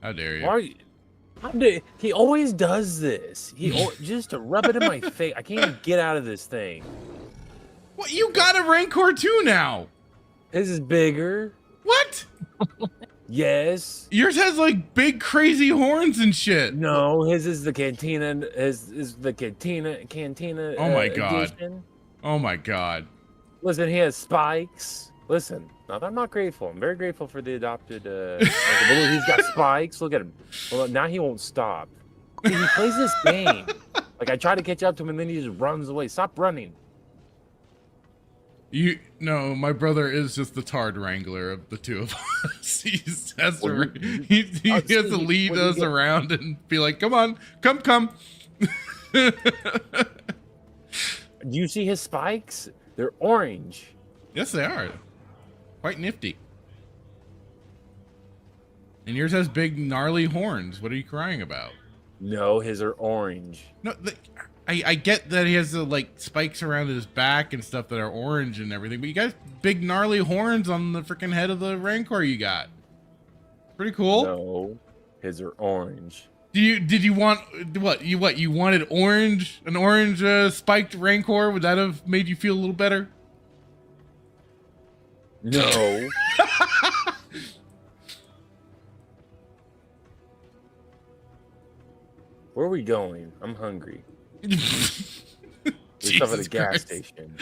How dare you? Why are you? He always does this. Just to rub it in my face. I can't even get out of this thing. What? You got a Rancor too now? His is bigger. What? Yes. Yours has like big crazy horns and shit. No, his is the cantina. His is the cantina. Oh my god. Edition. Oh my god. Listen, he has spikes. Listen, I'm not grateful. I'm very grateful for the adopted. He's got spikes. Look at him. Well, now he won't stop. He plays this game. Like I try to catch up to him, and then he just runs away. Stop running. No, my brother is just the Tard Wrangler of the two of us. He has to lead us around and be like, "Come on, come." Do you see his spikes? They're orange. Yes, they are. Quite nifty. And yours has big gnarly horns. What are you crying about? No, his are orange. No, I get that he has the like spikes around his back and stuff that are orange and everything, but you got big gnarly horns on the freaking head of the Rancor you got. Pretty cool. No, his are orange. Did you want what? You wanted orange? An orange spiked Rancor? Would that have made you feel a little better? No. Where are we going? I'm hungry. There's stuff at the gas station.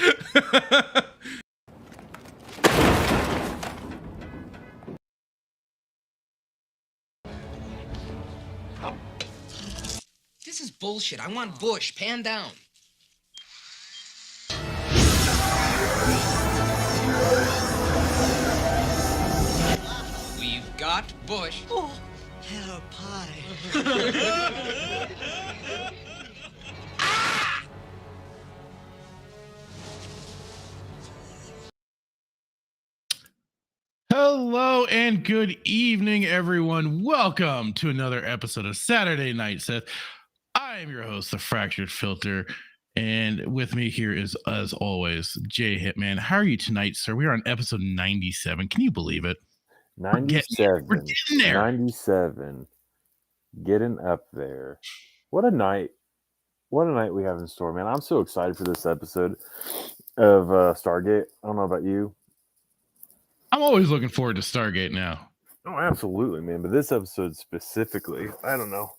This is bullshit. I want Bush. Pan down. We've got Bush. Oh, hello, pie. Hello and good evening, everyone. Welcome to another episode of Saturday Night Sith. I am your host, The Fractured Filter, and with me here is, as always, Jay Hitman. How are you tonight, sir? We are on episode 97. Can you believe it? 97. We're getting there. 97. Getting up there. What a night. What a night we have in store, man. I'm so excited for this episode of Stargate. I don't know about you. I'm always looking forward to Stargate now. Oh, absolutely, man. But this episode specifically, I don't know.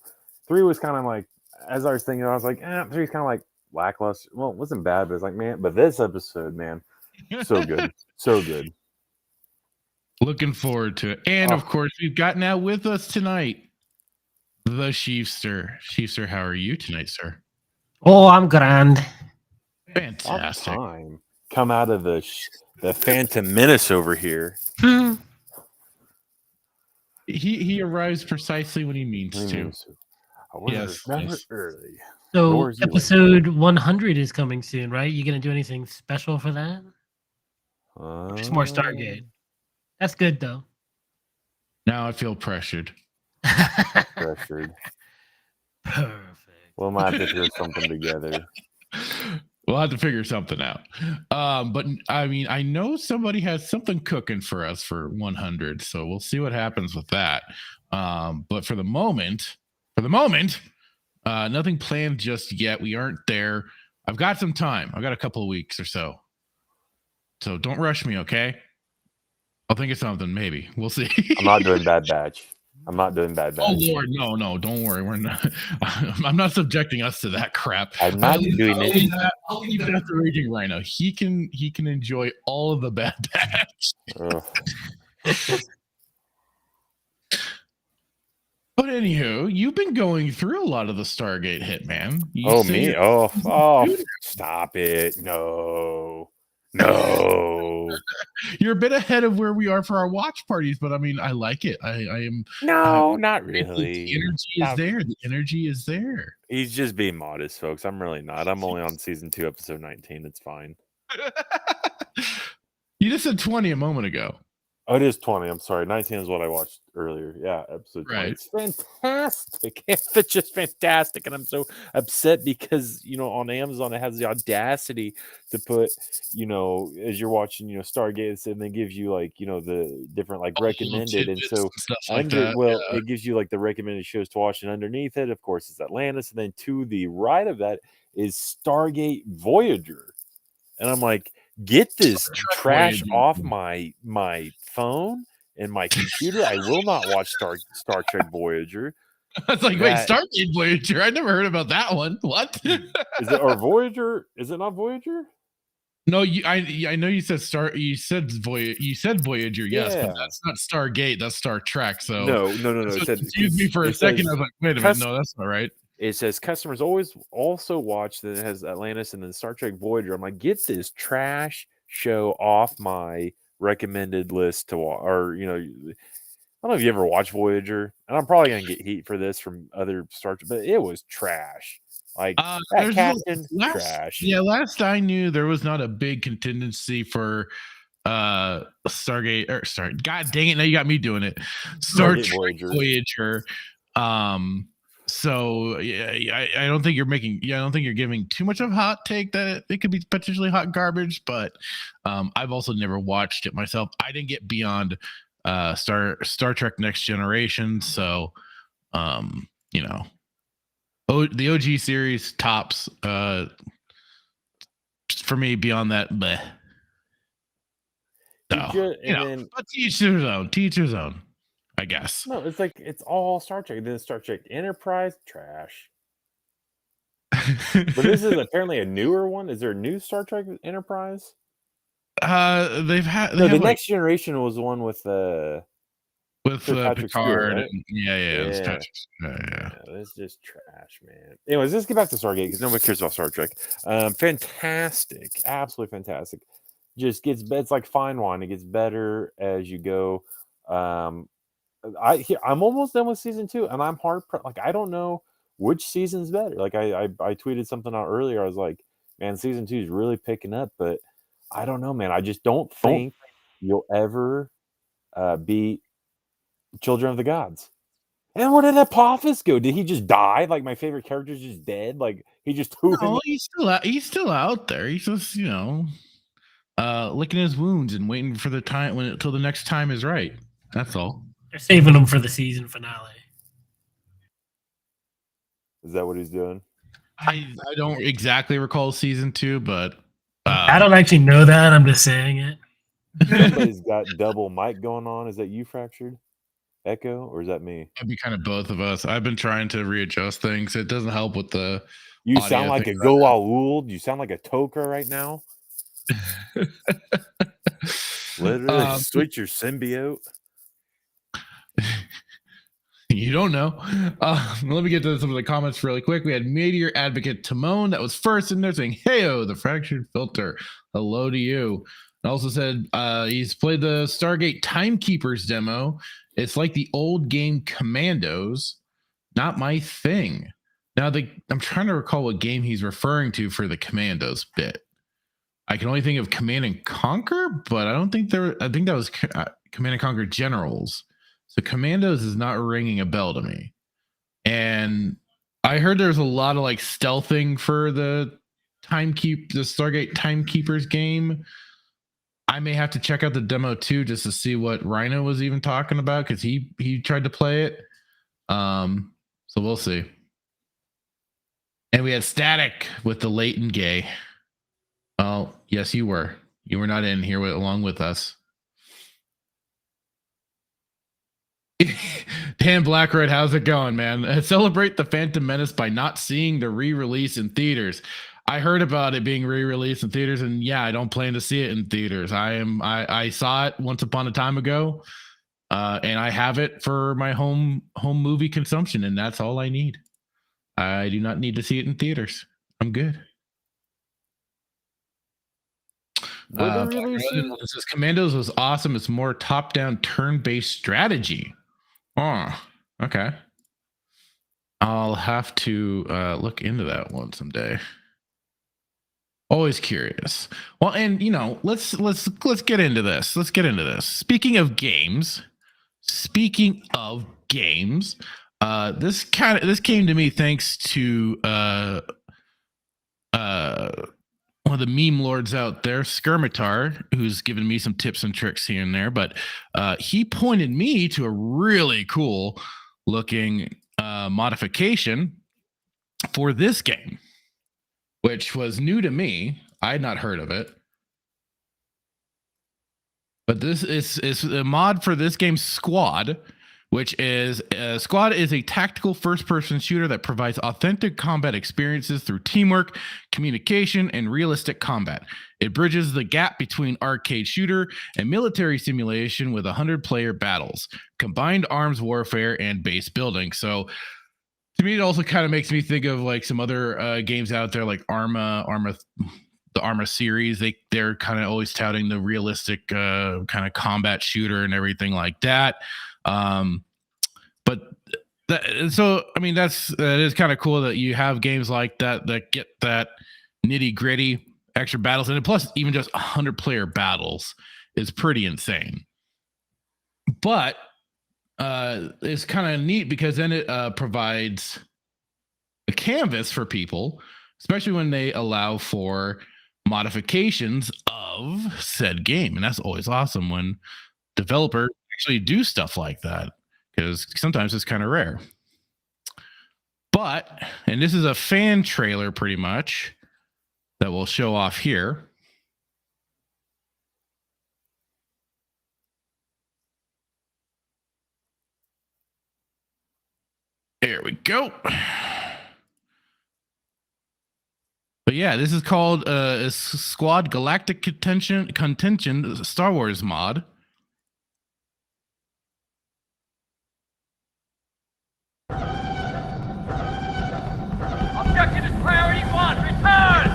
3 was kind of like, as I was thinking, I was like, 3's kind of like lackluster. Well, it wasn't bad, but it's like, man, but this episode, man, so good. So good. Looking forward to it. And of course, we've got now with us tonight the Chiefster. Chiefster, how are you tonight, sir? Oh, I'm grand. Fantastic. Time. Come out of the Phantom Menace over here. He arrives precisely when he means to. Yes. Early. So episode 100 is coming soon, right? You gonna do anything special for that? Just more Stargate. That's good though. Now I feel pressured. Pressured. Perfect. We'll have to throw something together. We'll have to figure something out. But I mean, I know somebody has something cooking for us for 100, so we'll see what happens with that. But for the moment, nothing planned just yet. We aren't there. I've got some time. I've got a couple of weeks or so. So don't rush me, okay? I'll think of something, maybe. We'll see. I'm not doing Bad Batch. Oh Lord, no, don't worry. We're not. I'm not subjecting us to that crap. I'm not doing it. I'll leave that to Raging Rhino. He can enjoy all of the Bad Batch. But anywho, you've been going through a lot of the Stargate Hitman. Me? Stop it. No. You're a bit ahead of where we are for our watch parties, but I mean, I like it. I am. No, not really. The energy is there. The energy is there. He's just being modest, folks. I'm really not. I'm only on season 2, episode 19. It's fine. You just said 20 a moment ago. Oh, it is 20. I'm sorry. 19 is what I watched earlier. Yeah, episode 20. Right. It's fantastic. It's just fantastic. And I'm so upset because, on Amazon, it has the audacity to put, as you're watching, Stargate, and then gives you the different recommended. And so stuff like that. it gives you the recommended shows to watch. And underneath it, of course, is Atlantis. And then to the right of that is Stargate Voyager. And I'm like, get this trash off my phone and my computer. I will not watch Star Trek Voyager. I was like, wait, Stargate Voyager? I never heard about that one. What? Is it or Voyager? Is it not Voyager? No, I know you said Voyager, yes, but that's not Stargate, that's Star Trek. So no. It said, confused me for a second. I was like, wait a minute, no, that's not right. It says customers always also watch that it has Atlantis and then Star Trek Voyager. I'm like, get this trash show off my recommended list to watch. Or, I don't know if you ever watched Voyager, and I'm probably going to get heat for this from other Star Trek, but it was trash. That captain, trash. Yeah, last I knew, there was not a big contingency for Stargate, or God dang it, now you got me doing it. Star Trek Voyager. So yeah, I don't think you're giving too much of a hot take that it could be potentially hot garbage, but I've also never watched it myself. I didn't get beyond Star Trek Next Generation, so the OG series tops for me. Beyond that, bleh. So, but teach their own. I guess. No, it's all Star Trek. Then Star Trek Enterprise, trash. But this is apparently a newer one. Is there a new Star Trek Enterprise? The Next Generation was the one with Picard. Stewart, right? Yeah. It's just trash, man. Anyways, let's get back to Stargate because nobody cares about Star Trek. Fantastic, absolutely fantastic. Just it's like fine wine. It gets better as you go. I'm almost done with season 2, and I'm I don't know which season's better. I tweeted something out earlier. I was like, man, season 2 is really picking up, but I don't know, man. I just don't think you'll ever beat Children of the Gods. And where did Apophis go? Did he just die? My favorite character's just dead. He just he's still out there. He's just licking his wounds and waiting for the time until the next time is right. That's all. They're saving him for the season finale. Is that what he's doing? I don't exactly recall season 2, but I don't actually know that. I'm just saying it. Somebody's got double mic going on. Is that you, Fractured Echo, or is that me? It'd be kind of both of us. I've been trying to readjust things. It doesn't help with the. You sound like a gould. You sound like a toker right now. Literally, switch your symbiote. You don't know. Let me get to some of the comments really quick. We had Meteor Advocate Timon that was first in there saying, "Heyo, the Fractured Filter. Hello to you." And also said he's played the Stargate Timekeepers demo. It's like the old game Commandos. Not my thing. Now I'm trying to recall what game he's referring to for the Commandos bit. I can only think of Command and Conquer, but I think that was Command and Conquer Generals. So Commandos is not ringing a bell to me. And I heard there's a lot of stealthing for the Stargate Timekeepers game. I may have to check out the demo too, just to see what Rhino was even talking about, because he tried to play it. So we'll see. And we had Static with the Leighton Gay. Oh, yes, you were. You were not in here along with us. Dan Blackroyd, how's it going, man? Celebrate the Phantom Menace by not seeing the re-release in theaters. I heard about it being re-released in theaters, and yeah, I don't plan to see it in theaters. I saw it once upon a time ago, and I have it for my home movie consumption, and that's all I need. I do not need to see it in theaters. I'm good. This Commandos was awesome. It's more top-down, turn-based strategy. Oh, okay. I'll have to look into that one someday. Always curious. Well, and let's get into this. Let's get into this. Speaking of games, this came to me thanks to one of the meme lords out there, Skirmitar, who's given me some tips and tricks here and there. But he pointed me to a really cool looking modification for this game, which was new to me. I had not heard of it. But this is a mod for this game, Squad, which is Squad is a tactical first-person shooter that provides authentic combat experiences through teamwork, communication, and realistic combat. It bridges the gap between arcade shooter and military simulation with 100-player battles, combined arms warfare, and base building. So to me, it also kind of makes me think of like some other games out there, like the Arma series. They're kind of always touting the realistic kind of combat shooter and everything like that. But that is kind of cool that you have games like that get that nitty gritty extra battles, and plus even just 100-player battles is pretty insane. But it's kind of neat because then it provides a canvas for people, especially when they allow for modifications of said game. And that's always awesome when developers actually do stuff like that, because sometimes it's kind of rare. But, and this is a fan trailer pretty much that we'll show off here. There we go. But yeah, this is called Squad Galactic Contention Star Wars mod. Objective is priority 1. Return!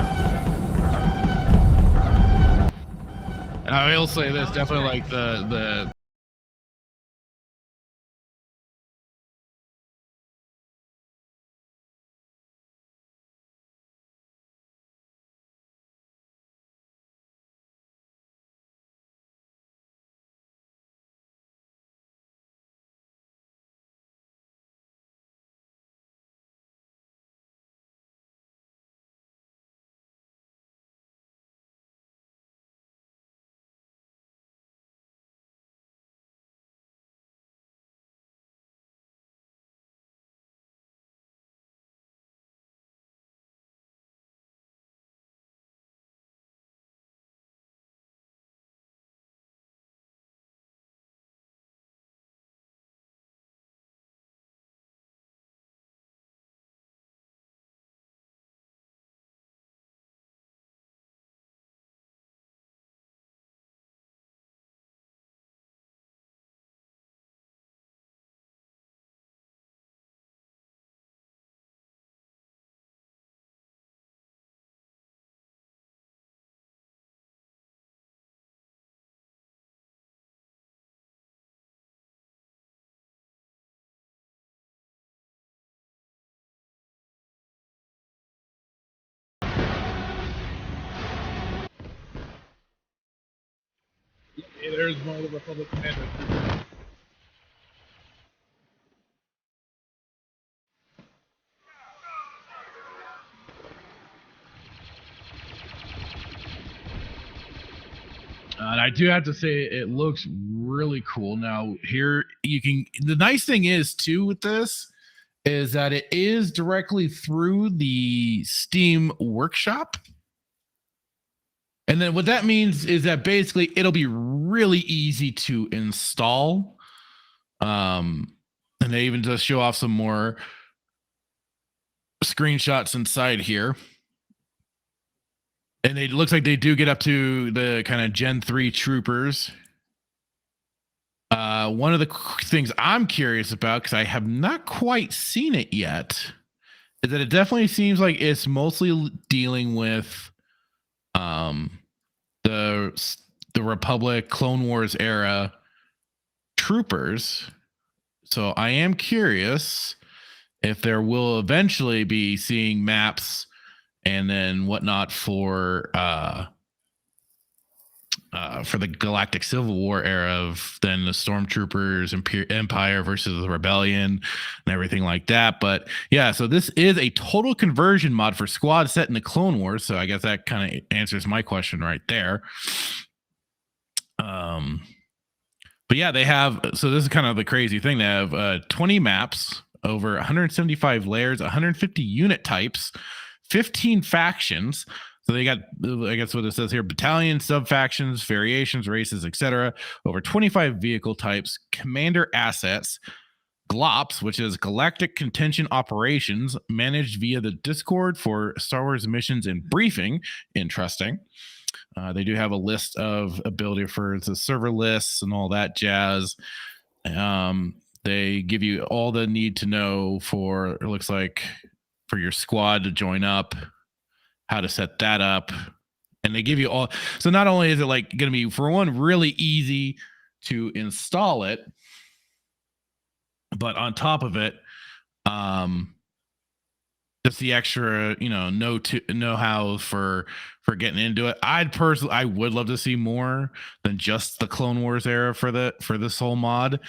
And I will say this, definitely like the there's one of the Republic commanders. And I do have to say, it looks really cool. Now, here you can. The nice thing is too with this is that it is directly through the Steam Workshop. And then what that means is that basically it'll be really easy to install. And they even just show off some more screenshots inside here. And it looks like they do get up to the kind of Gen 3 troopers. One of the things I'm curious about, because I have not quite seen it yet, is that it definitely seems like it's mostly dealing with the Republic Clone Wars era troopers. So I am curious if there will eventually be seeing maps and then whatnot for the Galactic Civil War era of then the Stormtroopers, Empire versus the Rebellion, and everything like that. But yeah, so this is a total conversion mod for Squad set in the Clone Wars. So I guess that kind of answers my question right there. But yeah, they have. So this is kind of the crazy thing. They have 20 maps, over 175 layers, 150 unit types, 15 factions. So they got, I guess what it says here, battalions, sub-factions, variations, races, etc. Over 25 vehicle types, commander assets, GLOPS, which is Galactic Contention Operations, managed via the Discord for Star Wars missions and briefing. Interesting. They do have a list of ability for the server lists and all that jazz. They give you all the need to know for, it looks like, for your squad to join up, how to set that up, and they give you all. So not only is it like going to be, for one, really easy to install it, but on top of it, just the extra, know-how for getting into it. I would love to see more than just the Clone Wars era for this whole mod,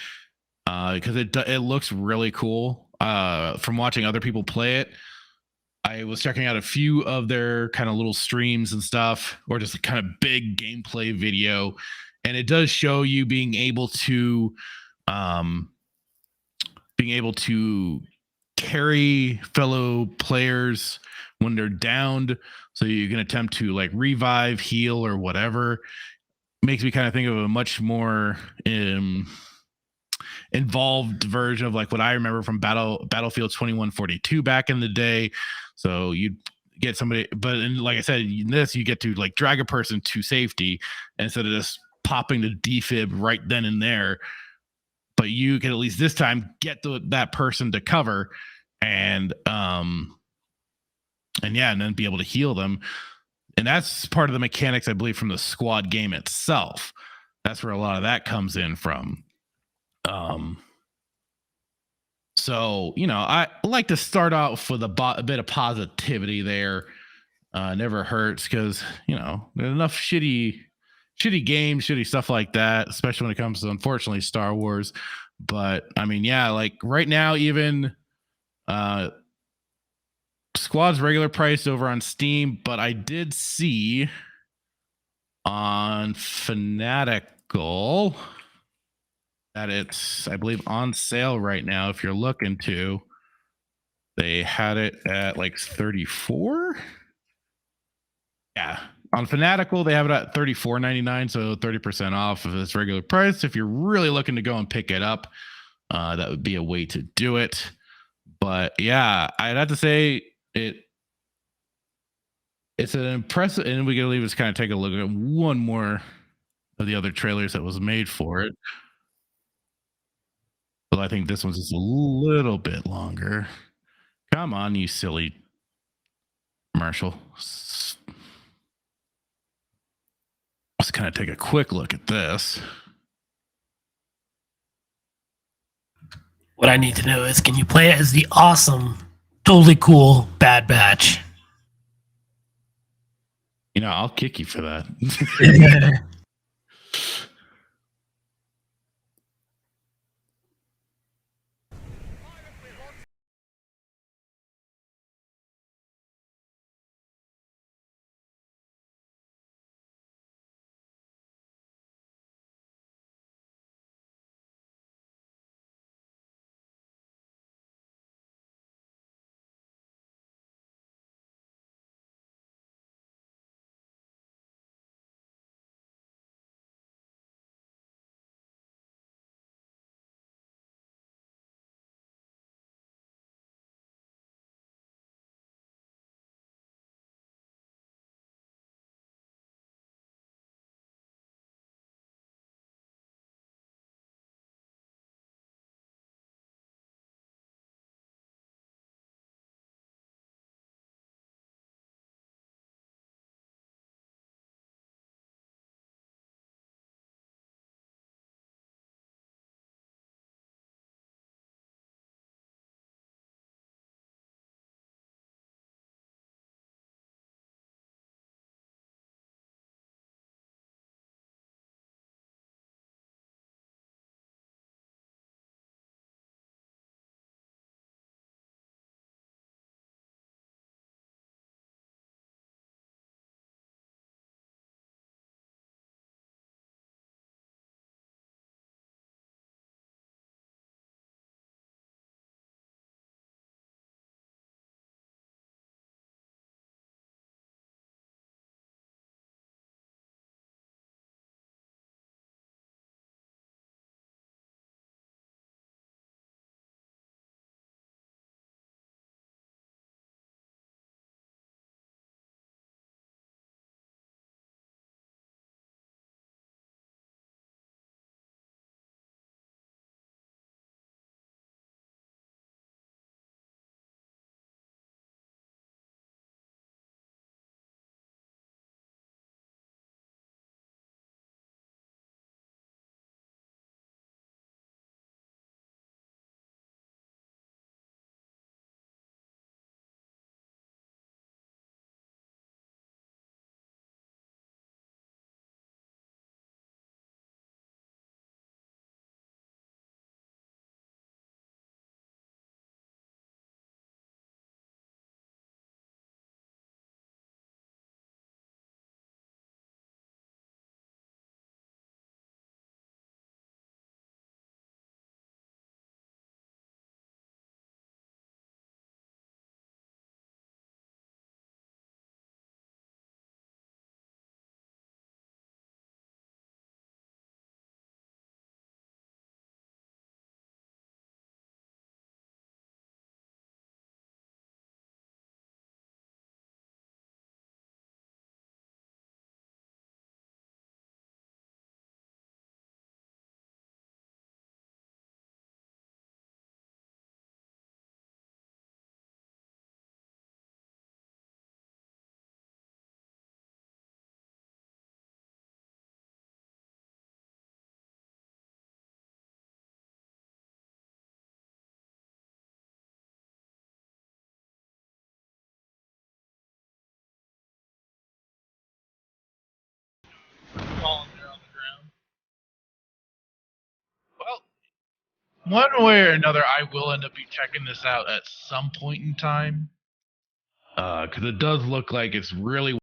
because it looks really cool. From watching other people play it, I was checking out a few of their kind of little streams and stuff, or just a kind of big gameplay video, and it does show you being able to carry fellow players when they're downed, so you can attempt to like revive, heal, or whatever. Makes me kind of think of a much more involved version of like what I remember from Battlefield 2142 back in the day. So you'd get somebody, but like I said, in this you get to like drag a person to safety instead of just popping the defib right then and there. But you can at least this time get that person to cover and then be able to heal them. And that's part of the mechanics, I believe, from the squad game itself. That's where a lot of that comes in from. So, I like to start out with a bit of positivity there. Never hurts, because, there's enough shitty games, shitty stuff like that, especially when it comes to, unfortunately, Star Wars. But I mean, yeah, like right now, even Squad's regular price over on Steam, but I did see on Fanatical that it's, I believe, on sale right now. If you're looking to, they had it at like 34. Yeah, on Fanatical they have it at $34.99, so 30% off of its regular price. If you're really looking to go and pick it up, that would be a way to do it. But yeah, I'd have to say it's an impressive, and we can leave us kind of take a look at one more of the other trailers that was made for it. But I think this one's just a little bit longer. Come on, you silly commercial. Let's kind of take a quick look at this. What I need to know is, can you play it as the awesome, totally cool Bad Batch? I'll kick you for that. one way or another, I will end up be checking this out at some point in time. Because it does look like it's really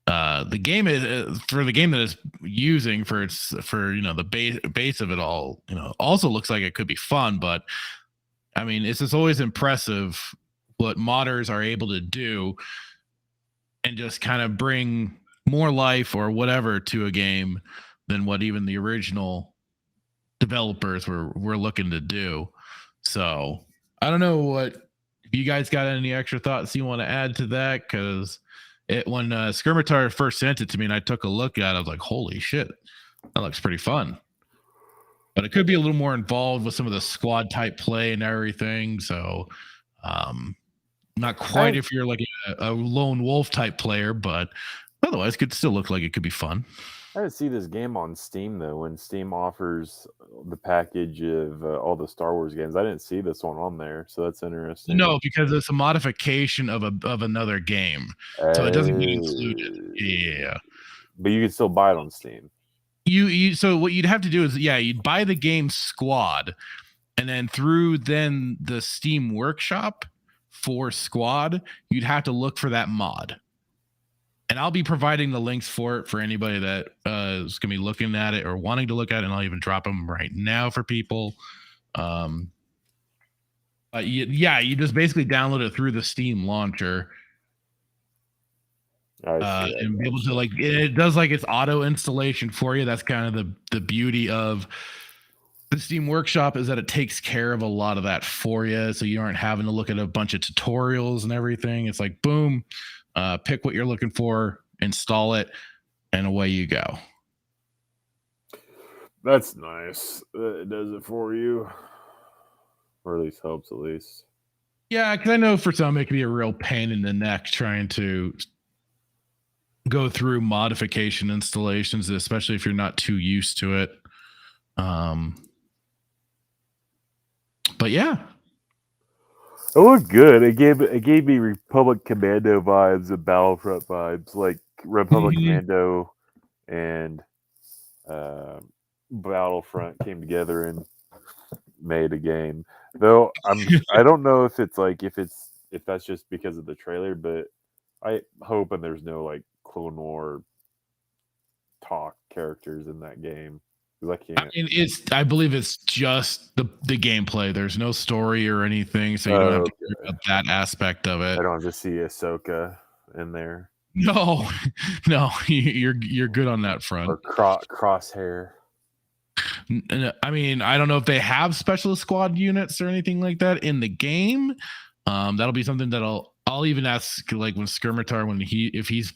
the game is for the game that it's using for the base of it all. Also looks like it could be fun, but I mean, it's just always impressive what modders are able to do and just kind of bring more life or whatever to a game than what even the original developers were looking to do. So I don't know if you guys got any extra thoughts you want to add to that, because when Skirmitar first sent it to me and I took a look at it, I was like, holy shit, that looks pretty fun. But it could be a little more involved with some of the squad type play and everything. So not quite if you're like a lone wolf type player, but otherwise could still look like it could be fun. I didn't see this game on Steam though. When Steam offers the package of all the Star Wars games, I didn't see this one on there, so that's interesting. No, because it's a modification of another game, so it doesn't get included. Yeah, but you can still buy it on Steam. So what you'd have to do is you'd buy the game Squad, and then through the Steam Workshop for Squad, you'd have to look for that mod. And I'll be providing the links for it for anybody that is going to be looking at it or wanting to look at it, and I'll even drop them right now for people. You just basically download it through the Steam launcher. And be able to it does its auto installation for you. That's kind of the beauty of the Steam Workshop, is that it takes care of a lot of that for you, so you aren't having to look at a bunch of tutorials and everything. It's like boom, pick what you're looking for, install it, and away you go. That's nice. It does it for you, or at least helps at least. Yeah, because I know for some it can be a real pain in the neck trying to go through modification installations, especially if you're not too used to it. But yeah, it looked good. It gave me Republic Commando vibes and Battlefront vibes, like Republic Commando and Battlefront came together and made a game. Though I don't know if that's just because of the trailer, but I hope and there's no like Clone War talk characters in that game. I can't. I mean, I believe it's just the gameplay. There's no story or anything, so you don't have to worry about that aspect of it. I don't have to see Ahsoka in there. No, you're good on that front. Or Crosshair. I mean, I don't know if they have specialist squad units or anything like that in the game. That'll be something that I'll even ask, like when Skirmitar,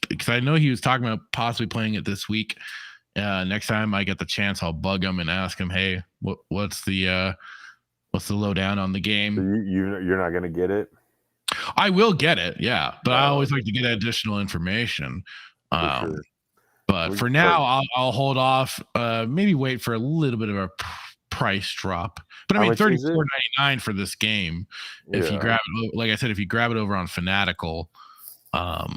because I know he was talking about possibly playing it this week. Next time I get the chance, I'll bug him and ask him, hey, what's the lowdown on the game? So you're not gonna get it? I will get it, yeah, but I always like to get additional information. Sure. But for now, I'll hold off. Maybe wait for a little bit of a price drop. But I mean, $34.99 for this game. If you grab it, like I said, if you grab it over on Fanatical. How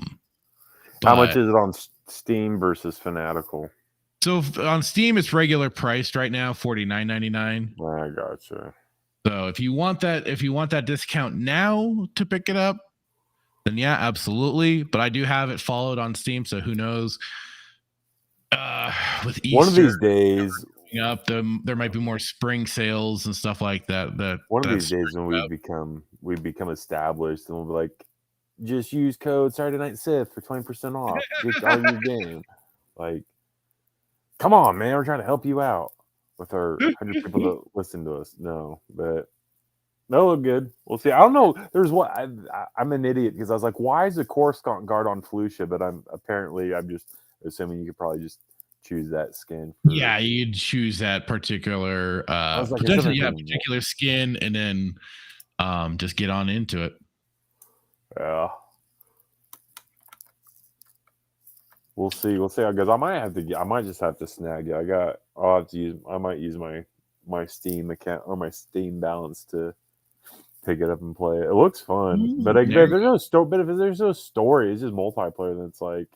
much is it on Steam versus Fanatical? So on Steam, it's regular priced right now, $49.99. I gotcha. So if you want that discount now to pick it up, then yeah, absolutely. But I do have it followed on Steam, so who knows? With Easter, one of these days, there might be more spring sales and stuff like that. One of these days when we become established, and we'll be like, just use code Saturday Night Sith for 20% off. Get all your game. Like, come on, man, we're trying to help you out with our 100 people that listen to us. No, but no, look good. We'll see. I don't know. There's I'm an idiot because I was like, why is the Coruscant guard on Felucia? But I'm just assuming you could probably just choose that skin. Yeah, you'd choose that particular particular skin, and then just get on into it. Yeah. We'll see how it goes. I might just have to snag it. I might use my Steam account or my Steam balance to pick it up and play it. It looks fun. But if there's no story, it's just multiplayer, then it's like,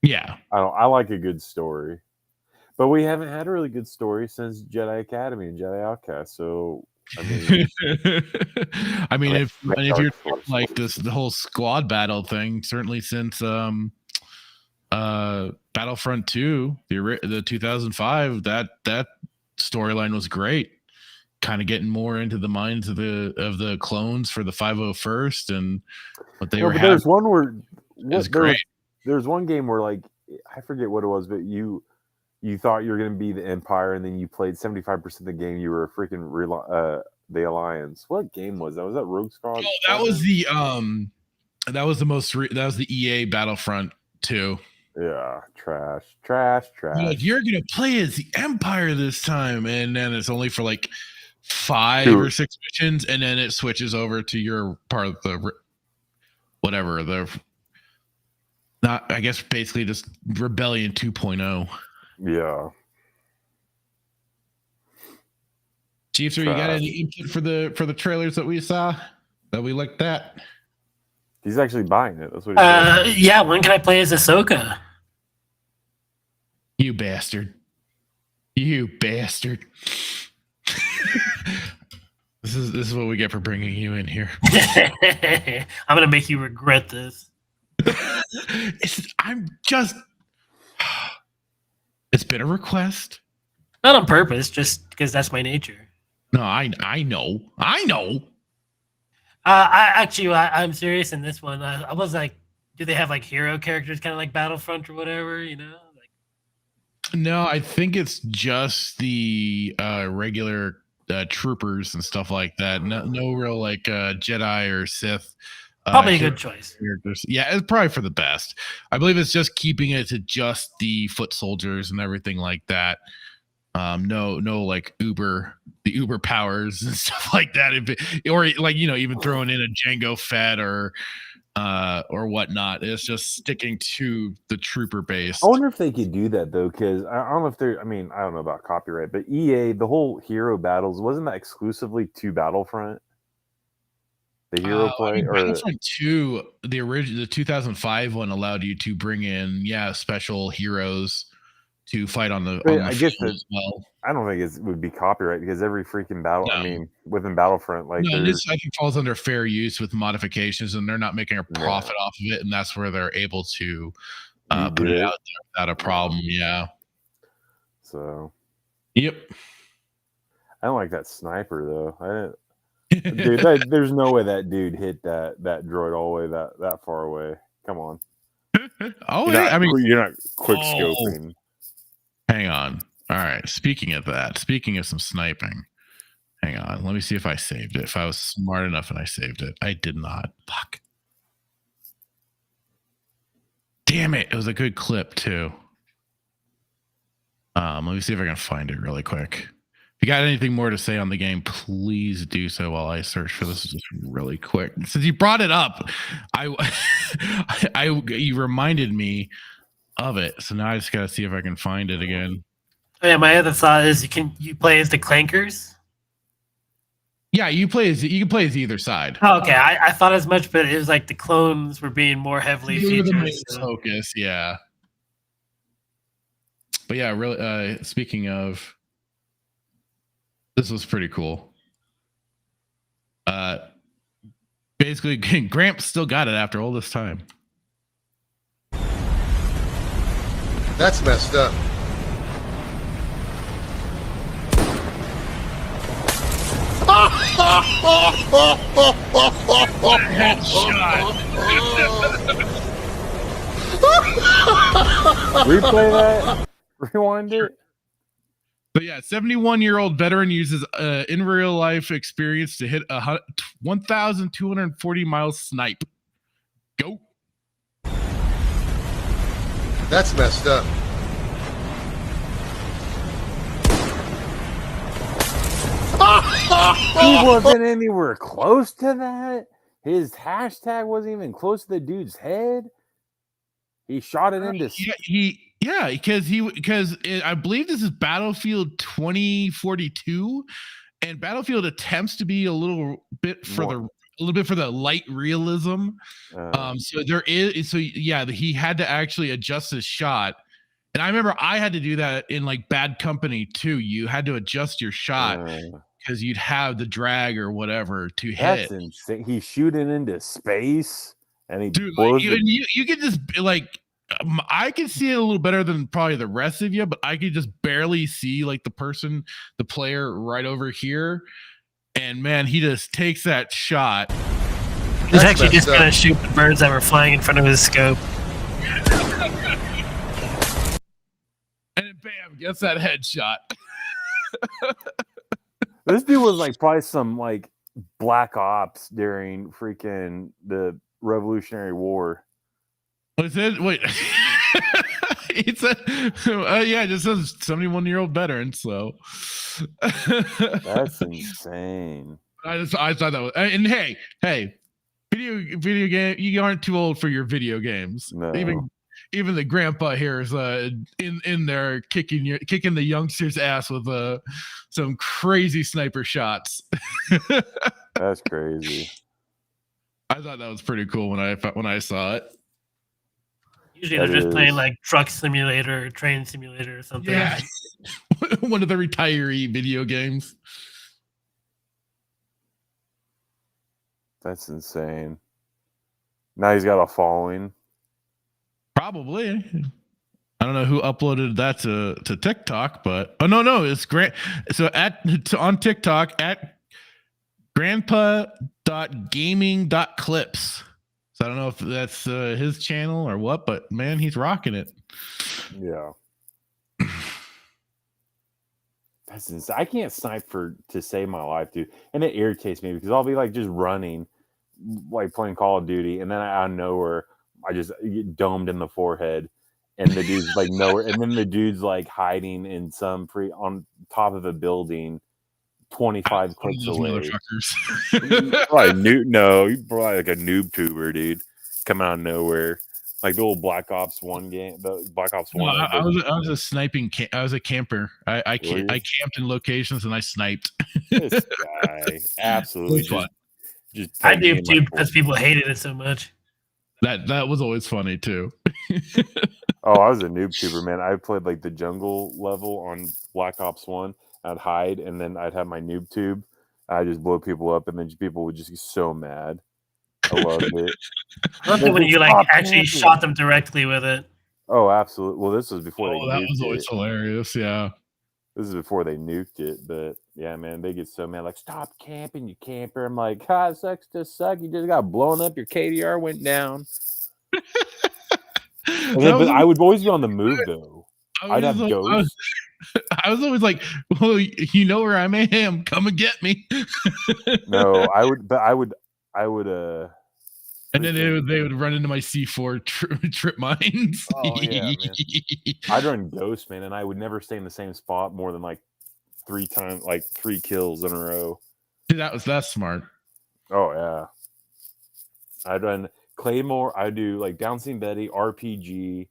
yeah. I like a good story. But we haven't had a really good story since Jedi Academy and Jedi Outcast. So I mean, if you're Dark Force. like the whole squad battle thing, certainly since Battlefront 2, the 2005, that storyline was great. Kind of getting more into the minds of the clones for the 501st and what they were having. There's one where great. There's one game where, like, I forget what it was, but you thought you were going to be the Empire, and then you played 75% of the game. You were a freaking the Alliance. What game was that? Was that Rogue Squad? Oh, that was the that was the EA Battlefront 2. Yeah, trash. Like, you're gonna play as the Empire this time, and then it's only for like 5 or 6 missions, and then it switches over to your part of the whatever I guess basically just Rebellion 2.0. Yeah. Chiefs, you got any input for the trailers that we saw that we looked at? He's actually buying it. That's what he said. Yeah, when can I play as Ahsoka? You bastard. You bastard. This is what we get for bringing you in here. I'm gonna make you regret this. It's been a request. Not on purpose, just because that's my nature. No, I know. I'm serious in this one. I was like, do they have like hero characters, kind of like Battlefront or whatever? You know? No, I think it's just the regular troopers and stuff like that. No real like Jedi or Sith. Probably a good choice. Characters. Yeah, it's probably for the best. I believe it's just keeping it to just the foot soldiers and everything like that. No like the Uber powers and stuff like that. Or like, even throwing in a Jango Fett or whatnot. It's just sticking to the trooper base. I wonder if they could do that though, because I don't know if they're. I mean, I don't know about copyright, but EA, the whole hero battles, wasn't that exclusively to Battlefront? The hero play, or Battlefront 2, the 2005 one allowed you to bring in special heroes to fight on the. I guess as well. I don't think it would be copyright because every freaking battle. No. I mean, within Battlefront, like this I think falls under fair use with modifications, and they're not making a profit off of it, and that's where they're able to put it out there without a problem. Yeah. So. Yep. I don't like that sniper though. Dude, there's no way that dude hit that droid all the way that far away. Come on. You're not quick scoping. Hang on. All right. Speaking of some sniping, hang on. Let me see if I saved it. If I was smart enough and I saved it. I did not. Fuck. Damn it. It was a good clip too. Let me see if I can find it really quick. If you got anything more to say on the game, please do so while I search for this just really quick. Since you brought it up, you reminded me of it. So now I just gotta see if I can find it again. Oh, yeah, my other thought is you play as the Clankers? Yeah, you can play as either side. Oh, okay. I thought as much, but it was like the clones were being more heavily featured. Focus, yeah. But yeah, really. Speaking of. This was pretty cool. Basically, Gramps still got it after all this time. That's messed up. Replay that. Rewind it. But yeah, 71-year-old veteran uses in real life experience to hit a 1,240 mile snipe. Go. That's messed up. He wasn't anywhere close to that. His hashtag wasn't even close to the dude's head. He shot it into. Yeah, because I believe this is Battlefield 2042, and Battlefield attempts to be a little bit for the light realism. So there is, he had to actually adjust his shot, And I remember I had to do that in like Bad Company too. You had to adjust your shot because you'd have the drag or whatever to hit. That's insane. He's shooting into space, and he Dude, blows you can just like I can see it a little better than probably the rest of you, but I could just barely see like the player right over here. And man, he just takes that shot. He's actually just gonna shoot the birds that were flying in front of his scope. And then bam, gets that headshot. This dude was like probably some like black ops during freaking the Revolutionary War. What's it? Wait. It said, yeah, it just says 71-year-old veteran. So that's insane. I thought that was, and hey, video game. You aren't too old for your video games. No. Even the grandpa here is in there kicking the youngsters' ass with some crazy sniper shots. That's crazy. I thought that was pretty cool when I saw it. Usually they're just playing like truck simulator or train simulator or something. Yeah. One of the retiree video games. That's insane. Now he's got a following. Probably. I don't know who uploaded that to TikTok, but no, it's great. So on TikTok at grandpa.gaming.clips. So I don't know if that's his channel or what, but man, he's rocking it. Yeah. That's insane. I can't snipe to save my life, dude. And it irritates me because I'll be like just running, like playing Call of Duty, and then out of nowhere, I just get domed in the forehead, and the dude's like nowhere, and then the dude's like hiding in some on top of a building, 25 clicks away. Probably you're probably like a noob tuber, dude, coming out of nowhere, like the old Black Ops 1 game, the Black Ops 1. I was a sniping. I was a camper. I camped in locations and I sniped. This guy, absolutely just I do too because people hated it so much. That was always funny too. Oh, I was a noob tuber, man. I played like the jungle level on Black Ops 1. I'd hide, and then I'd have my noob tube. I'd just blow people up, and then people would just get so mad. I loved it. I love it when you like actually shot them directly with it. Oh, absolutely. Well, this was before they nuked it. That was always hilarious, yeah. This is before they nuked it, but yeah, man, they get so mad. Like, stop camping, you camper. I'm like, it sucks to suck. You just got blown up. Your KDR went down. But I would always be on the move, though. I'd have ghosts. I was always like, well, you know where I am. Come and get me. No, I would. And then they would run into my C4 trip mines. Oh, yeah, man. I'd run ghost, man, and I would never stay in the same spot more than like 3 times, like 3 kills in a row. Dude, that's smart. Oh yeah. I'd run Claymore. I do like Bouncing Betty, RPG,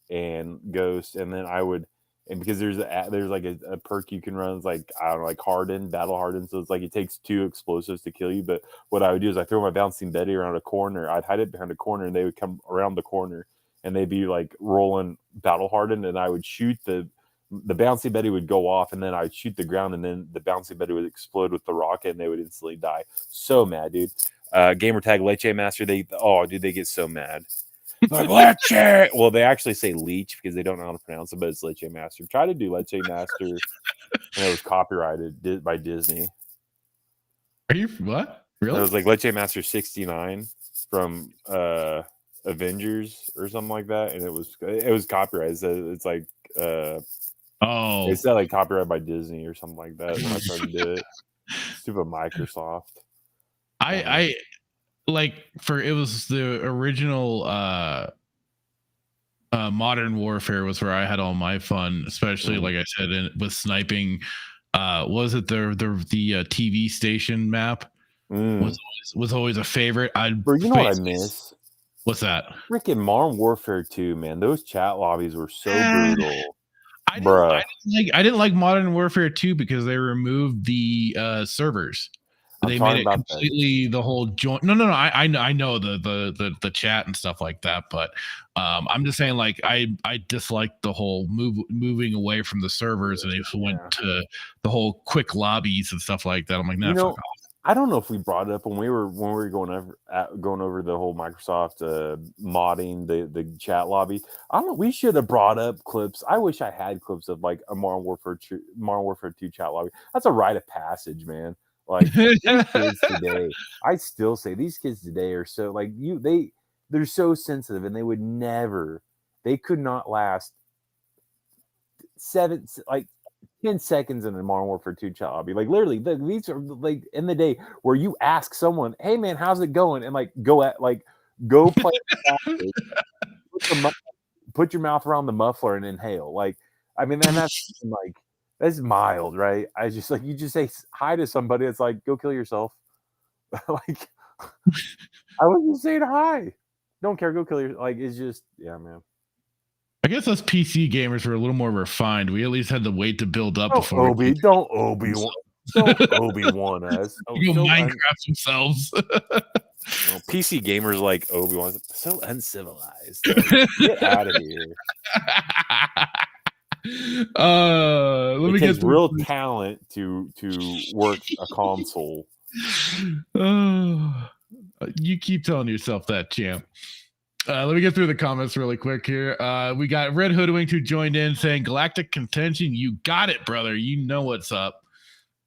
and Ghost, and then I would, and because there's like a perk you can run, it's like I don't know, like Harden, Battle Harden. So it's like it takes 2 explosives to kill you. But what I would do is I throw my Bouncing Betty around a corner. I'd hide it behind a corner, and they would come around the corner, and they'd be like rolling Battle Harden, and I would shoot the Bouncing Betty would go off, and then I'd shoot the ground, and then the Bouncing Betty would explode with the rocket, and they would instantly die. So mad, dude. Gamer tag Leche Master. They get so mad. Like, Leche. Well, they actually say leech because they don't know how to pronounce it, but it's Leche Master. Try to do Leche Master, and it was copyrighted by Disney. Are you what? Really? It was like Leche Master 69 from Avengers or something like that, and it was copyrighted. So it's like it's not like copyrighted by Disney or something like that. When I started to do it, stupid Microsoft. I like it was the original Modern Warfare was where I had all my fun, especially like I said with sniping. Was it the TV station map was always a favorite. Bro, you know what I miss? What's that? Freaking Modern Warfare 2, man. Those chat lobbies were so brutal. I didn't like Modern Warfare 2 because they removed the servers. They made it completely the whole joint. No. I know the chat and stuff like that, but I'm just saying, like, I dislike the whole moving away from the servers, and they went to the whole quick lobbies and stuff like that. I'm like, nah, fuck off. I don't know if we brought it up when we were going over the whole Microsoft modding the chat lobby. I don't know. We should have brought up clips. I wish I had clips of like a Modern Warfare 2 chat lobby. That's a rite of passage, man. Like these kids today, I still say these kids today are so like they're so sensitive, and they could not last 10 seconds in a Modern Warfare 2 chat lobby. Like literally, these are like in the day where you ask someone, "Hey man, how's it going?" and like go play, put your mouth around the muffler and inhale. Like, I mean, and that's mild, right? I just like you just say hi to somebody. It's like go kill yourself. Like I was just saying hi. Don't care. Go kill yourself. Like it's just man. I guess us PC gamers were a little more refined. We at least had to wait to build up before. Don't Obi-Wan us. Minecraft themselves. PC gamers like Obi-Wan. So uncivilized. Like, get out of here. Let me get real talent to work a console. You keep telling yourself that, champ. Let me get through the comments really quick here. We got Red Hoodwink who joined in saying, Galactic Contention, you got it, brother. You know what's up.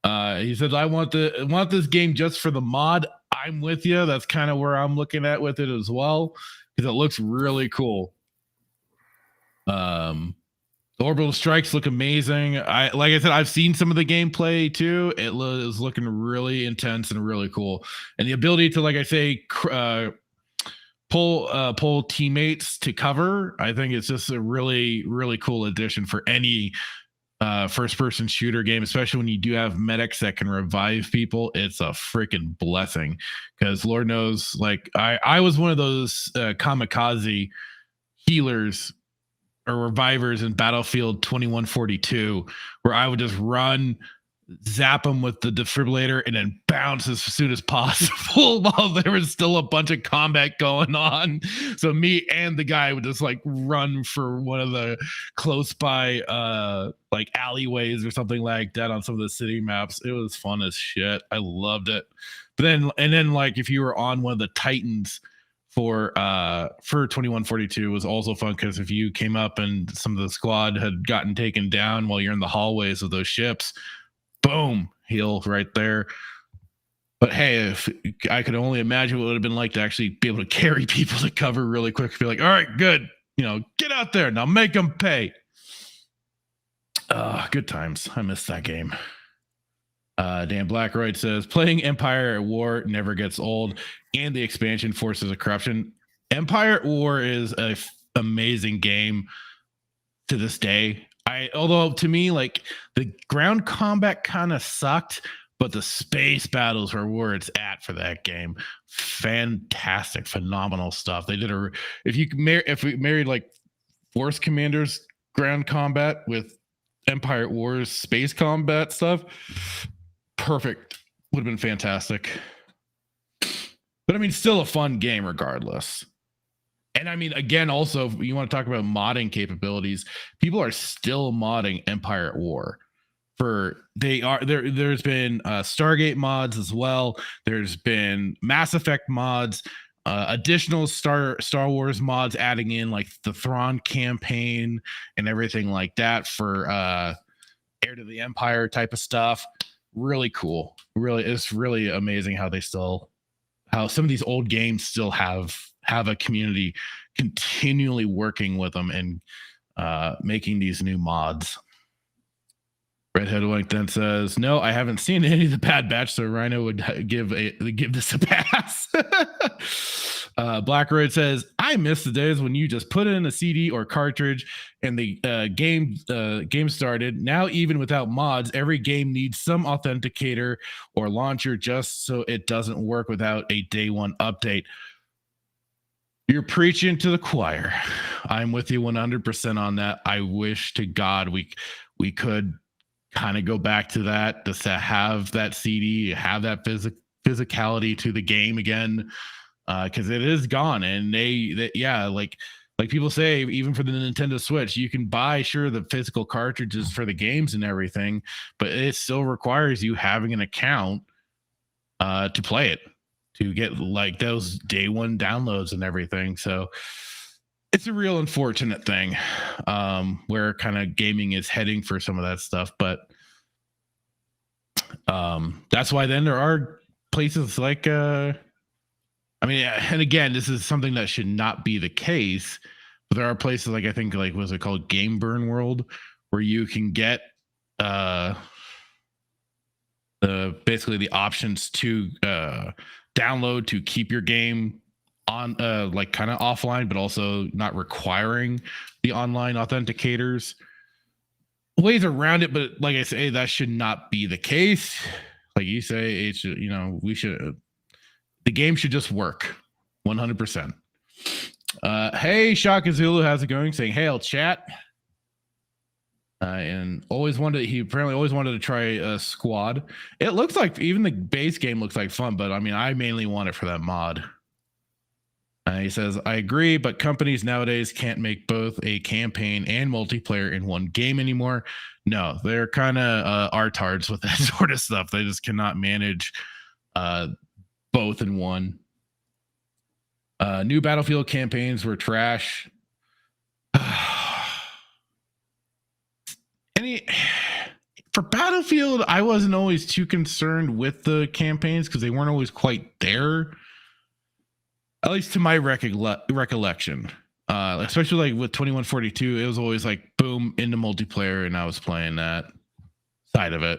He said, I want this game just for the mod. I'm with you. That's kind of where I'm looking at with it as well, because it looks really cool. The orbital strikes look amazing. Like I said, I've seen some of the gameplay too. It is looking really intense and really cool. And the ability to, like I say, pull teammates to cover, I think it's just a really, really cool addition for any first-person shooter game, especially when you do have medics that can revive people. It's a freaking blessing, because Lord knows, like I was one of those kamikaze healers or revivers in Battlefield 2142, where I would just run, zap them with the defibrillator, and then bounce as soon as possible while there was still a bunch of combat going on. So me and the guy would just like run for one of the close by like alleyways or something like that on some of the city maps. It was fun as shit. I loved it. But then like if you were on one of the Titans for 2142 was also fun, because if you came up and some of the squad had gotten taken down while you're in the hallways of those ships, boom, heal right there. But hey, if I could only imagine what it would have been like to actually be able to carry people to cover really quick. Be like, all right, good, get out there now, make them pay. Good times. I missed that game. Dan Blackroyd says, playing Empire at War never gets old, and the expansion Forces of Corruption. Empire at War is an amazing game to this day. Although to me, like, the ground combat kind of sucked, but the space battles are where it's at for that game. Fantastic, phenomenal stuff. They did if we married like Force Commanders ground combat with Empire at War's space combat stuff, perfect. Would have been fantastic. But I mean, still a fun game regardless. And I mean, again, also, you want to talk about modding capabilities. People are still modding Empire at War. There's been Stargate mods as well. There's been Mass Effect mods, additional Star Wars mods, adding in like the Thrawn campaign and everything like that for Heir to the Empire type of stuff. Really cool. Really, it's really amazing how some of these old games still have a community continually working with them and making these new mods. Red Hoodwink then says, no, I haven't seen any of the Bad Batch, so Rhino would give this a pass. Blackroyd says, I miss the days when you just put in a CD or cartridge and the game started. Now, even without mods, every game needs some authenticator or launcher just so it doesn't work without a day one update. You're preaching to the choir. I'm with you 100% on that. I wish to God we could kind of go back to that, just to have that CD, have that physicality to the game again, because it is gone. And like people say, even for the Nintendo Switch, you can buy the physical cartridges for the games and everything, but it still requires you having an account to play it, to get like those day one downloads and everything. So it's a real unfortunate thing, where kind of gaming is heading for some of that stuff. But that's why then there are places like and again, this is something that should not be the case, but there are places like, I think, like, what's it called, Game Burn World, where you can get basically the options to download to keep your game on like kind of offline, but also not requiring the online authenticators. Ways around it, but like I say, that should not be the case. Like you say, it should, the game should just work 100%. Hey, Shaka Zulu, how's it going? Saying hail, chat. And he apparently always wanted to try a squad. It looks like even the base game looks like fun, but I mean, I mainly want it for that mod. He says, I agree, but companies nowadays can't make both a campaign and multiplayer in one game anymore. No, they're kind of artards with that sort of stuff. They just cannot manage both in one. New Battlefield campaigns were trash. For Battlefield, I wasn't always too concerned with the campaigns because they weren't always quite there. At least to my recollection, especially like with 2142, it was always like boom into multiplayer, and I was playing that side of it.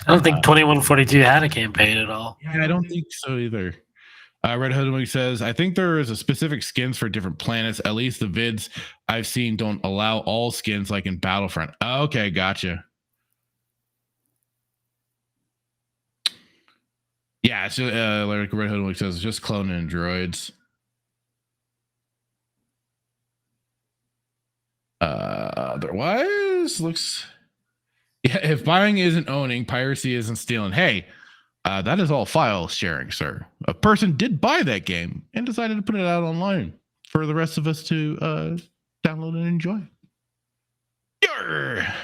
I don't think 2142 had a campaign at all. Yeah, I don't think so either. Red Hoodwink says, I think there is a specific skins for different planets. At least the vids I've seen don't allow all skins like in Battlefront. Okay, gotcha. Yeah, so like Red Hoodwink says, it's just cloning droids. Otherwise, looks... Yeah, if buying isn't owning, piracy isn't stealing. Hey, that is all file sharing, sir. A person did buy that game and decided to put it out online for the rest of us to download and enjoy. Yarr!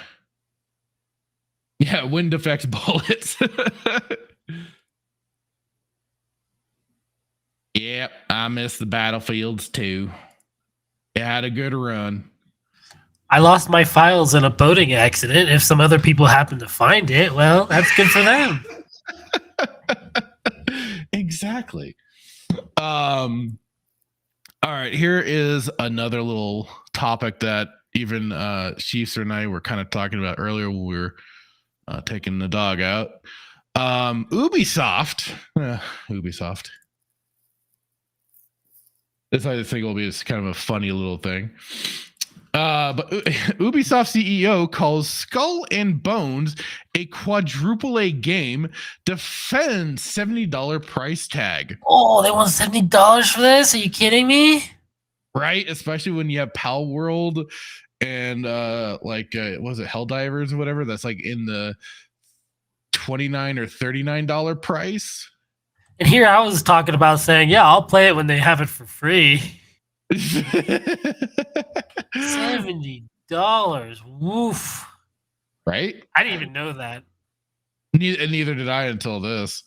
Yeah, wind affects bullets. Yep, I miss the battlefields too. It had a good run. I lost my files in a boating accident. If some other people happen to find it, well, that's good for them. Exactly. All right, here is another little topic that even Chiefs and I were kind of talking about earlier when we were taking the dog out. Ubisoft. This I think will be just kind of a funny little thing. But Ubisoft CEO calls Skull and Bones a quadruple A game, defends $70 price tag. Oh, they want $70 for this? Are you kidding me? Right, especially when you have Pal World and was it Helldivers or whatever? That's like in the $29 or $39 price. And here I was talking about saying, yeah, I'll play it when they have it for free. $70. Woof. Right? I didn't even know that. Neither did I until this.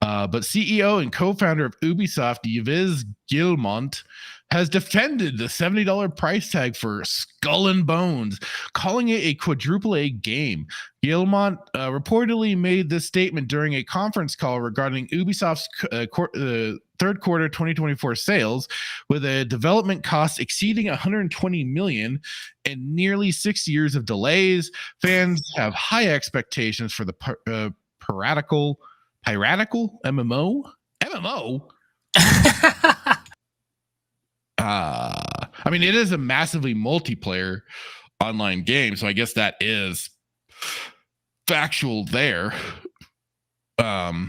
But CEO and co-founder of Ubisoft, Yves Guillemot, has defended the $70 price tag for Skull and Bones, calling it a quadruple A game. Guillemot reportedly made this statement during a conference call regarding Ubisoft's third quarter 2024 sales, with a development cost exceeding $120 million and nearly 6 years of delays. Fans have high expectations for the piratical MMO. I mean, it is a massively multiplayer online game, so I guess that is factual there. That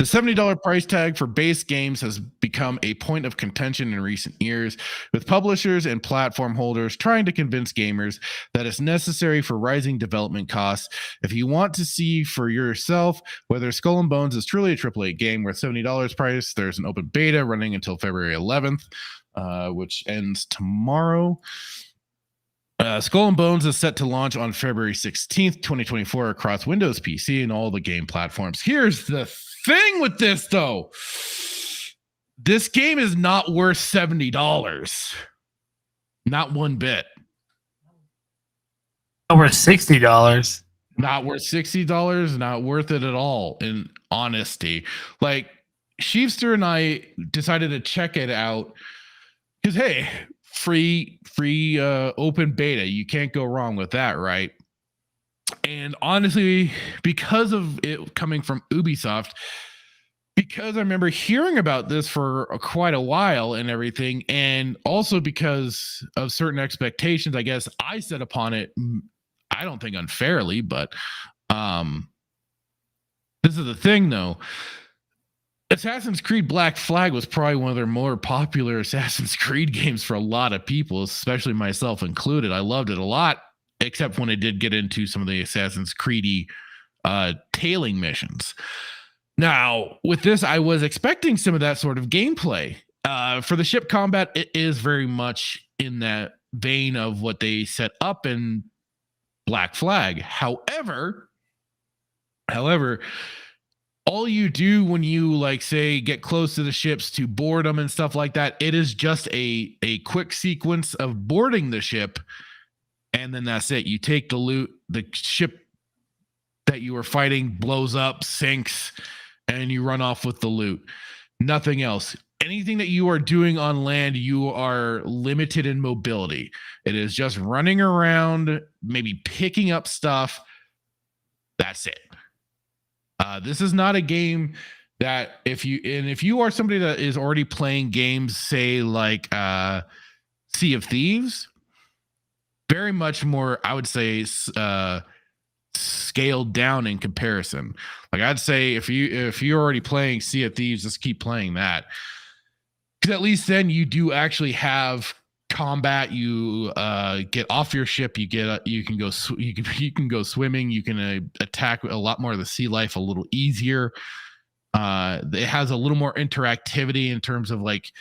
The $70 price tag for base games has become a point of contention in recent years, with publishers and platform holders trying to convince gamers that it's necessary for rising development costs. If you want to see for yourself whether Skull and Bones is truly a AAA game worth $70 price, there's an open beta running until February 11th, which ends tomorrow. Skull and Bones is set to launch on February 16th, 2024 across Windows, PC, and all the game platforms. Here's the thing with this, though. This game is not worth $70. Not one bit. Not worth $60. Not worth $60. Not worth it at all, in honesty. Like, Sheepster and I decided to check it out because, hey, free open beta. You can't go wrong with that, right? And honestly, because of it coming from Ubisoft, because I remember hearing about this for quite a while and everything, and also because of certain expectations, I guess I set upon it, I don't think unfairly, but this is the thing though. Assassin's Creed Black Flag was probably one of their more popular Assassin's Creed games for a lot of people, especially myself included. I loved it a lot, except when it did get into some of the Assassin's Creedy tailing missions. Now, with this, I was expecting some of that sort of gameplay. For the ship combat, it is very much in that vein of what they set up in Black Flag. However, all you do when you, like, say, get close to the ships to board them and stuff like that, it is just a quick sequence of boarding the ship, and then that's it. You take the loot, the ship that you were fighting blows up, sinks, and you run off with the loot. Nothing else. Anything that you are doing on land, you are limited in mobility. It is just running around, maybe picking up stuff. That's it. This is not a game that if you are somebody that is already playing games, say like Sea of Thieves, very much more, I would say, scaled down in comparison. Like, I'd say if you're already playing Sea of Thieves, just keep playing that, because at least then you do actually have combat. You get off your ship, you can go swimming, you can attack a lot more of the sea life a little easier. It has a little more interactivity in terms of, like,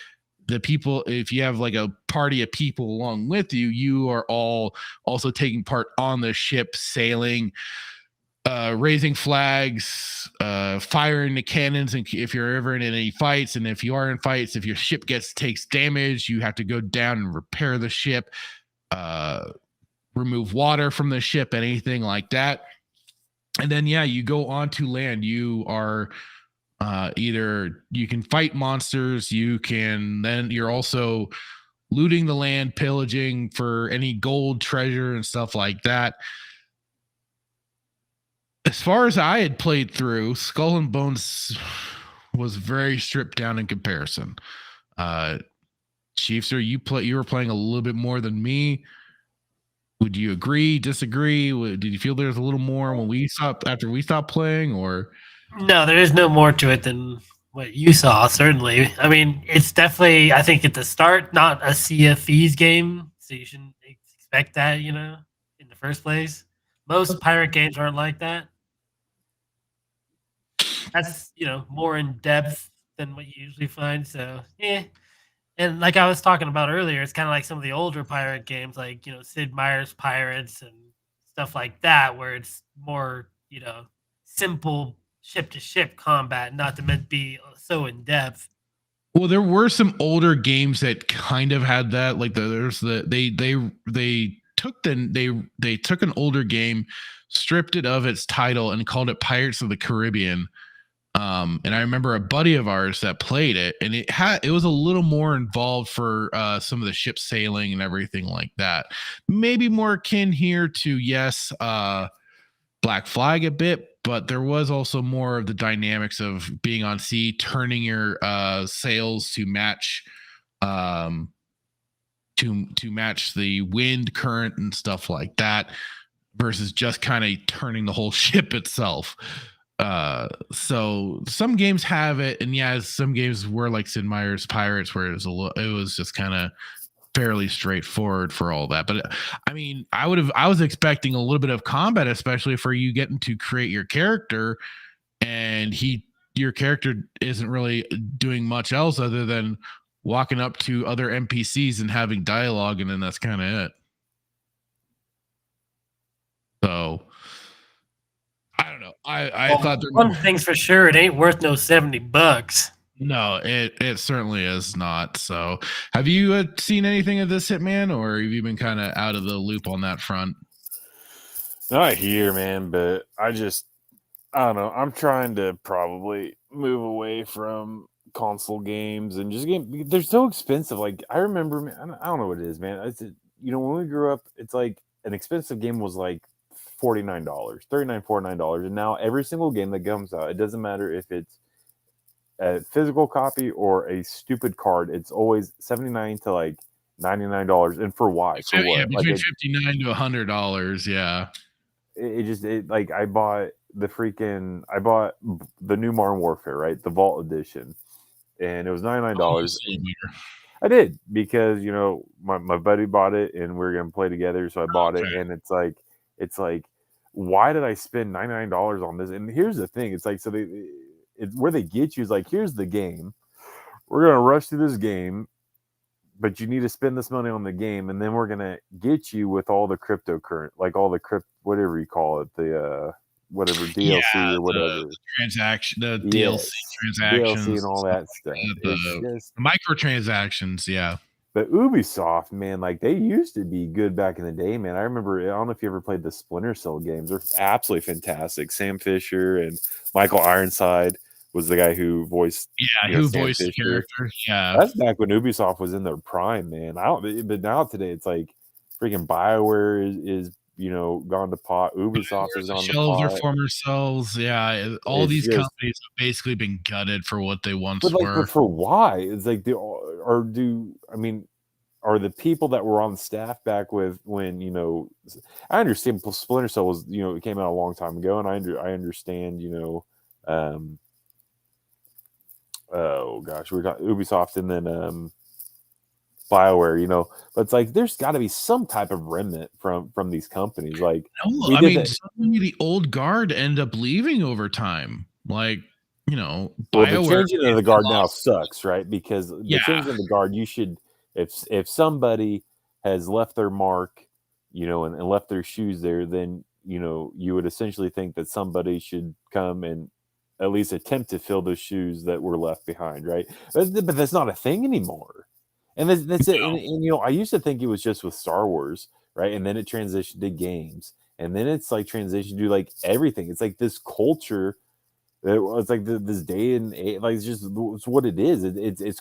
the people. If you have like a party of people along with you, you are all also taking part on the ship, sailing, raising flags, firing the cannons, and if you're ever in any fights, and if you are in fights, if your ship takes damage, you have to go down and repair the ship, remove water from the ship, anything like that. And then you go onto land. You are either you can fight monsters, you're also looting the land, pillaging for any gold, treasure, and stuff like that. As far as I had played through, Skull and Bones was very stripped down in comparison. Chiefster, you were playing a little bit more than me. Would you agree, disagree? Did you feel there's a little more after we stopped playing, or? No, there is no more to it than what you saw, certainly. I mean, it's definitely, I think, at the start, not a Sea of Thieves game, so you shouldn't expect that, in the first place. Most pirate games aren't like that. That's, more in depth than what you usually find, so, yeah. And like I was talking about earlier, it's kind of like some of the older pirate games, like, Sid Meier's Pirates and stuff like that, where it's more, simple ship-to-ship combat, not to meant to be so in-depth. Well, there were some older games that kind of had that. Like they took an older game, stripped it of its title, and called it Pirates of the Caribbean. And I remember a buddy of ours that played it, and it was a little more involved for some of the ship sailing and everything like that. Maybe more akin here to Black Flag a bit, but there was also more of the dynamics of being on sea, turning your sails to match to match the wind current and stuff like that, versus just kind of turning the whole ship itself. So some games have it, and yeah, some games were like Sid Meier's Pirates, where it was just kind of fairly straightforward for all that. But I mean, I was expecting a little bit of combat, especially for you getting to create your character, and your character isn't really doing much else other than walking up to other NPCs and having dialogue, and then that's kind of it. So I don't know. I thought one thing's for sure, it ain't worth no $70. No, it certainly is not. So, have you seen anything of this, Hitman, or have you been kind of out of the loop on that front? Not here, man, but I don't know. I'm trying to probably move away from console games and just they're so expensive. Like, I remember, man, I don't know what it is, man. When we grew up, it's like an expensive game was like $49, $49, and now every single game that comes out, it doesn't matter if it's a physical copy or a stupid card, it's always $79 to like $99. And for why? For what? Yeah, between $59 to $100. Yeah. Like I bought the new Modern Warfare, right? The Vault Edition, and it was $99. I did because my buddy bought it and we were gonna play together, so I bought it, and it's like, why did I spend $99 on this? And here's the thing, it's like, so where they get you is like, here's the game, we're gonna rush through this game, but you need to spend this money on the game, and then we're gonna get you with all the cryptocurrency, like all the whatever you call it, the whatever DLC or whatever, the DLC transactions, DLC and all that stuff, the microtransactions, yeah. But Ubisoft, man, like they used to be good back in the day, man. I remember, I don't know if you ever played the Splinter Cell games. They're absolutely fantastic. Sam Fisher and Michael Ironside was the guy who voiced, who voiced the character. Yeah, that's back when Ubisoft was in their prime, man. But now today it's like freaking BioWare is gone to pot. Ubisoft is gone to pot. Their former selves, yeah. All these companies have basically been gutted for what they once were. But for why? It's like are the people that were on staff back when I understand Splinter Cell was it came out a long time ago, and I understand oh gosh, we're talking Ubisoft and then BioWare, but it's like there's got to be some type of remnant from these companies. Like, suddenly the old guard end up leaving over time. Like, BioWare, the changing of the guard now sucks, right? Because the changing of the guard, you should, if somebody has left their mark, and left their shoes there, then you would essentially think that somebody should come and at least attempt to fill those shoes that were left behind, right? But that's not a thing anymore. And that's it. And I used to think it was just with Star Wars, right? And then it transitioned to games, and then it's like transitioned to like everything. It's like this culture. It's like this day and age, like it's what it is. It's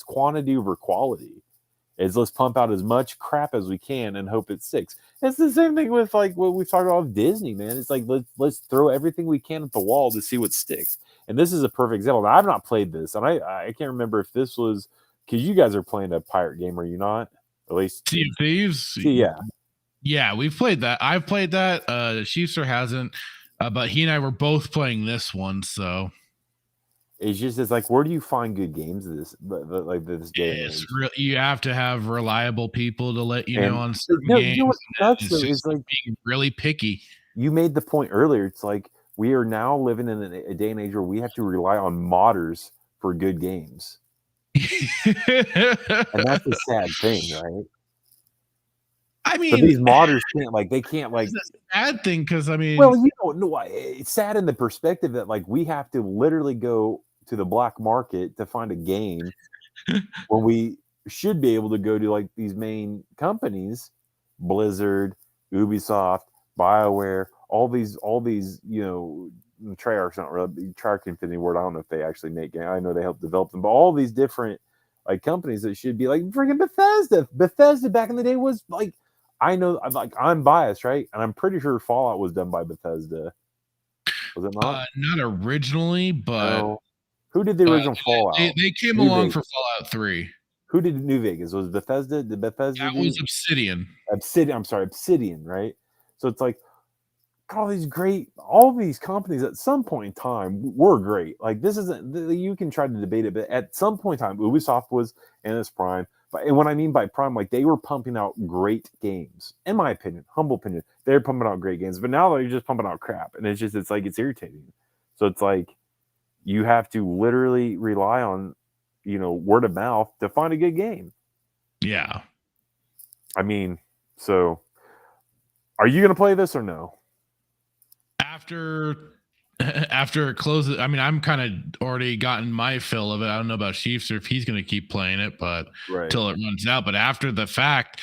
quantity over quality. It's let's pump out as much crap as we can and hope it sticks. It's the same thing with like what we talked about with Disney, man. It's like let's throw everything we can at the wall to see what sticks. And this is a perfect example. Now, I've not played this, and I can't remember if this was. Because you guys are playing a pirate game, are you not? At least Sea of Thieves. Yeah, we've played that. I've played that. Sheepster hasn't, but he and I were both playing this one. So it's like, where do you find good games this day? It's real. You have to have reliable people to let you know on certain games. It's like being really picky. You made the point earlier. It's like we are now living in a day and age where we have to rely on modders for good games. And that's a sad thing, right? I mean, but these modders can't it's a sad thing because well, you don't know. It's sad in the perspective that like we have to literally go to the black market to find a game when we should be able to go to like these main companies, Blizzard, Ubisoft, BioWare, all these Treyarch's not really Treyarch Infinity Ward. I don't know if they actually make games. I know they help develop them, but all these different like companies that should be like freaking Bethesda. Bethesda back in the day was like, I know, I'm biased, right? And I'm pretty sure Fallout was done by Bethesda. Was it not? Not originally, but no. Who did the original Fallout? They came along for Fallout 3. Who did New Vegas? Was Bethesda? Did Bethesda? That was Obsidian. Obsidian, right? So it's like all these companies at some point in time were great. Like this isn't, you can try to debate it, but at some point in time, Ubisoft was in its prime. And what I mean by prime, like they were pumping out great games. In my opinion, humble opinion, they're pumping out great games. But now they're just pumping out crap, and it's irritating. So it's like you have to literally rely on, word of mouth to find a good game. Yeah. I mean, so are you going to play this or no? After it closes, I mean, I'm kind of already gotten my fill of it. I don't know about Chiefs or if he's going to keep playing it, but till it runs out. But after the fact,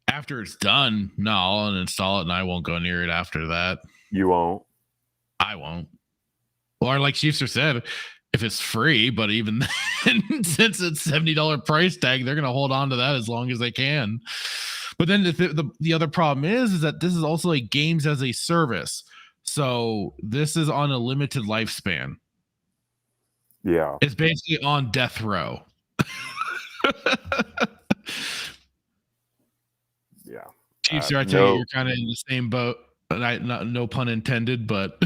after it's done, no, I'll uninstall it and I won't go near it after that. You won't? I won't. Or like Chiefs said, if it's free, but even then, since it's $70 price tag, they're going to hold on to that as long as they can. But then the other problem is that this is also like games as a service. So this is on a limited lifespan. Yeah. It's basically on death row. Yeah. Chiefs, I tell you, you're kind of in the same boat. No pun intended, but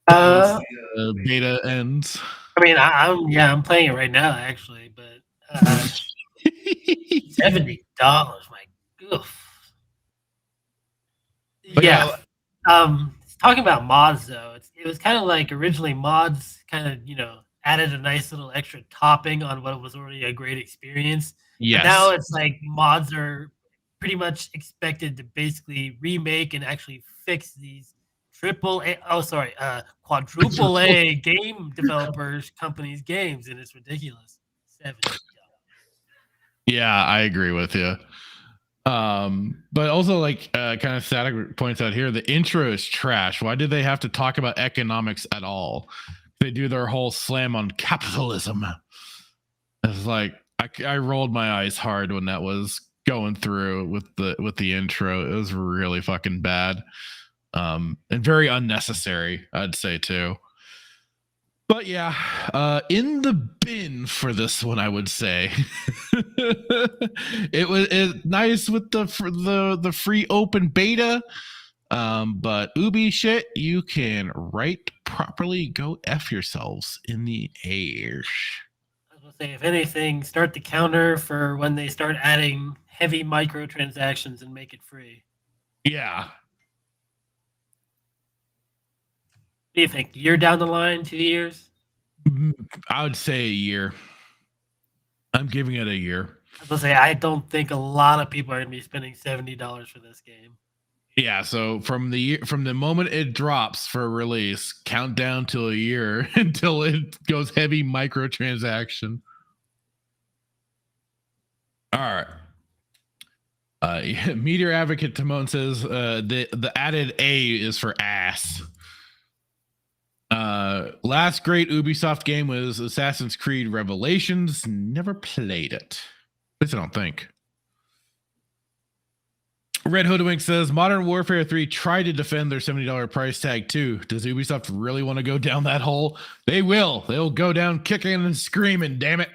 beta ends. I mean, I'm playing it right now, actually, but $70, my goof. But yeah. Talking about mods though, it was kind of like originally mods kind of added a nice little extra topping on what was already a great experience. Yes. But now it's like mods are pretty much expected to basically remake and actually fix these quadruple A game developers companies games, and it's ridiculous. $70. Yeah, I agree with you. But also like kind of Static points out here, the intro is trash. Why did they have to talk about economics at all? They do their whole slam on capitalism. It's like I rolled my eyes hard when that was going through with the intro. It was really fucking bad. And very unnecessary, I'd say too. But yeah, in the bin for this one, I would say. It was nice with the free open beta, but Ubi shit, you can write properly. Go F yourselves in the air. I was gonna say, if anything, start the counter for when they start adding heavy microtransactions and make it free. Yeah. What do you think? Year down the line, 2 years? I would say a year. I'm giving it a year. I was gonna say, I don't think a lot of people are gonna be spending $70 for this game. Yeah, so from the moment it drops for release, count down to a year until it goes heavy microtransaction. All right. Meteor Advocate Timon says the added A is for ass. Last great Ubisoft game was Assassin's Creed Revelations. Never played it. At least I don't think. Red Hoodwink says Modern Warfare 3 tried to defend their $70 price tag too. Does Ubisoft really want to go down that hole? They will. They'll go down kicking and screaming, damn it.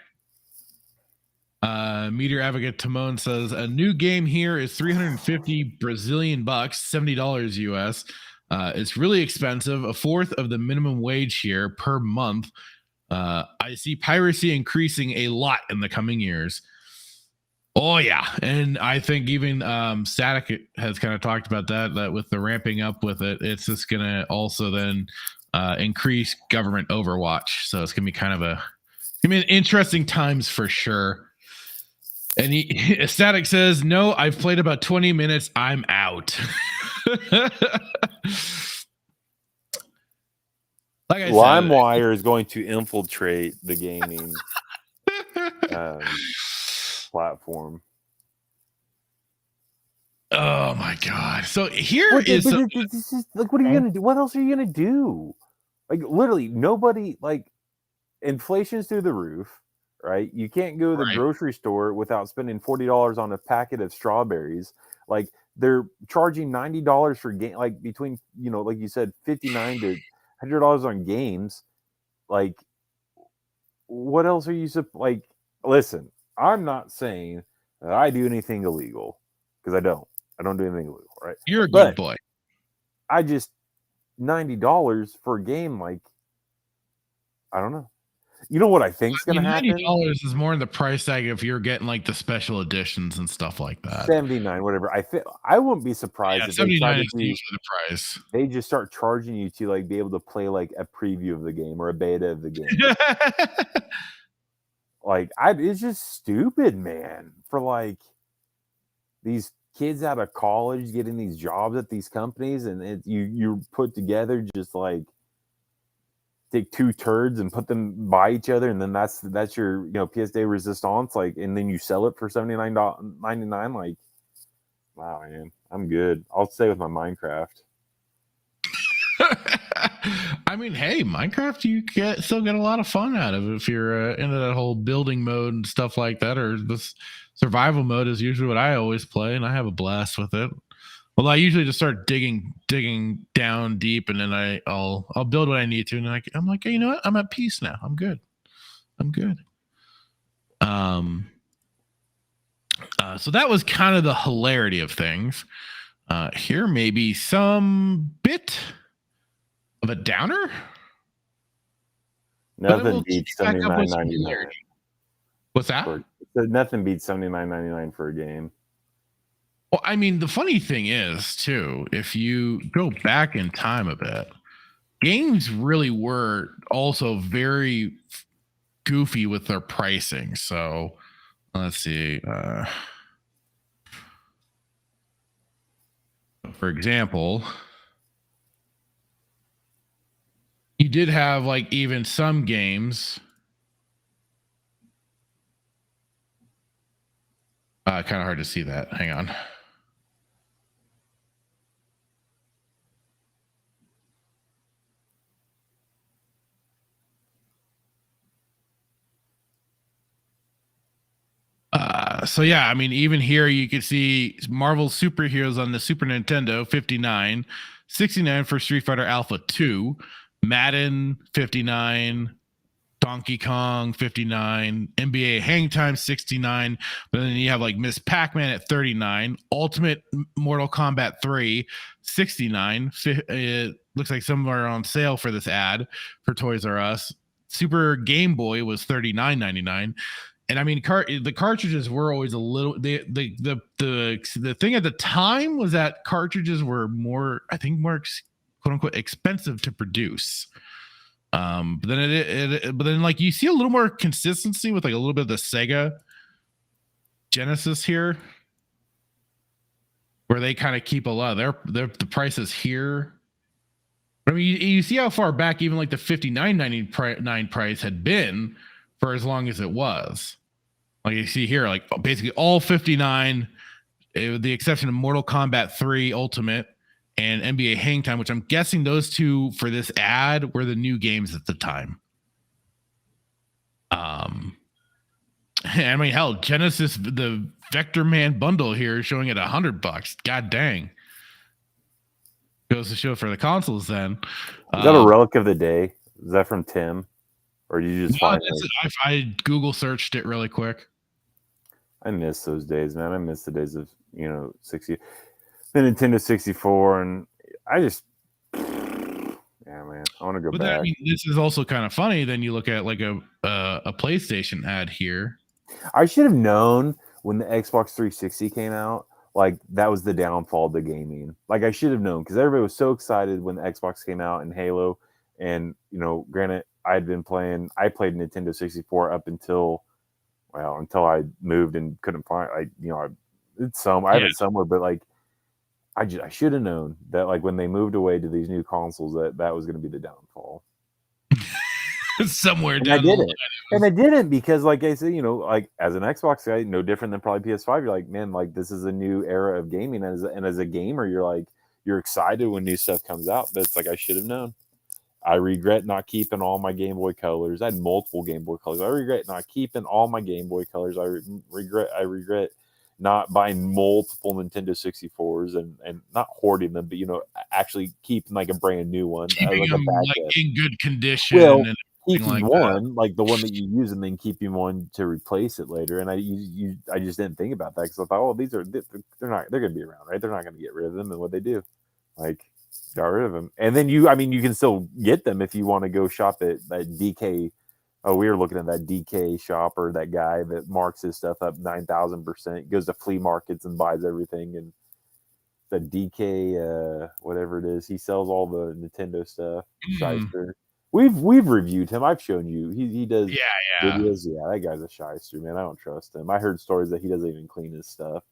Meteor Advocate Timon says a new game here is 350 Brazilian bucks, $70 US. It's really expensive, a fourth of the minimum wage here per month. I see piracy increasing a lot in the coming years. Oh yeah, and I think even Static has kind of talked about that with the ramping up with it, it's just gonna also then increase government overwatch. So it's gonna be kind of an interesting times for sure. And Static says, no, I've played about 20 minutes. I'm out. Like I LimeWire is going to infiltrate the gaming platform. Oh my god! So here What are you gonna do? What else are you gonna do? Like literally, nobody. Like inflation's through the roof, right? You can't go to the grocery store without spending $40 on a packet of strawberries. Like they're charging $90 for game, like between like you said, $59 to $100 on games. Like, what else are you like? Listen, I'm not saying that I do anything illegal because I don't. I don't do anything illegal, right? You're a But good boy. I just $90 for a game, like, I don't know. You know what I think's going to happen? $90 is more in the price tag if you're getting like the special editions and stuff like that. 79, whatever. I wouldn't be surprised if they tried to do usually the price. They just start charging you to like be able to play like a preview of the game or a beta of the game. Like, it's just stupid, man. For like these kids out of college getting these jobs at these companies, and you put together just like take two turds and put them by each other, and then that's your PS de resistance, like, and then you sell it for $79.99. Like, wow, man, I'm good. I'll stay with my Minecraft. I mean, hey, Minecraft, you still get a lot of fun out of it if you're into that whole building mode and stuff like that, or this survival mode is usually what I always play, and I have a blast with it. Well, I usually just start digging down deep, and then I'll build what I need to, and I'm like, hey, you know what? I'm at peace now. I'm good. So that was kind of the hilarity of things. Here may be some bit of a downer. Nothing beats $79.99. What's that? Nothing beats $79.99 for a game. Well, I mean, the funny thing is, too, if you go back in time a bit, games really were also very goofy with their pricing. So let's see. For example, you did have like even some games. Kind of hard to see that. Hang on. So yeah, I mean, even here you can see Marvel Superheroes on the Super Nintendo, 59, 69 for Street Fighter Alpha 2, Madden 59, Donkey Kong 59, NBA Hang Time 69, but then you have like Miss Pac-Man at 39, Ultimate Mortal Kombat 3 69. It looks like some are on sale for this ad for Toys R Us. Super Game Boy was $39.99. And I mean, the cartridges were always a little. The thing at the time was that cartridges were more, I think, more quote unquote expensive to produce. But then like you see a little more consistency with like a little bit of the Sega Genesis here, where they kind of keep a lot of the prices here. I mean, you see how far back even like the $59.99 price had been for as long as it was. Like you see here, like basically all 59, with the exception of Mortal Kombat 3 Ultimate and NBA Hang Time, which I'm guessing those two for this ad were the new games at the time. I mean, hell, Genesis, the Vector Man bundle here is showing at $100. God dang. Goes to show for the consoles then. Is that a relic of the day? Is that from Tim? Or did you just find it? I Google searched it really quick. I miss those days, man. I miss the days of, 60, the Nintendo 64, and I just, yeah, man, I want to go back. Then, I mean, this is also kind of funny. Then you look at like a PlayStation ad here. I should have known when the Xbox 360 came out, like that was the downfall of the gaming. Like I should have known because everybody was so excited when the Xbox came out and Halo, and granted, I played Nintendo 64 up until I moved and couldn't find. I have it somewhere, but like I should have known that like when they moved away to these new consoles that was going to be the downfall. Somewhere and down I didn't, and I didn't because like I said, like as an Xbox guy, no different than probably PS5. You're like, man, like this is a new era of gaming, and as a gamer, you're excited when new stuff comes out. But it's like I should have known. I regret not keeping all my Game Boy Colors. I had multiple Game Boy Colors. I regret not keeping all my Game Boy Colors. I regret not buying multiple Nintendo 64s and not hoarding them, but actually keeping like a brand new one, keeping like them a like in good condition. Well, keeping like one, like the one that you use, and then keeping one to replace it later. And I just didn't think about that because I thought, oh, they're going to be around, right? They're not going to get rid of them. And what they do, like, got rid of them. And then you can still get them if you want to go shop at that DK. Oh, we were looking at that DK shop, or that guy that marks his stuff up 9,000%, goes to flea markets and buys everything. And the DK, whatever it is, he sells all the Nintendo stuff. Shyster. We've reviewed him. I've shown you. He does videos. Yeah, that guy's a shyster, man. I don't trust him. I heard stories that he doesn't even clean his stuff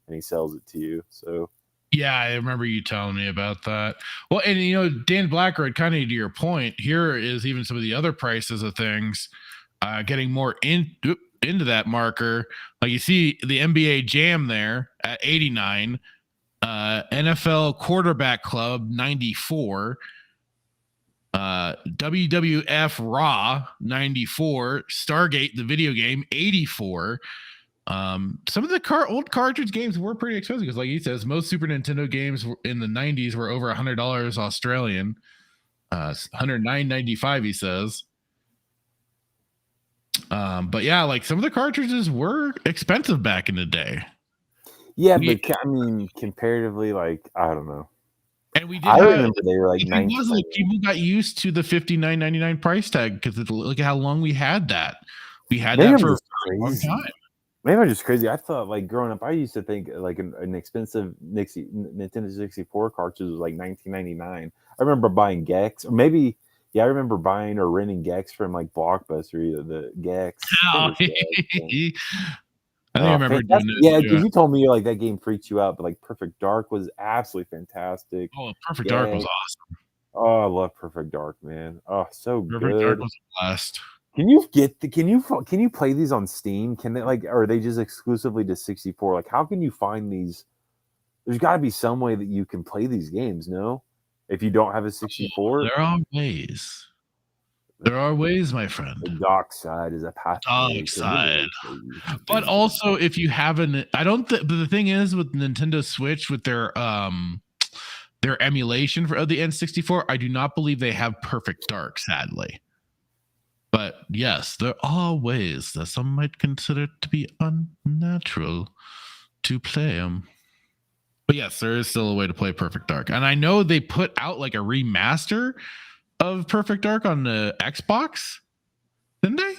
and he sells it to you. So yeah, I remember you telling me about that. Well, and Dan Blackroyd, kind of to your point, here is even some of the other prices of things getting more into that marker. Like you see the NBA Jam there at 89, NFL Quarterback Club 94, WWF Raw 94, Stargate the video game 84. Some of the old cartridge games were pretty expensive because, like he says, most Super Nintendo games in the 90s were over $100 Australian, $109.95 he says. But yeah, like some of the cartridges were expensive back in the day. Yeah, but I mean, comparatively, like, I don't know. And we did. I remember they were like people got used to the $59.99 price tag because look at how long we had that. We had that for a long time. Maybe I'm just crazy. I thought, like, growing up, I used to think like an expensive Nintendo 64 cartridge was like $19.99. I remember buying Gex, or maybe. Yeah, I remember buying or renting Gex from like Blockbuster, either the Gex. Oh, I think I remember doing this. Yeah, because you told me like that game freaked you out, but like Perfect Dark was absolutely fantastic. Oh, Perfect Dark was awesome. Oh, I love Perfect Dark, man. Oh, so Perfect good. Dark was a blast. Can you play these on Steam? Can they, like, or are they just exclusively to 64? Like, how can you find these? There's got to be some way that you can play these games, no? If you don't have a 64, there are ways. There are ways, my friend. The dark side is a path. Dark side. But also, if you haven't, but the thing is with Nintendo Switch, with their emulation of the N64, I do not believe they have Perfect Dark, sadly. But yes, there are ways that some might consider to be unnatural to play them. But yes, there is still a way to play Perfect Dark. And I know they put out like a remaster of Perfect Dark on the Xbox, didn't they?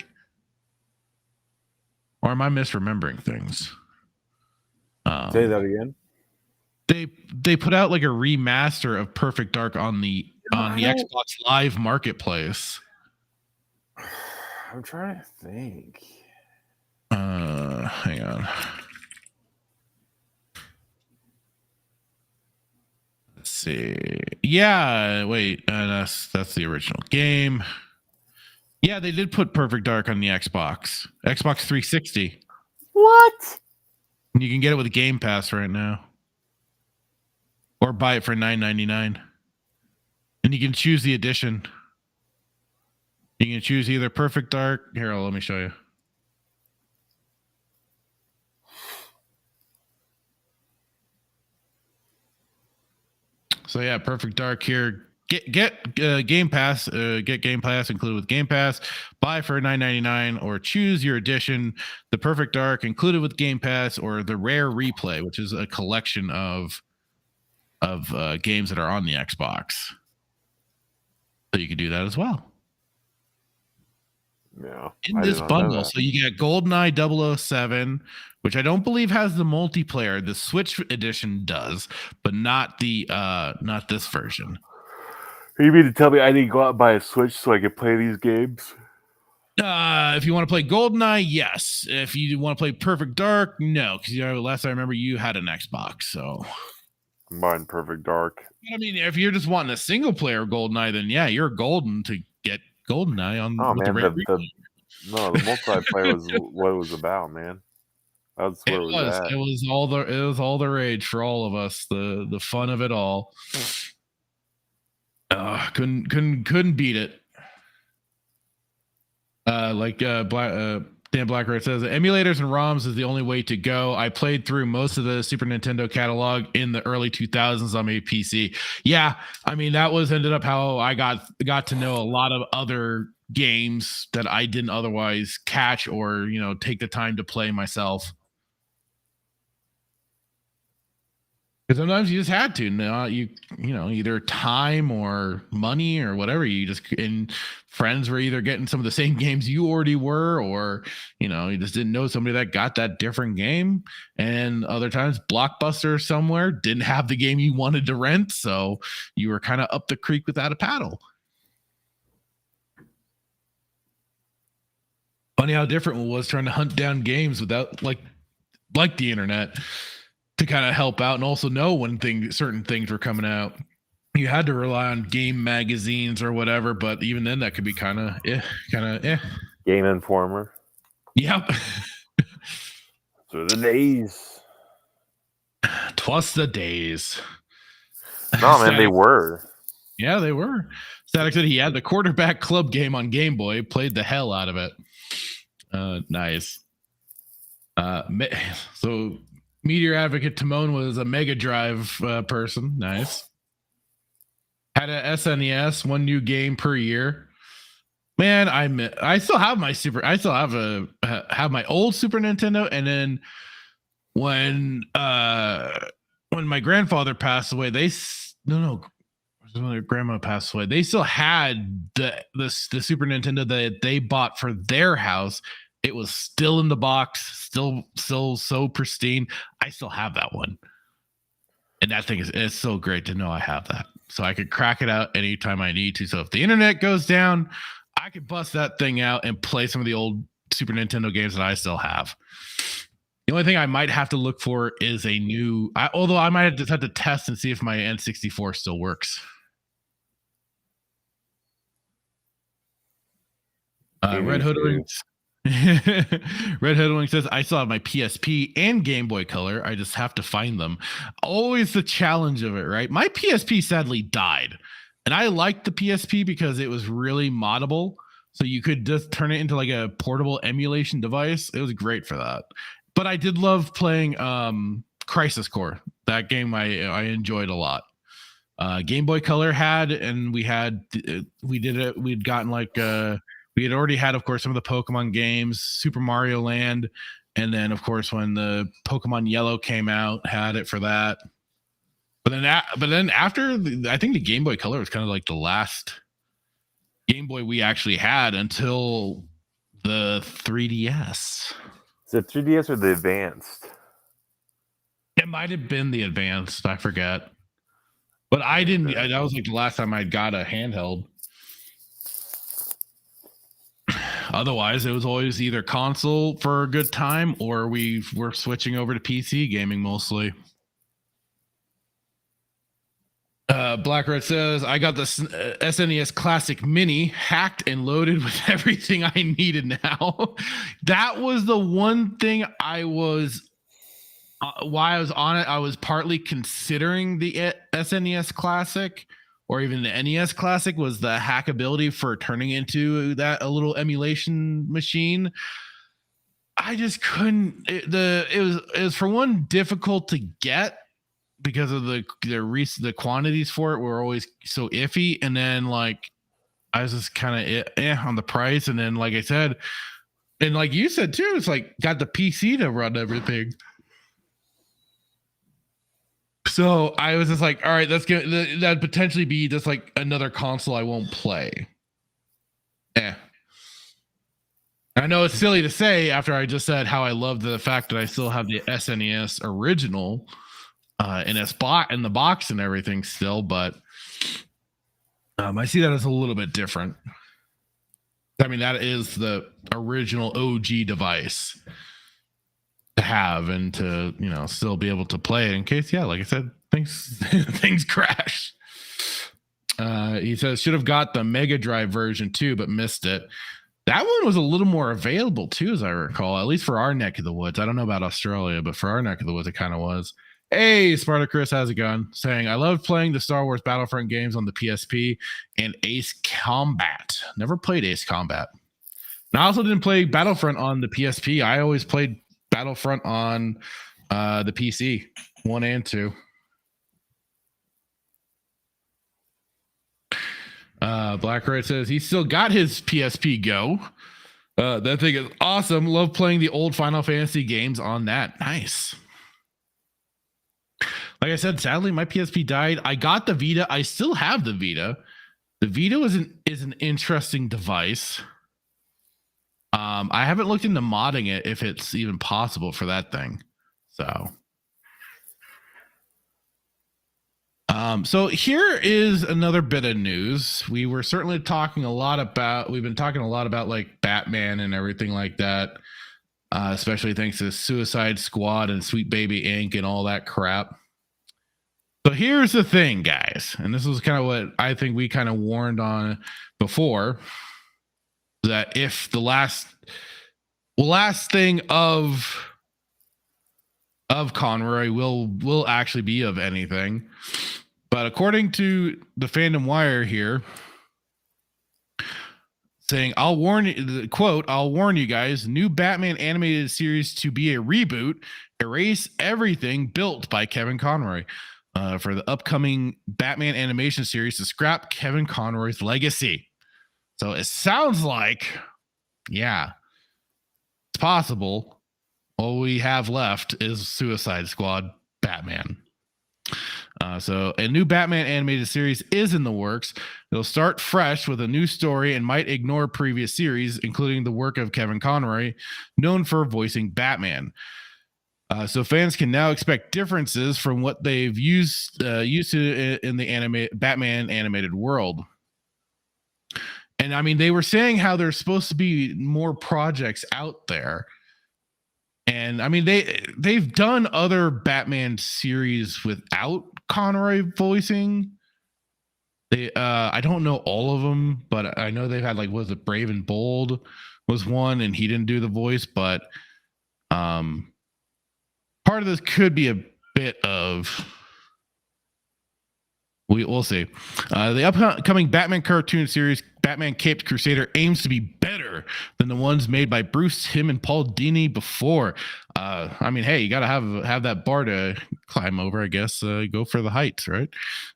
Or am I misremembering things? Say that again. They put out like a remaster of Perfect Dark on the Xbox Live Marketplace. I'm trying to think. Hang on. Let's see. Yeah, wait. That's the original game. Yeah, they did put Perfect Dark on the Xbox 360. What? And you can get it with Game Pass right now, or buy it for $9.99. And you can choose the edition. You can choose either Perfect Dark. Here, let me show you. So yeah, Perfect Dark here. Get Game Pass. Get Game Pass included with Game Pass. Buy for $9.99 or choose your edition. The Perfect Dark included with Game Pass, or the Rare Replay, which is a collection of games that are on the Xbox. So you can do that as well. Yeah. In this bundle, so you get GoldenEye 007, which I don't believe has the multiplayer. The Switch edition does, but not this version. You mean to tell me I need to go out and buy a Switch so I can play these games? If you want to play GoldenEye, yes. If you want to play Perfect Dark, no, because last I remember you had an Xbox, so I'm buying Perfect Dark. I mean, if you're just wanting a single player GoldenEye, then yeah, you're golden to get GoldenEye on. Oh man, the multiplayer was what it was about, man. That's what it was. It was all the rage for all of us. The fun of it all. Couldn't beat it. Dan Blackroyd says emulators and ROMs is the only way to go. I played through most of the Super Nintendo catalog in the early 2000s on my PC. Yeah, I mean that was ended up how I got to know a lot of other games that I didn't otherwise catch or take the time to play myself. Because sometimes you just had to. Now either time or money or whatever. And friends were either getting some of the same games you already were, or you just didn't know somebody that got that different game. And other times, Blockbuster somewhere didn't have the game you wanted to rent, so you were kind of up the creek without a paddle. Funny how different it was trying to hunt down games without like the internet to kind of help out and also know when certain things were coming out. You had to rely on game magazines or whatever, but even then that could be kind of Game Informer. Yep. So the days. 'Twas the days. No, man, they were. Yeah, they were. Static said he had the Quarterback Club game on Game Boy, played the hell out of it. Nice. So Meteor Advocate Timon was a Mega Drive person. Nice. Had a SNES, one new game per year. Man, I still have my have my old Super Nintendo, and then when my grandfather passed away, when my grandma passed away, they still had the Super Nintendo that they bought for their house. It was still in the box, still so pristine. I still have that one. And that thing it's so great to know I have that. So I could crack it out anytime I need to. So if the internet goes down, I could bust that thing out and play some of the old Super Nintendo games that I still have. The only thing I might have to look for is a new, although I might just have to test and see if my N64 still works. Red Hoodwink says, I still have my PSP and Game Boy Color. I just have to find them. Always the challenge of it, right? My PSP sadly died. And I liked the PSP because it was really moddable. So you could just turn it into like a portable emulation device. It was great for that. But I did love playing Crisis Core. That game I enjoyed a lot. Game Boy Color and we had already had, of course, some of the Pokemon games, Super Mario Land, and then, of course, when the Pokemon Yellow came out, had it for that. But then after, I think the Game Boy Color was kind of like the last Game Boy we actually had until the 3DS. Is it 3DS or the Advanced? It might have been the Advanced. I forget. But I didn't. That was like the last time I got a handheld. Otherwise, it was always either console for a good time or we were switching over to PC gaming mostly. Black Red says, I got the SNES Classic Mini hacked and loaded with everything I needed now. That was the one thing I was, while I was on it, I was partly considering the SNES Classic or even the NES Classic, was the hackability for turning into a little emulation machine. I just couldn't. It was for one difficult to get because of the quantities for it were always so iffy, and then like I was just kind of on the price, and then like I said, and like you said too, it's like got the PC to run everything. So I was just like, all right, that'd potentially be just like another console I won't play. I know it's silly to say after I just said how I love the fact that I still have the SNES original in the box and everything still, but I see that as a little bit different. I mean, that is the original OG device to have and to still be able to play in case like I said, things crash. He says should have got the Mega Drive version too, but missed it. That one was a little more available too, as I recall, at least for our neck of the woods. I don't know about Australia, but for our neck of the woods it kind of was. Hey, Spartacus, how's it going? Saying I love playing the Star Wars Battlefront games on the PSP and Ace Combat. Never played Ace Combat. And I also didn't play Battlefront on the PSP. I always played Battlefront on the PC, 1 and 2. Black Red says he still got his PSP Go. That thing is awesome. Love playing the old Final Fantasy games on that. Nice. Like I said, sadly, my PSP died. I got the Vita. I still have the Vita. The Vita is an interesting device. I haven't looked into modding it if it's even possible for that thing. So here is another bit of news. We were certainly talking a lot about, like Batman and everything like that, especially thanks to Suicide Squad and Sweet Baby Inc. and all that crap. So here's the thing, guys, and this was kind of what I think we kind of warned on before, that if the last thing of Conroy will actually be of anything. But according to the Fandom Wire here, saying, I'll warn you guys, new Batman animated series to be a reboot, erase everything built by Kevin Conroy. For the upcoming Batman animation series to scrap Kevin Conroy's legacy. So it sounds like, yeah, it's possible. All we have left is Suicide Squad Batman. So a new Batman animated series is in the works. It'll start fresh with a new story and might ignore previous series, including the work of Kevin Conroy, known for voicing Batman. So fans can now expect differences from what they've used to in the Batman animated world. And I mean, they were saying how there's supposed to be more projects out there. And I mean, they've done other Batman series without Conroy voicing. I don't know all of them, but I know they've had, like, was it Brave and Bold was one, and he didn't do the voice, but part of this could be a bit of, we'll see. The upcoming Batman cartoon series, Batman Caped Crusader, aims to be better than the ones made by Bruce Timm and Paul Dini before. I mean, hey, you got to have that bar to climb over, I guess. Go for the heights, right?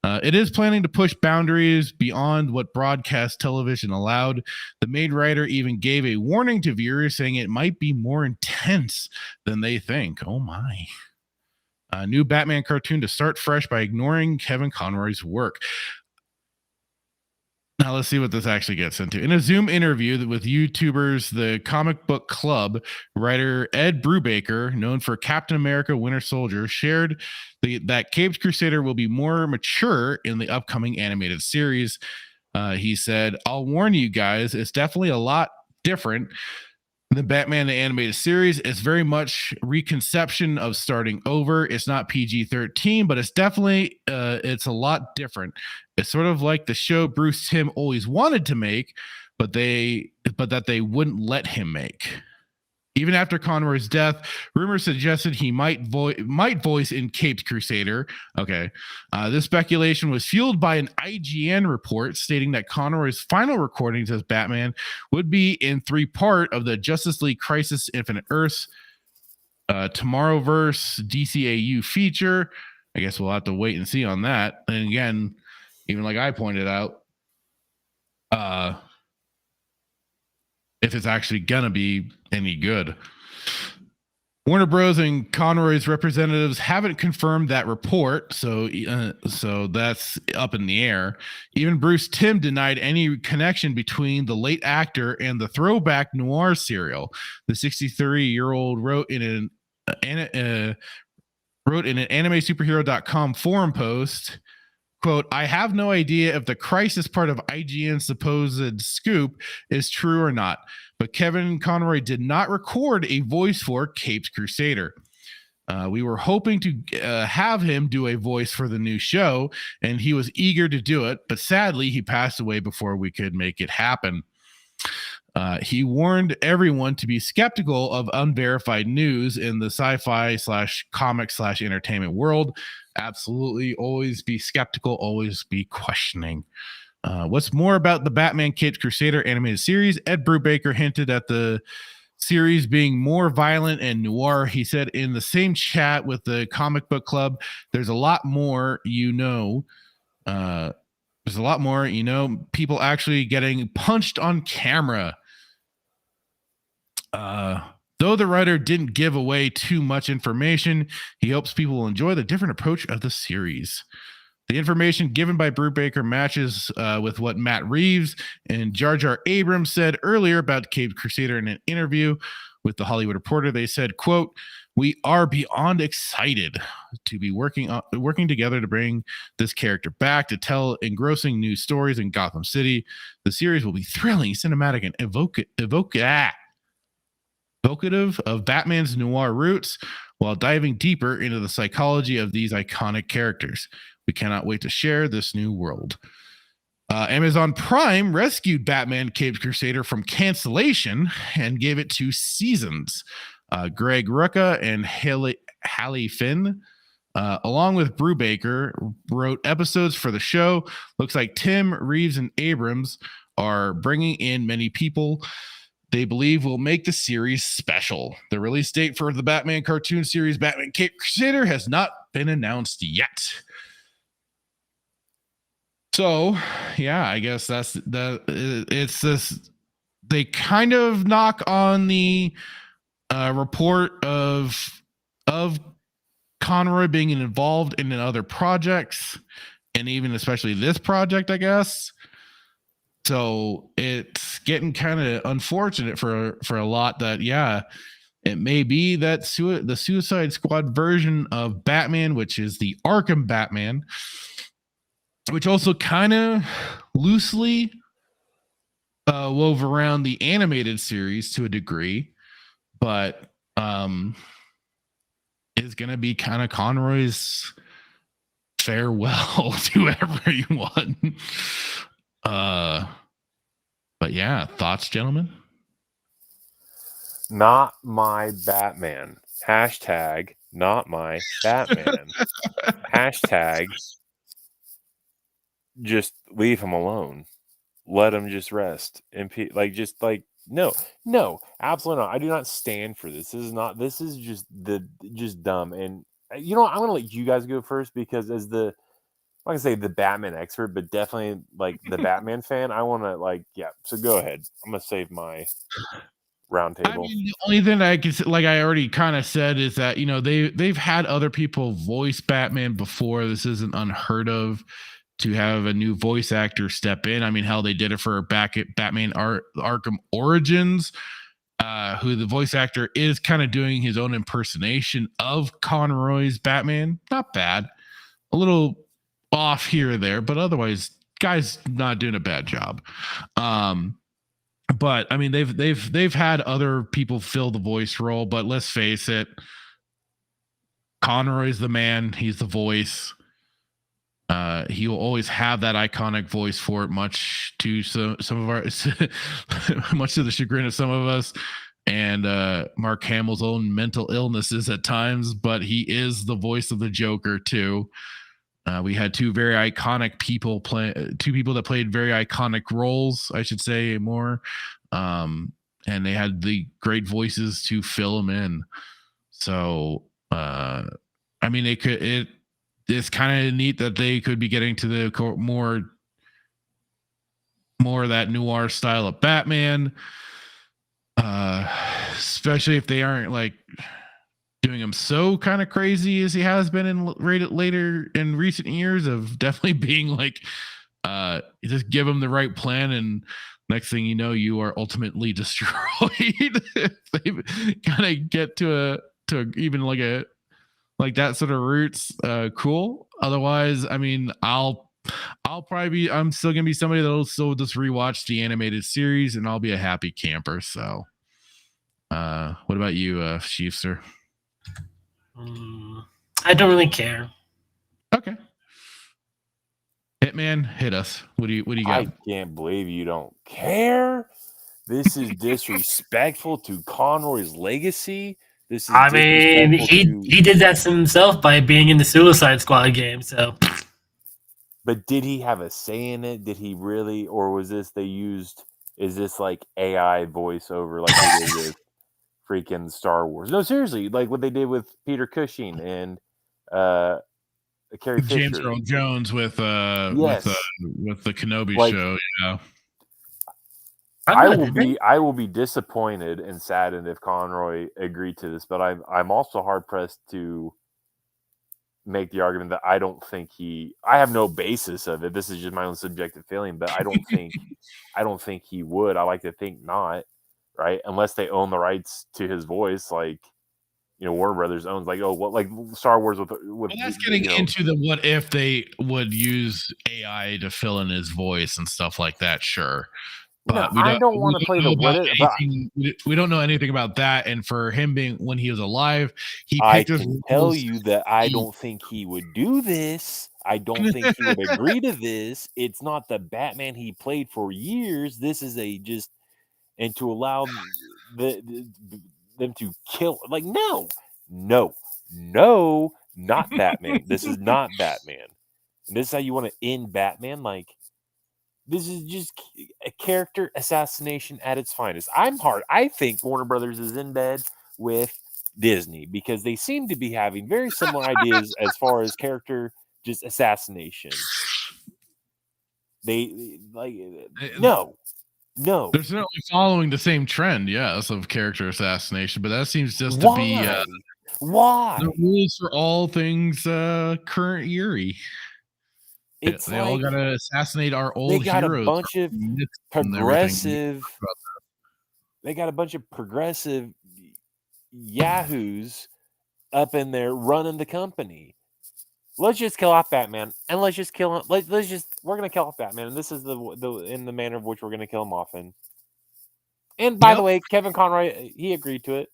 It is planning to push boundaries beyond what broadcast television allowed. The main writer even gave a warning to viewers, saying it might be more intense than they think. Oh my. A new Batman cartoon to start fresh by ignoring Kevin Conroy's work. Now let's see what this actually gets into. In a Zoom interview with YouTubers, the Comic Book Club, writer Ed Brubaker, known for Captain America Winter Soldier, shared that Caped Crusader will be more mature in the upcoming animated series. He said, I'll warn you guys, it's definitely a lot different. The Batman the animated series is very much reconception of starting over. It's not PG-13, but it's definitely it's a lot different. It's sort of like the show Bruce Timm always wanted to make, but that they wouldn't let him make. Even after Conroy's death, rumors suggested he might voice in Caped Crusader. Okay. This speculation was fueled by an IGN report stating that Conroy's final recordings as Batman would be in 3-part of the Justice League Crisis Infinite Earths Tomorrowverse DCAU feature. I guess we'll have to wait and see on that. And again, even like I pointed out, if it's actually gonna be any good. Warner Bros. And Conroy's representatives haven't confirmed that report, so that's up in the air. Even Bruce Timm denied any connection between the late actor and the throwback noir serial. The 63-year-old wrote in an AnimeSuperhero.com forum post, quote, I have no idea if the crisis part of IGN's supposed scoop is true or not, but Kevin Conroy did not record a voice for Caped Crusader. We were hoping to have him do a voice for the new show, and he was eager to do it, but sadly, he passed away before we could make it happen. He warned everyone to be skeptical of unverified news in the sci-fi / comic / entertainment world. Absolutely. Always be skeptical. Always be questioning. What's more about the Batman Caped Crusader animated series? Ed Brubaker hinted at the series being more violent and noir. He said in the same chat with the Comic Book Club, there's a lot more, there's a lot more, people actually getting punched on camera. Though the writer didn't give away too much information, he hopes people will enjoy the different approach of the series. The information given by Brubaker matches with what Matt Reeves and Jar Jar Abrams said earlier about Caped Crusader in an interview with the Hollywood Reporter. They said, quote, "We are beyond excited to be working together to bring this character back, to tell engrossing new stories in Gotham City. The series will be thrilling, cinematic, and evocative of Batman's noir roots while diving deeper into the psychology of these iconic characters. We cannot wait to share this new world." Amazon Prime rescued Batman Caped Crusader from cancellation and gave it 2 seasons. Greg Rucka and Hallie Finn, along with Brubaker, wrote episodes for the show. Looks like Tim, Reeves, and Abrams are bringing in many people they believe will make the series special. The release date for the Batman cartoon series Batman Caped Crusader has not been announced yet. So, yeah, I guess it's this. They kind of knock on the report of Conroy being involved in other projects, and even especially this project, I guess. So it's getting kind of unfortunate for a lot that, yeah, it may be that the Suicide Squad version of Batman, which is the Arkham Batman, which also kind of loosely wove around the animated series to a degree, but is going to be kind of Conroy's farewell to everyone. But yeah, thoughts, gentlemen? Not my Batman. Hashtag not my Batman. Hashtag just leave him alone. Let him just rest in peace. No, absolutely not. I do not stand for this. This is just dumb. And I'm gonna let you guys go first, because as I'm not gonna say the Batman expert, but definitely like the Batman fan, I want to so go ahead. I'm gonna save my roundtable. I mean, the only thing I can, like I already kind of said, is that they've had other people voice Batman before. This isn't unheard of to have a new voice actor step in. I mean, hell, they did it for Batman Arkham Origins, who the voice actor is kind of doing his own impersonation of Conroy's Batman. Not bad, a little off here or there, but otherwise, guy's not doing a bad job. But I mean, they've had other people fill the voice role, but let's face it, Conroy's the man. He's the voice. He will always have that iconic much to the chagrin of some of us, and Mark Hamill's own mental illnesses at times, but he is the voice of the Joker too. We had two people that played very iconic roles, I should say more, and they had the great voices to fill them in. So, I mean, it's kind of neat that they could be getting to the more of that noir style of Batman, especially if they aren't like doing him so kind of crazy as he has been in later in recent years, of definitely being like, just give him the right plan, and next thing you know, you are ultimately destroyed. If they kind of get to even like that sort of roots, cool. Otherwise, I mean, I'm still gonna be somebody that'll still just rewatch the animated series, and I'll be a happy camper. So, what about you, Chiefster? I don't really care. Okay, Hitman, hit us. What do you got? I can't believe you don't care. This is disrespectful to Conroy's legacy. This is. I mean, he did that to himself by being in the Suicide Squad game. So But did he have a say in it? Did he really, or was this they used? Is this like AI voiceover like they did with freaking Star Wars? No, seriously, like what they did with Peter Cushing and Carrie James Fisher. Earl Jones with Yes. with the Kenobi Like, show. Yeah, I will be disappointed and saddened if Conroy agreed to this, but I'm also hard pressed to make the argument that I don't think I have no basis of it. This is just my own subjective feeling, but I don't think he would. I like to think not, right? Unless they own the rights to his voice, like, Warner Brothers owns, like, like Star Wars with well, that's getting into the what if they would use AI to fill in his voice and stuff like that. Sure. But no, I don't want to play the what if. We don't know anything about that. And for him being when he was alive, I can tell you that I don't think he would do this. I don't think he would agree to this. It's not the Batman he played for years. This is and to allow them to kill. Like, no, not Batman. This is not Batman. And this is how you want to end Batman? Like, this is just a character assassination at its finest. I think Warner Brothers is in bed with Disney because they seem to be having very similar ideas as far as character just assassination. They no. They're certainly following the same trend, yes, of character assassination, but that seems just to be why the rules for all things current eerie. They all got to assassinate our old got heroes. A bunch of progressive. They got a bunch of progressive yahoos up in there running the company. Let's just kill off Batman, and let's just kill him. We're gonna kill off Batman, and this is the in the manner of which we're gonna kill him off in. And by the way, Kevin Conroy, he agreed to it.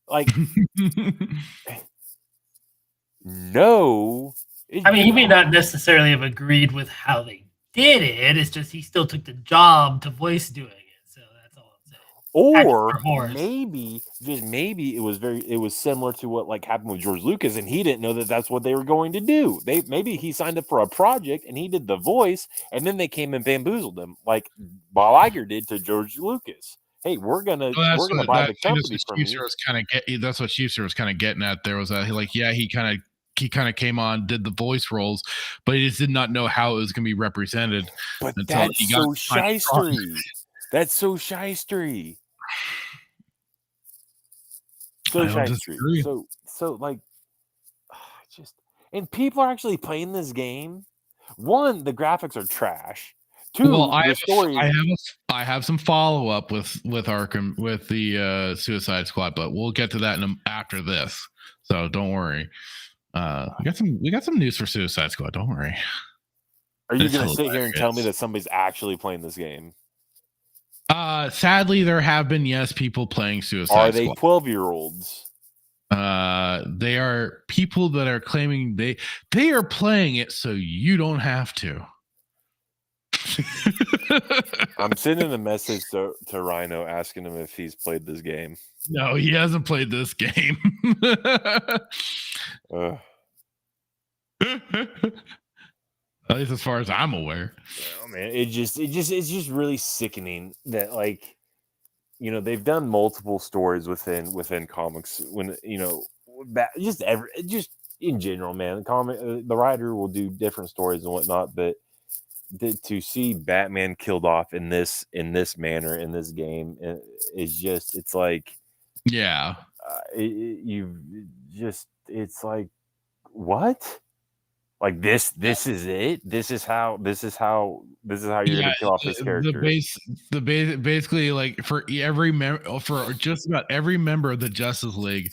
Like, no. I mean, he may not necessarily have agreed with how they did it. It's just he still took the job to voice doing it. So that's all I'm saying. Or maybe, just maybe, it was similar to what like happened with George Lucas, and he didn't know that that's what they were going to do. Maybe he signed up for a project and he did the voice, and then they came and bamboozled him, like Bob Iger did to George Lucas. Hey, we're gonna buy the company from you. That's what Chiefster was kind of getting at. There was he kind of came on, did the voice roles, but he just did not know how it was going to be represented. But that's so shystery. That's so shystery. So shystery. So like, just, and people are actually playing this game. One, the graphics are trash. Two, well, the I have some follow up with Arkham with the Suicide Squad, but we'll get to that after this. So don't worry. We got some news for Suicide Squad. Don't worry. Are you going to sit here and tell me that somebody's actually playing this game? Sadly, there have been people playing Suicide Squad. Are they 12-year-olds? They are people that are claiming they are playing it so you don't have to. I'm sending a message to Rhino asking him if he's played this game. No, he hasn't played this game. At least as far as I'm aware. Oh man, it's just really sickening that, like, they've done multiple stories within comics when just in general, man. The writer will do different stories and whatnot, but to see Batman killed off in this manner in this game is just, it's like, yeah, it's like, what? Like, this is it. This is how you're gonna kill off this character. Basically, like, for just about every member of the Justice League,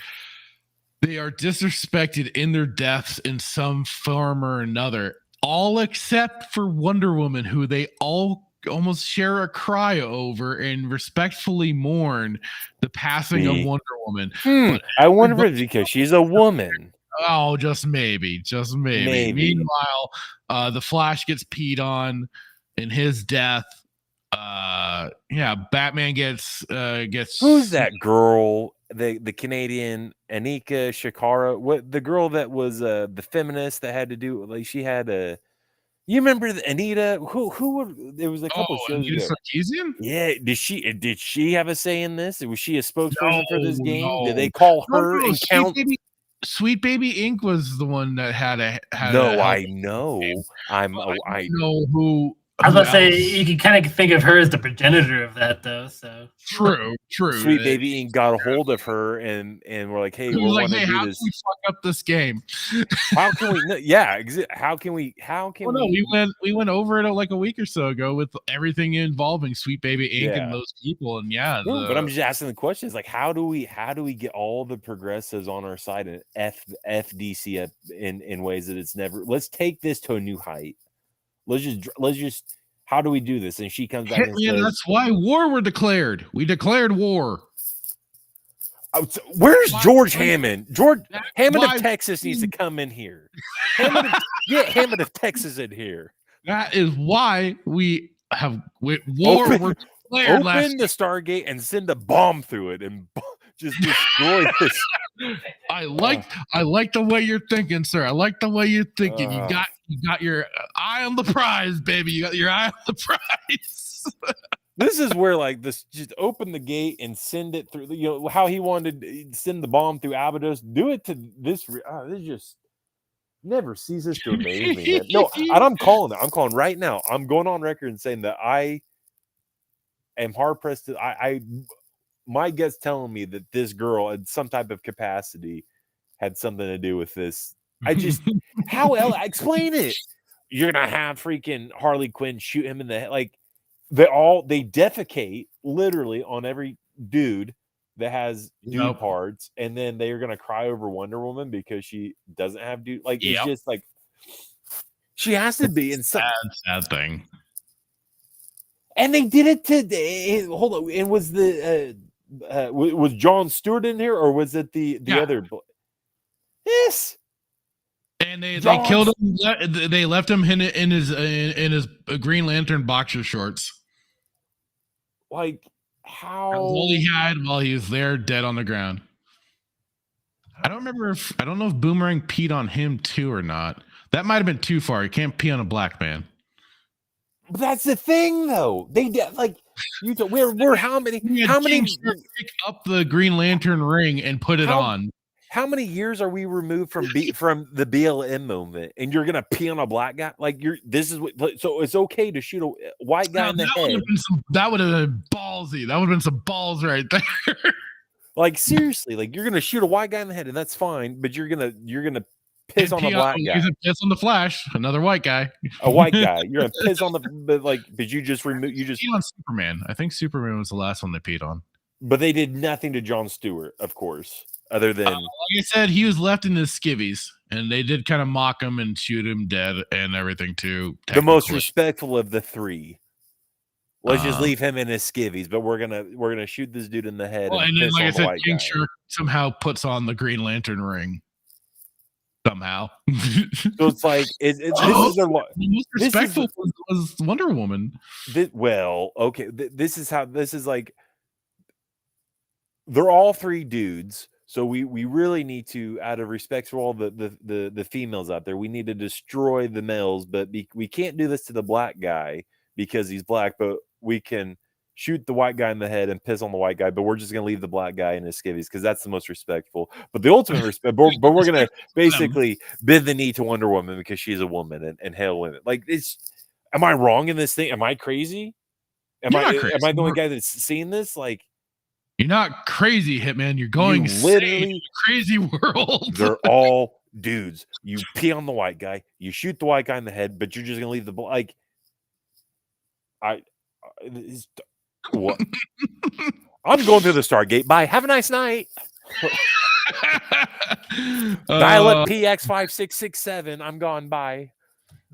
they are disrespected in their deaths in some form or another. All except for Wonder Woman, who they all almost share a cry over and respectfully mourn the passing of Wonder Woman. I wonder if it's because she's a woman. Oh, just maybe. Meanwhile, the Flash gets peed on in his death. Batman gets who's that girl? The Canadian Anika Shikara, the girl that was the feminist that had to do, like, she had a You remember Anita? There was a couple shows Anita ago. Sarkeesian? Yeah, did she have a say in this? Was she a spokesperson for this game? Did they No. call No, her no, and count? Sweet Baby Inc. was the one that had a No, help I know. I don't know who. I was who about to say else. you can kind of think of her as the progenitor of that, though. So True. Sweet Baby Inc. got a hold of her and we're like, hey, It we was like, want to hey, do how this. can we fuck up this game? How can we? Yeah, how can we? Well, no, we went over it like a week or so ago with everything involving Sweet Baby Inc. and those people, and No, but I'm just asking the questions like, how do we get all the progressives on our side and FDC up in ways that it's never? Let's take this to a new height. Let's just. How do we do this? And she comes back and says, that's why war were declared. We declared war. Where's George Hammond? Hammond of Texas needs to come in here. Hammond of Texas in here. That is why we have war were declared. Open the Stargate and send a bomb through it and just destroy this. I like the way you're thinking, sir. I like the way you're thinking. You got your eye on the prize, baby. You got your eye on the prize. This is where like this, just open the gate and send it through. You know how he wanted to send the bomb through Abydos. Do it to this. This just never ceases to amaze me. Man. No, and I'm calling it. I'm calling right now. I'm going on record and saying that I am hard pressed to. My gut's telling me that this girl had some type of capacity had something to do with this. I just how else explain it? You're gonna have freaking Harley Quinn shoot him in the head. Like they defecate literally on every dude that has dude parts, and then they are gonna cry over Wonder Woman because she doesn't have dude. Like it's just like she has to be in some sad thing. And they did it today. Hold on, and was was Jon Stewart in here, or was it the other? Yes. And they killed him. They left him in his Green Lantern boxer shorts. Like how? That's all he had while he was there, dead on the ground. I don't know if Boomerang peed on him too or not. That might have been too far. You can't pee on a black man. But that's the thing, though. They like you. We're how many? Pick up the Green Lantern ring and put it on. How many years are we removed from the BLM movement, and you're gonna pee on a black guy? Like so it's okay to shoot a white guy in the head. That would have been ballsy. That would have been some balls right there. Like seriously, like you're gonna shoot a white guy in the head, and that's fine. But you're gonna piss on a black guy. Piss on the Flash, another white guy. A white guy. You're gonna piss on but you just peed on Superman. I think Superman was the last one they peed on. But they did nothing to Jon Stewart, of course. Other than like I said, he was left in his skivvies, and they did kind of mock him and shoot him dead and everything too. The most respectful of the three. Let's just leave him in his skivvies, but we're gonna shoot this dude in the head. And then, like I said, King Shark somehow puts on the Green Lantern ring. Somehow, so it's like this is their most respectful was Wonder Woman. This is like they're all three dudes. So we really need to, out of respect for all the females out there, we need to destroy the males. But we can't do this to the black guy because he's black. But we can shoot the white guy in the head and piss on the white guy. But we're just gonna leave the black guy in his skivvies because that's the most respectful. But the ultimate respect, but we're gonna basically bend the knee to Wonder Woman because she's a woman and hail women. Like am I wrong in this thing? Am I crazy? Am I the only guy that's seen this? Like. You're not crazy, Hitman. You're going literally crazy world. They're all dudes. You pee on the white guy. You shoot the white guy in the head, but you're just gonna leave the like. What? I'm going through the Stargate. Bye. Have a nice night. Dial up PX5667. I'm gone. Bye.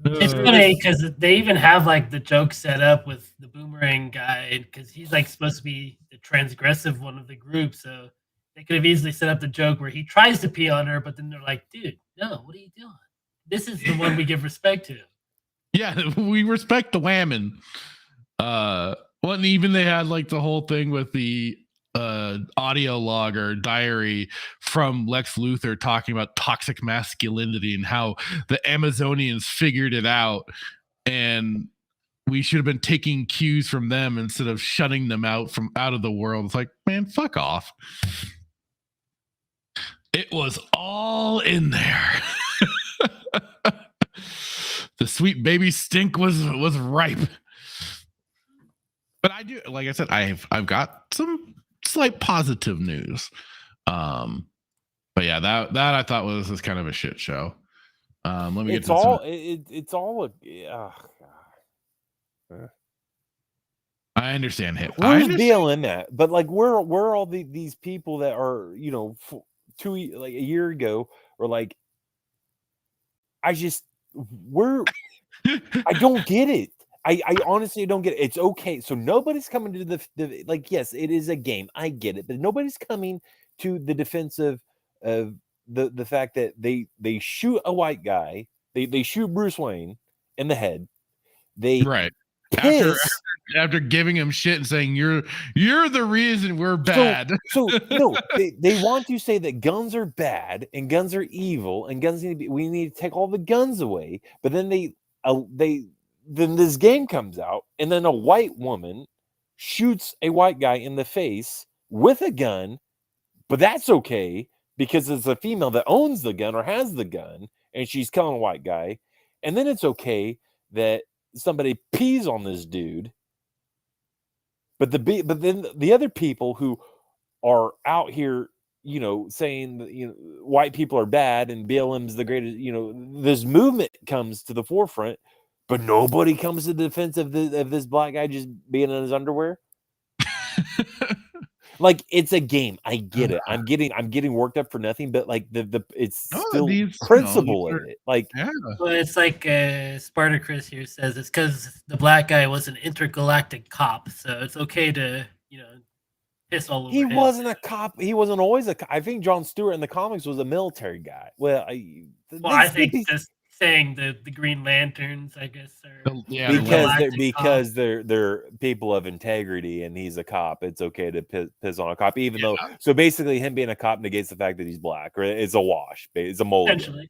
It's funny because they even have like the joke set up with the Boomerang guy because he's like supposed to be the transgressive one of the group. So they could have easily set up the joke where he tries to pee on her, but then they're like, dude, no, what are you doing? This is the one we give respect to. Yeah, we respect the whammon. Well, and even they had like the whole thing with the audio log or diary from Lex Luthor talking about toxic masculinity and how the Amazonians figured it out and we should have been taking cues from them instead of shutting them out of the world. It's like, man, fuck off. It was all in there. The sweet baby stink was ripe. But I do, like I said, I've got some slight positive news. But yeah, that I thought was kind of a shit show. Let me get It's to all. some. It's all. I understand him. Where's BLM at? But like, where are all these people that are, you know, like a year ago, or like, I don't get it. I honestly don't get it. It's okay. So nobody's coming to the like, yes, it is a game. I get it, but nobody's coming to the defense of the fact that they shoot a white guy. They shoot Bruce Wayne in the head. They Right. piss. After giving him shit and saying you're the reason we're bad. So no, they want to say that guns are bad and guns are evil and guns we need to take all the guns away. But then then this game comes out and then a white woman shoots a white guy in the face with a gun, but that's okay because it's a female that owns the gun or has the gun and she's killing a white guy. And then it's okay that somebody pees on this dude. But then the other people who are out here, you know, saying that, you know, white people are bad and BLM's the greatest, you know, this movement comes to the forefront, but nobody comes to the defense of this black guy just being in his underwear. Like, it's a game. I get it. I'm getting worked up for nothing, but like it's still principle in it. Like, well, it's like Spartacus here says it's because the black guy was an intergalactic cop, so it's okay to, you know, piss all over he him. wasn't a cop. He wasn't always a cop. I think Jon Stewart in the comics was a military guy. Well, I think just saying the Green Lanterns, I guess, because they're people of integrity and he's a cop. It's okay to piss on a cop, even though. So basically, him being a cop negates the fact that he's black, or it's a wash. It's a mulligan. Essentially,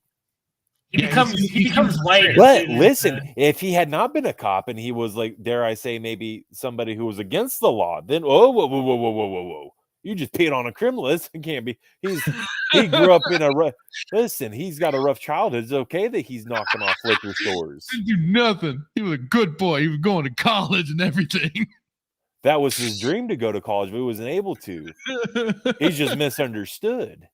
he becomes white. But listen, if he had not been a cop and he was like, dare I say, maybe somebody who was against the law, then whoa. You just peed on a criminal. This can't be. He grew up in listen, he's got a rough childhood. It's okay that he's knocking off liquor stores. Didn't do nothing. He was a good boy. He was going to college and everything. That was his dream to go to college, but he wasn't able to. He's just misunderstood.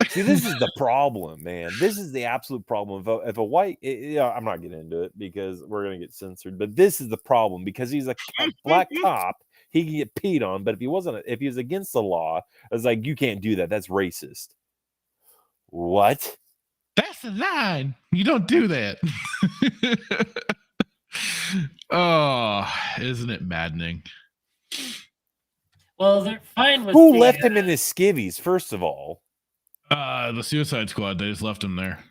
See, this is the problem, man. This is the absolute problem. If a white, I'm not getting into it because we're going to get censored, but this is the problem because he's a black cop. He can get peed on, but if he was against the law, it's like, you can't do that. That's racist. What? That's the line. You don't do that. Oh, isn't it maddening? Well, they're fine with who left him in his skivvies, first of all. The Suicide Squad. They just left him there.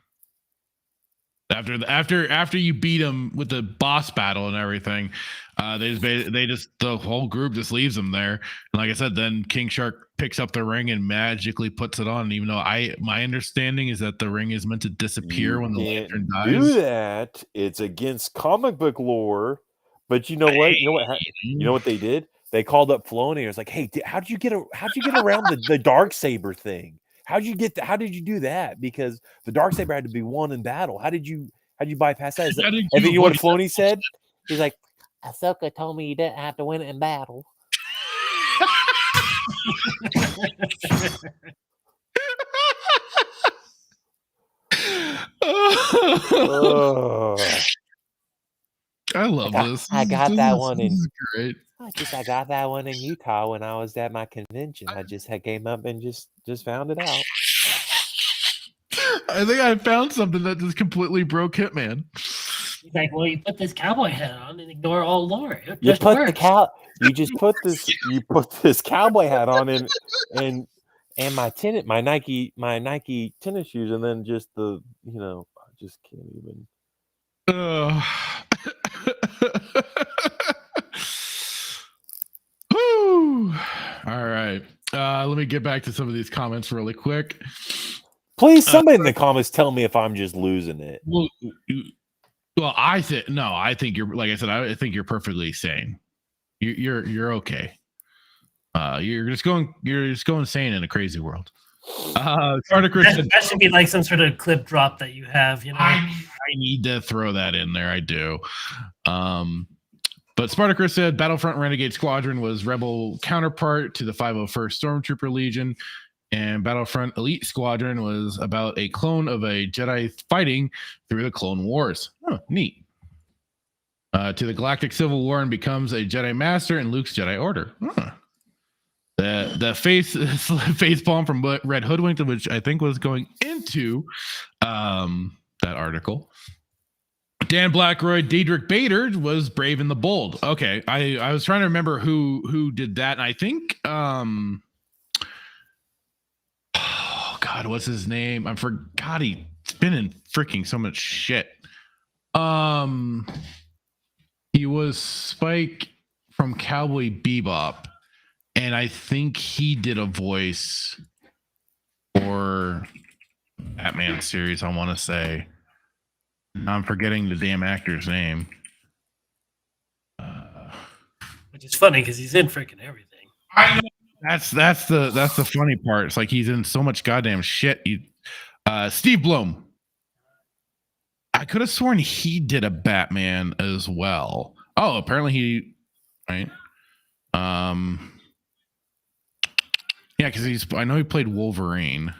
After you beat him with the boss battle and everything, the whole group just leaves him there. And like I said, then King Shark picks up the ring and magically puts it on. Even though my understanding is that the ring is meant to disappear when the lantern dies. Do that. It's against comic book lore. But you know what? You know what they did? They called up Filoni. It was like, hey, how'd you get around the Darksaber thing? How did you do that? Because the Darksaber had to be won in battle. How did you bypass that? And then you know what Filoni said? He's like, Ahsoka told me you didn't have to win it in battle. I love this. I got that one in. Great. I got that one in Utah when I was at my convention. I just came up and just found it out. I think I found something that just completely broke Hitman. He's like, well, you put this cowboy hat on and ignore all lore. You put this cowboy hat on and my Nike tennis shoes, and then just I just can't even. Woo. All right. Let me get back to some of these comments really quick. Please, somebody in the comments tell me if I'm just losing it. Well, Well, I think you're, like I said, I think you're perfectly sane. You're okay. You're just going insane in a crazy world. Spartacus, That should be like some sort of clip drop that you have, you know. I need to throw that in there. I do. But Spartacus said Battlefront Renegade Squadron was rebel counterpart to the 501st Stormtrooper Legion, and Battlefront Elite Squadron was about a clone of a Jedi fighting through the Clone Wars. Oh, neat. To the Galactic Civil War and becomes a Jedi Master in Luke's Jedi Order. Huh. The face palm from Red Hoodwinked, which I think was going into that article. Dan Blackroyd, Diedrich Bader was Brave and the Bold. Okay, I was trying to remember who did that, and I think oh God, what's his name? I forgot. He's been in freaking so much shit. He was Spike from Cowboy Bebop, and I think he did a voice for Batman series, I want to say. I'm forgetting the damn actor's name. Which is funny because he's in freaking everything. I know. That's the funny part. It's like he's in so much goddamn shit. Steve Blum. I could have sworn he did a Batman as well. Oh, apparently he, right? Yeah, because I know he played Wolverine.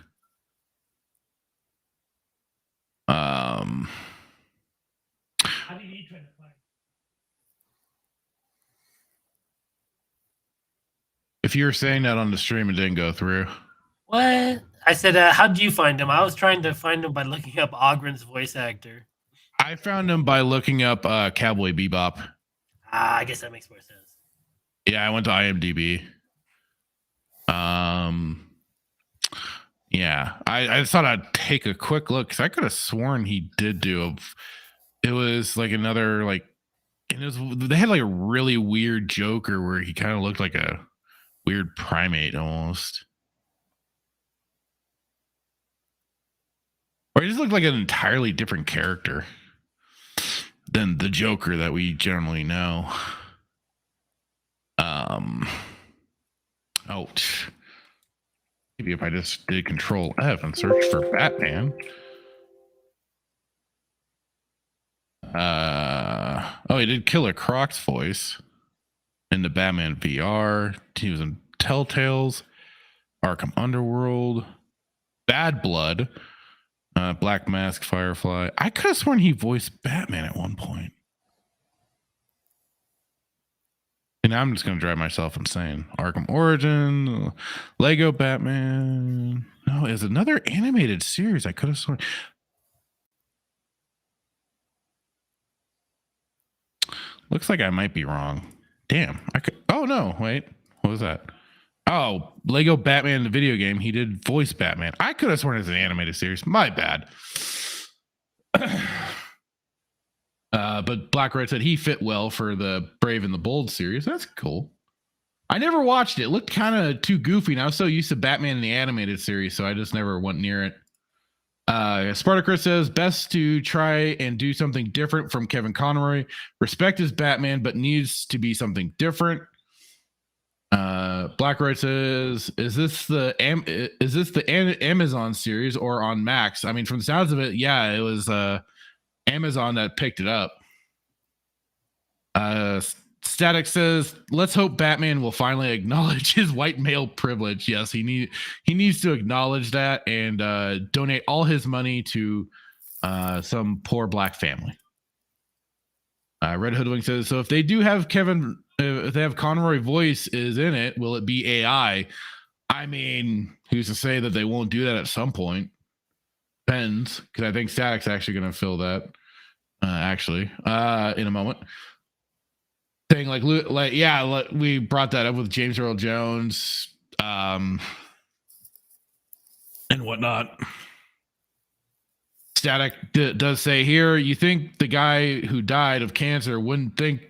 How did he try to find? If you were saying that on the stream, it didn't go through. What? I said, how did you find him? I was trying to find him by looking up Ogren's voice actor. I found him by looking up Cowboy Bebop. I guess that makes more sense. Yeah, I went to IMDb. Yeah, I just thought I'd take a quick look because I could have sworn he did do it was like another, like, and they had like a really weird Joker where he kind of looked like a weird primate almost. Or he just looked like an entirely different character than the Joker that we generally know. Ouch. Maybe if I just did Control F and search for Batman. Oh, he did Killer Croc's voice in the Batman VR. He was in Telltales, Arkham Underworld, Bad Blood, Black Mask, Firefly. I could have sworn he voiced Batman at one point. And I'm just going to drive myself insane. Arkham Origin, Lego Batman. No, it's another animated series. I could have sworn. Looks like I might be wrong. Damn. Oh, no. Wait. What was that? Oh, Lego Batman, the video game. He did voice Batman. I could have sworn it was an animated series. My bad. But Blackroyd said he fit well for the Brave and the Bold series. That's cool. I never watched it. It looked kind of too goofy. And I was so used to Batman in the animated series, so I just never went near it. Spartacus says best to try and do something different from Kevin Conroy. Respect his Batman, but needs to be something different. Blackroyd says, is this the Amazon series or on Max? I mean, from the sounds of it, yeah, it was Amazon that picked it up. Static says, let's hope Batman will finally acknowledge his white male privilege. Yes, he needs to acknowledge that and donate all his money to some poor black family. Red Hoodwink says, so if they do have if they have Conroy voice is in it, will it be AI? I mean, who's to say that they won't do that at some point? Depends, because I think Static's actually going to fill that in a moment. Saying we brought that up with James Earl Jones and whatnot. Static does say here, you think the guy who died of cancer wouldn't think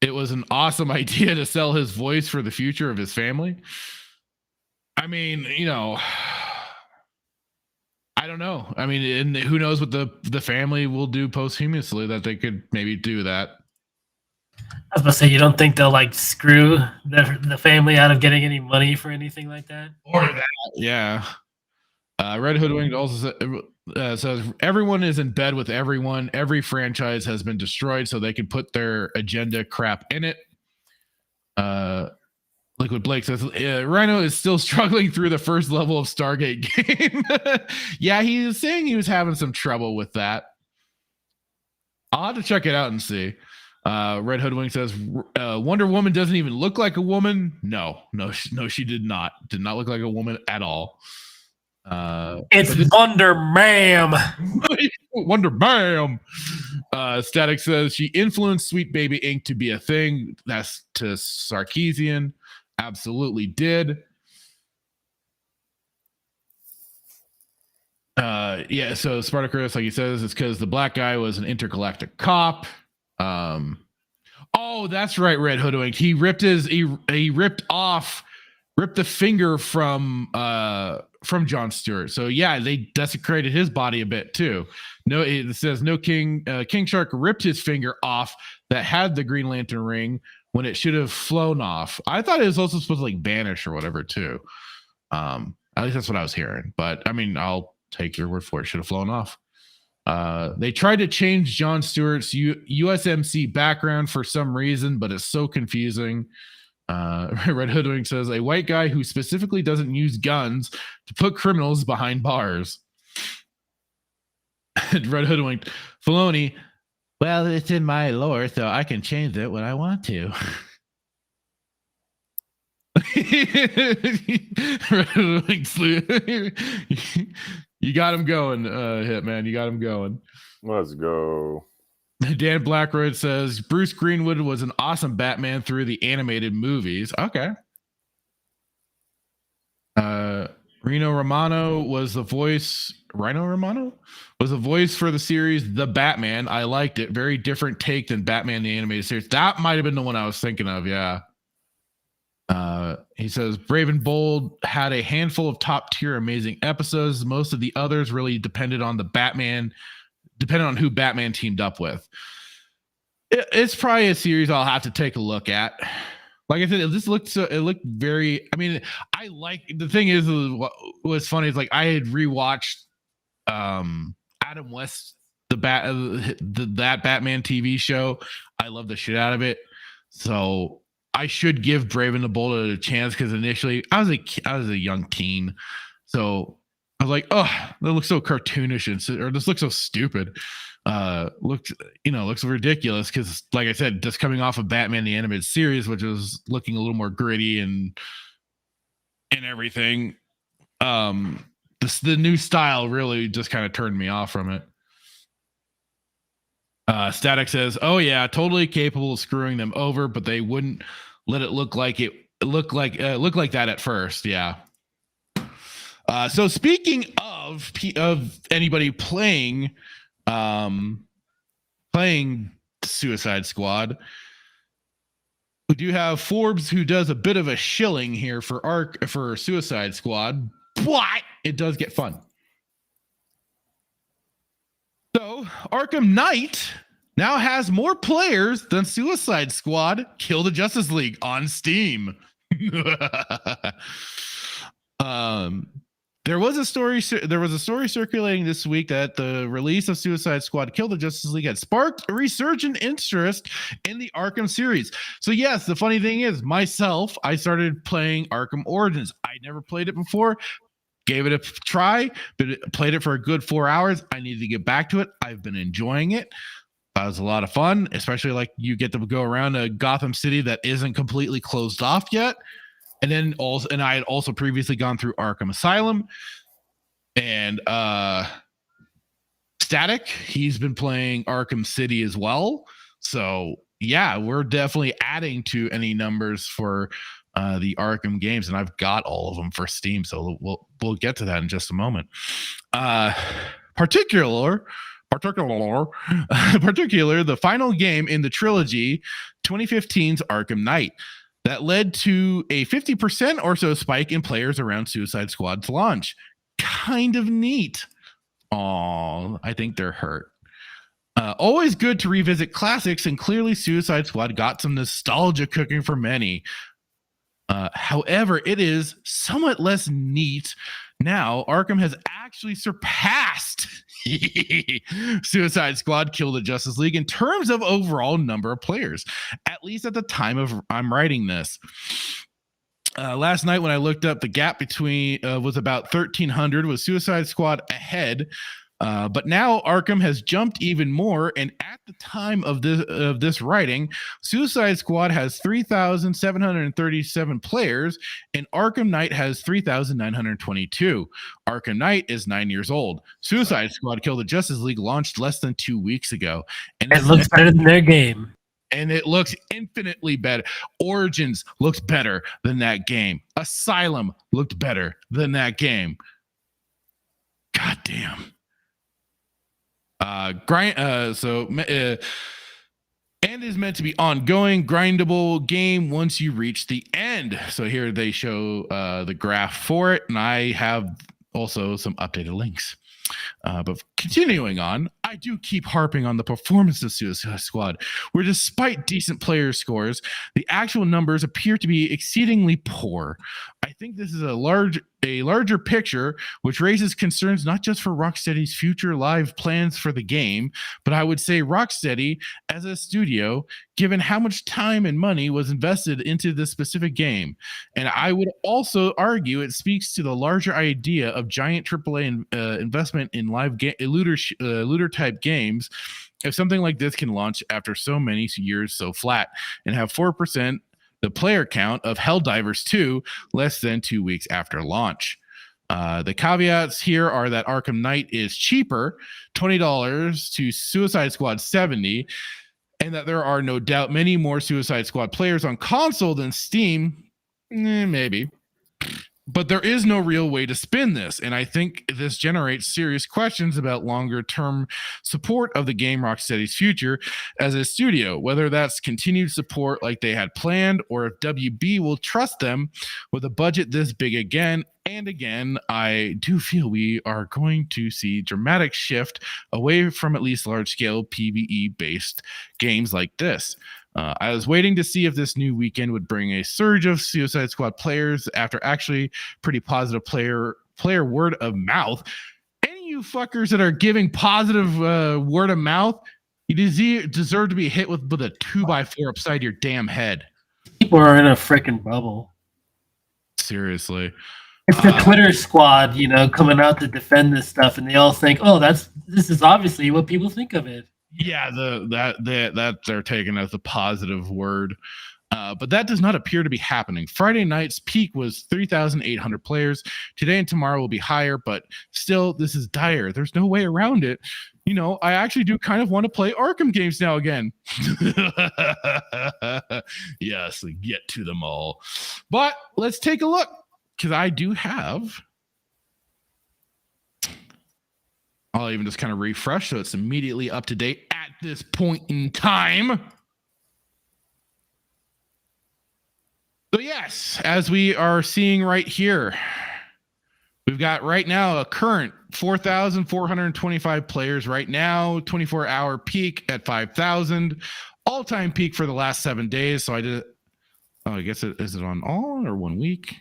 it was an awesome idea to sell his voice for the future of his family? I mean, I don't know. I mean, and who knows what the family will do posthumously that they could maybe do that. I was about to say, you don't think they'll like screw the family out of getting any money for anything like that? Or that, yeah. Red Hoodwinked also says everyone is in bed with everyone. Every franchise has been destroyed, so they can put their agenda crap in it. Liquid Blake says Rhino is still struggling through the first level of Stargate game. Yeah, he was saying he was having some trouble with that. I'll have to check it out and see. Red Hoodwink says Wonder Woman doesn't even look like a woman. No, she did not. Did not look like a woman at all. It's Wonder Ma'am. Wonder Ma'am. Static says she influenced Sweet Baby Inc. to be a thing. That's to Sarkeesian. Absolutely did. Yeah, so Spartacus, like he says, it's because the black guy was an intergalactic cop. Oh, that's right, Red Hoodwink. He ripped the finger from Jon Stewart. So yeah, they desecrated his body a bit too. No, it says no King Shark ripped his finger off that had the Green Lantern ring when it should have flown off. I thought it was also supposed to like vanish or whatever too. At least that's what I was hearing. But I mean, I'll take your word for it. Should have flown off. They tried to change Jon Stewart's USMC background for some reason, but it's so confusing. Red Hoodwink says a white guy who specifically doesn't use guns to put criminals behind bars. Red Hoodwink, Filoni. Well, it's in my lore, so I can change it when I want to. You got him going, Hitman. You got him going. Let's go. Dan Blackroyd says Bruce Greenwood was an awesome Batman through the animated movies. Okay. Rino Romano was the voice. Rhino Romano was the voice for the series The Batman. I liked it. Very different take than Batman the animated series. That might have been the one I was thinking of. Yeah. He says Brave and Bold had a handful of top tier amazing episodes. Most of the others really depended on who Batman teamed up with. It's probably a series I'll have to take a look at. Like I said, it looked very. I mean, I like the thing is what was funny is like I had rewatched Adam West that Batman TV show. I love the shit out of it. So I should give Brave and the Bold a chance because initially I was a young teen, so I was like, oh, that looks so cartoonish or this looks so stupid. Looks ridiculous because, like I said, just coming off of Batman the Animated Series, which was looking a little more gritty and everything. The new style really just kind of turned me off from it. Static says, "Oh yeah, totally capable of screwing them over, but they wouldn't let it look like that at first." Yeah. So speaking of anybody playing Suicide Squad, we do have Forbes who does a bit of a shilling here for Suicide Squad, but it does get fun. So Arkham Knight now has more players than Suicide Squad Kill the Justice League on Steam. There was a story circulating this week that the release of Suicide Squad Kill the Justice League had sparked a resurgent interest in the Arkham series. So yes, the funny thing is, myself, I started playing Arkham Origins. I never played it before. Gave it a try, but played it for a good 4 hours. I needed to get back to it. I've been enjoying it. That was a lot of fun, especially like you get to go around a Gotham City that isn't completely closed off yet. And then I had also previously gone through Arkham Asylum and Static. He's been playing Arkham City as well. So yeah, we're definitely adding to any numbers for the Arkham games, and I've got all of them for Steam. So we'll get to that in just a moment. Particular, the final game in the trilogy, 2015's Arkham Knight, that led to a 50% or so spike in players around Suicide Squad's launch. Kind of neat. Oh, I think they're hurt. Always good to revisit classics, and clearly Suicide Squad got some nostalgia cooking for many. However, it is somewhat less neat now. Arkham has actually surpassed Suicide Squad Kill the Justice League in terms of overall number of players, at least at the time of I'm writing this. Last night when I looked up, the gap between was about 1,300, with Suicide Squad ahead. But now Arkham has jumped even more, and at the time of this writing, Suicide Squad has 3,737 players, and Arkham Knight has 3,922. Arkham Knight is 9 years old. Suicide Squad Kill the Justice League launched less than 2 weeks ago, and It looks better than their game. And it looks infinitely better. Origins looks better than that game. Asylum looked better than that game. God damn. And is meant to be ongoing, grindable game once you reach the end. So here they show the graph for it, and I have also some updated links. But continuing on, I do keep harping on the performance of Suicide Squad, where despite decent player scores, the actual numbers appear to be exceedingly poor. I think this is a larger picture, which raises concerns not just for Rocksteady's future live plans for the game, but I would say Rocksteady as a studio, given how much time and money was invested into this specific game. And I would also argue it speaks to the larger idea of giant AAA investment in live looter type games. If something like this can launch after so many years so flat and have 4% the player count of Helldivers 2 less than 2 weeks after launch. The caveats here are that Arkham Knight is cheaper, $20 to Suicide Squad $70, and that there are no doubt many more Suicide Squad players on console than Steam. Maybe. But there is no real way to spin this, and I think this generates serious questions about longer-term support of the game Rocksteady's future as a studio, whether that's continued support like they had planned, or if WB will trust them with a budget this big again and again. I do feel we are going to see dramatic shift away from at least large-scale PvE-based games like this. I was waiting to see if this new weekend would bring a surge of Suicide Squad players after actually pretty positive player word of mouth. Any of you fuckers that are giving positive word of mouth, you deserve to be hit with a 2x4 upside your damn head. People are in a freaking bubble. Seriously. It's the Twitter squad, coming out to defend this stuff, and they all think, "Oh, this is obviously what people think of it." Yeah, that they're taking as a positive word, but that does not appear to be happening. Friday night's peak was 3,800 players. Today and tomorrow will be higher, but still, this is dire. There's no way around it. I actually do kind of want to play Arkham games now again. Yes, get to them all. But let's take a look, because I do have. I'll even just kind of refresh so it's immediately up to date at this point in time. So yes, as we are seeing right here, we've got right now a current 4,425 players right now, 24-hour peak at 5,000, all-time peak for the last 7 days. So I guess is it on all or 1 week?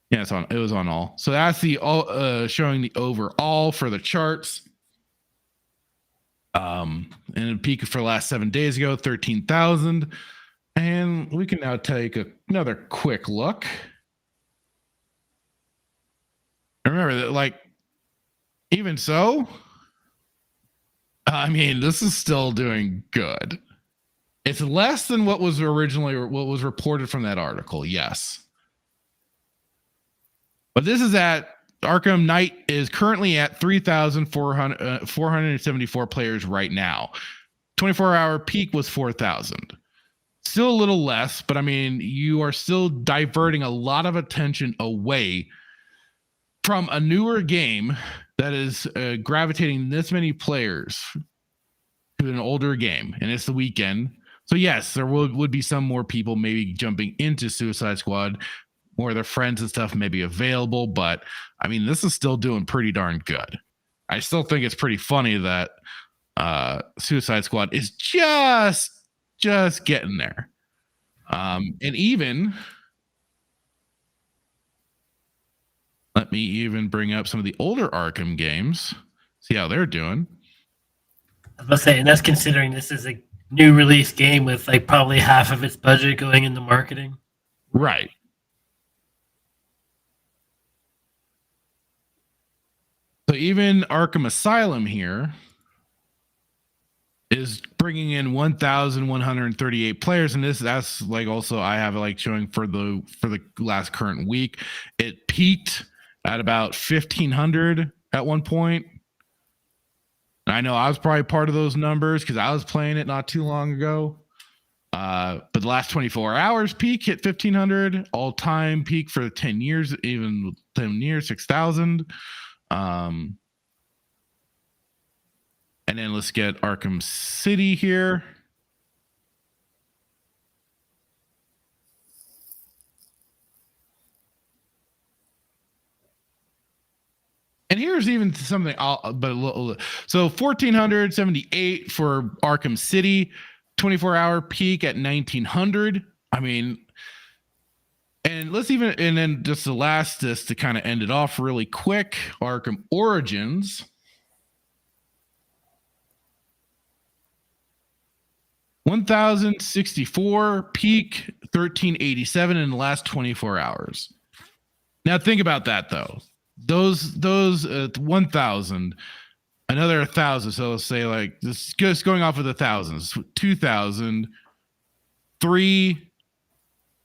Yeah, it was on all. So that's the all showing the overall for the charts. And a peak for the last 7 days ago, 13,000. And we can now take another quick look. Remember that, even so, this is still doing good. It's less than what was reported from that article. Yes. But this is at Arkham Knight is currently at 3,474 players right now. 24-hour peak was 4,000. Still a little less, but you are still diverting a lot of attention away from a newer game that is gravitating this many players to an older game, and it's the weekend. So yes, there would be some more people maybe jumping into Suicide Squad or their friends and stuff may be available, but I mean, this is still doing pretty darn good. I still think it's pretty funny that Suicide Squad is just getting there. And even let me even bring up some of the older Arkham games, see how they're doing. I was about to say, and that's considering this is a new release game with like probably half of its budget going into marketing. Right. So even Arkham Asylum here is bringing in 1,138 players, and that's like also I have it like showing for the last current week. It peaked at about 1,500 at one point. And I know I was probably part of those numbers because I was playing it not too long ago. But the last 24 hours peak hit 1,500. All time peak for 10 years, even 10 years, 6,000. And then let's get Arkham City here. And here's even something, so 1,478 for Arkham City, 24-hour peak at 1,900. I mean, and then just the last, just to kind of end it off really quick, Arkham Origins. 1,064 peak, 1,387 in the last 24 hours. Now think about that though. Those 1,000, another 1,000. So let's say like this, just going off of the thousands, 2,000, 3.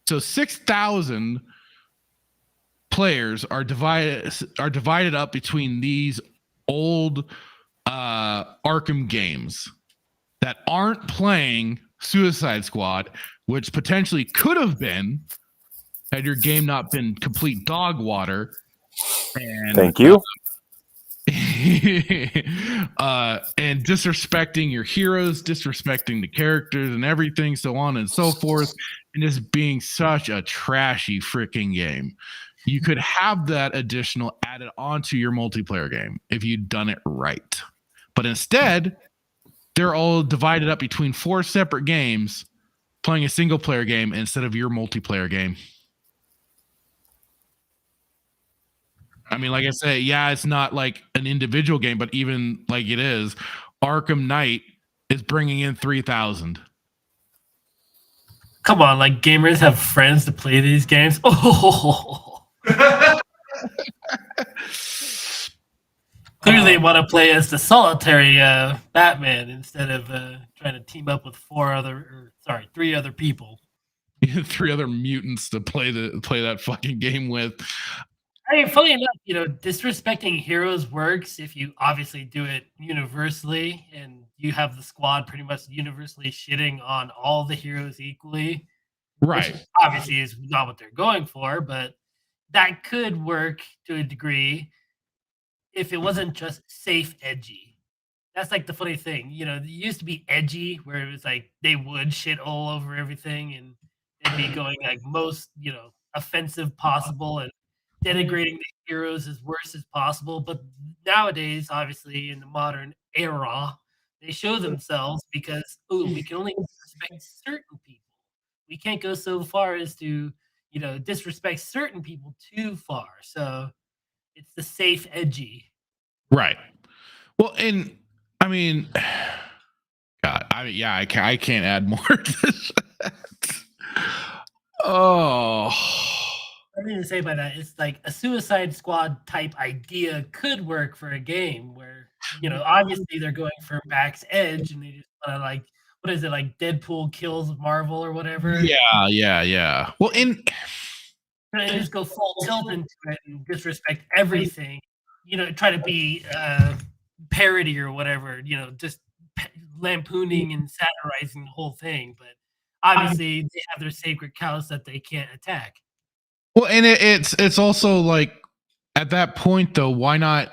So 6,000 players are divided up between these old Arkham games that aren't playing Suicide Squad, which potentially could have been had your game not been complete dog water. And, thank you. And disrespecting your heroes, disrespecting the characters and everything, so on and so forth, and just being such a trashy freaking game. You could have that additional added onto your multiplayer game if you'd done it right. But instead, they're all divided up between 4 separate games, playing a single player game instead of your multiplayer game. I mean, like I say, yeah, it's not like an individual game, but even like it is, Arkham Knight is bringing in 3,000. Come on, like gamers have friends to play these games. Oh, clearly they want to play as the solitary Batman instead of trying to team up with 3 other people. 3 other mutants to play that fucking game with. I mean, funny enough, disrespecting heroes works if you obviously do it universally and you have the squad pretty much universally shitting on all the heroes equally. Right. Which obviously is not what they're going for, but that could work to a degree if it wasn't just safe edgy. That's like the funny thing. It used to be edgy where it was like they would shit all over everything and they'd be going like most, offensive possible and denigrating the heroes as worse as possible. But nowadays, obviously, in the modern era, they show themselves because, we can only disrespect certain people. We can't go so far as to, disrespect certain people too far. So it's the safe edgy. Right. Well, and I mean, God, I can't add more to this. Oh. I mean to say by that, it's like a Suicide Squad type idea could work for a game where, obviously they're going for Max Edge and they just want to like, what is it, like Deadpool kills Marvel or whatever? Yeah. Well, and just go full tilt into it and disrespect everything, try to be parody or whatever, just lampooning and satirizing the whole thing. But obviously they have their sacred cows that they can't attack. Well, and it's also like at that point though, why not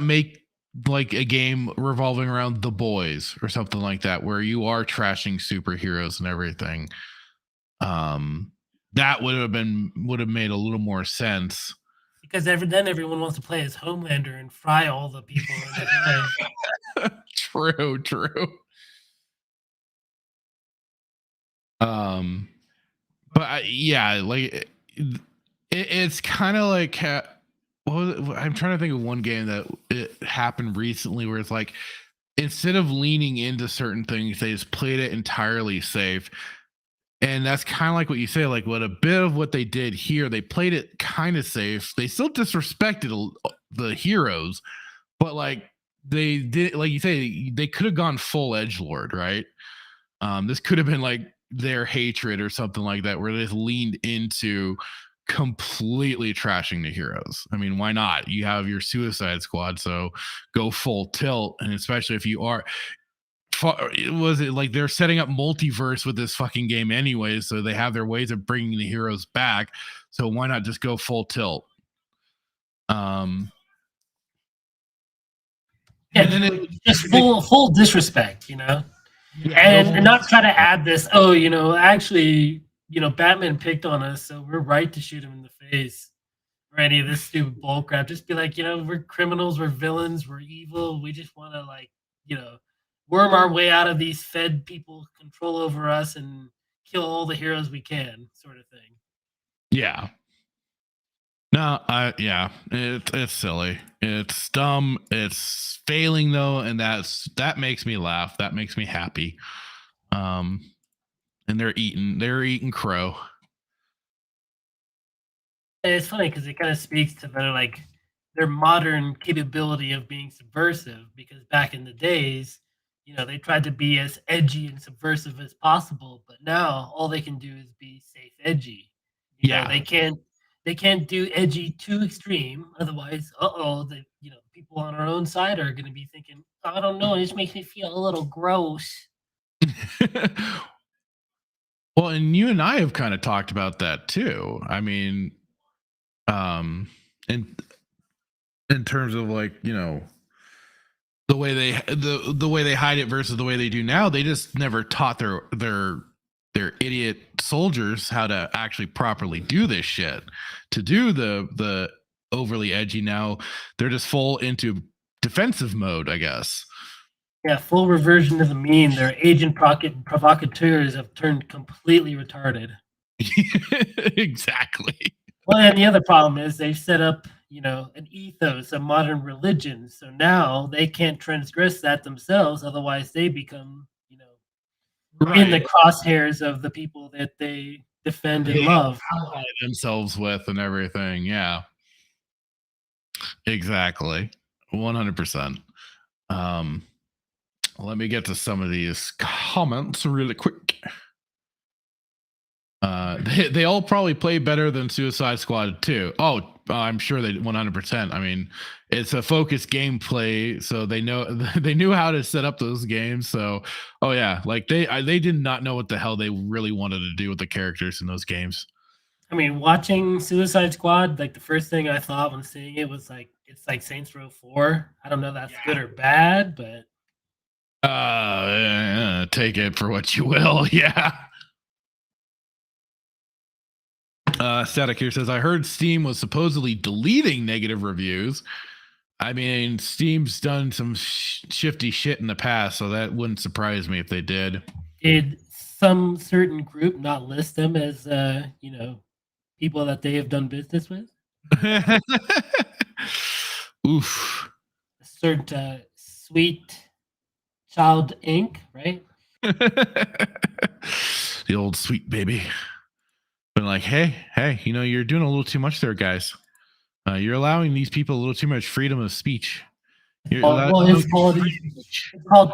make like a game revolving around The Boys or something like that, where you are trashing superheroes and everything. that would have made a little more sense. Because then everyone wants to play as Homelander and fry all the people in his way. True. But it's kind of like I'm trying to think of one game that it happened recently where it's like instead of leaning into certain things, they just played it entirely safe. And that's kind of like what you say, like what a bit of what they did here. They played it kind of safe. They still disrespected the heroes, but like they did, like you say, they could have gone full edgelord, right? This could have been like their hatred or something like that, where they just leaned into completely trashing the heroes. I mean, why not? You have your Suicide Squad, so go full tilt, and especially if you are. Was it like they're setting up multiverse with this fucking game anyway, so they have their ways of bringing the heroes back, so why not just go full tilt? And then just full disrespect, and not try to add this, actually, Batman picked on us, so we're right to shoot him in the face, or any of this stupid bullcrap. Just be like, we're criminals, we're villains, we're evil, we just want to worm our way out of these Fed people control over us and kill all the heroes we can, sort of thing. Yeah. No, it's silly. It's dumb. It's failing though, and that makes me laugh. That makes me happy. And they're eating crow. And it's funny because it kind of speaks to their modern capability of being subversive, because back in the days, they tried to be as edgy and subversive as possible, but now all they can do is be safe edgy. They can't do edgy too extreme, otherwise, the people on our own side are going to be thinking, I don't know, it just makes me feel a little gross. Well, and you and I have kind of talked about that too. I mean, in terms of the way they hide it versus the way they do now, they just never taught their idiot soldiers how to actually properly do this shit. To do the overly edgy, now they're just full into defensive mode, I guess. Yeah, full reversion to the mean. Their agent provocateurs have turned completely retarded. Exactly. Well, and the other problem is they've set up, an ethos of modern religion. So now they can't transgress that themselves. Otherwise, they become, in the crosshairs of the people that they defend and love. Ally themselves with and everything. Yeah. Exactly. 100%. Let me get to some of these comments really quick. They all probably play better than Suicide Squad 2. Oh, I'm sure they 100%. I mean, it's a focused gameplay, so they knew how to set up those games. So, oh yeah, like they did not know what the hell they really wanted to do with the characters in those games. I mean, watching Suicide Squad, like the first thing I thought when seeing it was like, it's like Saints Row 4. I don't know if that's good or bad, but take it for what you will. Yeah. Static here says, I heard Steam was supposedly deleting negative reviews. I mean, Steam's done some shifty shit in the past, so that wouldn't surprise me if they did. Did some certain group not list them as, people that they have done business with? Oof. A certain Sweet Child Inc., right? The old sweet baby. But like, hey, you're doing a little too much there, guys. You're allowing these people a little too much freedom of speech. It's called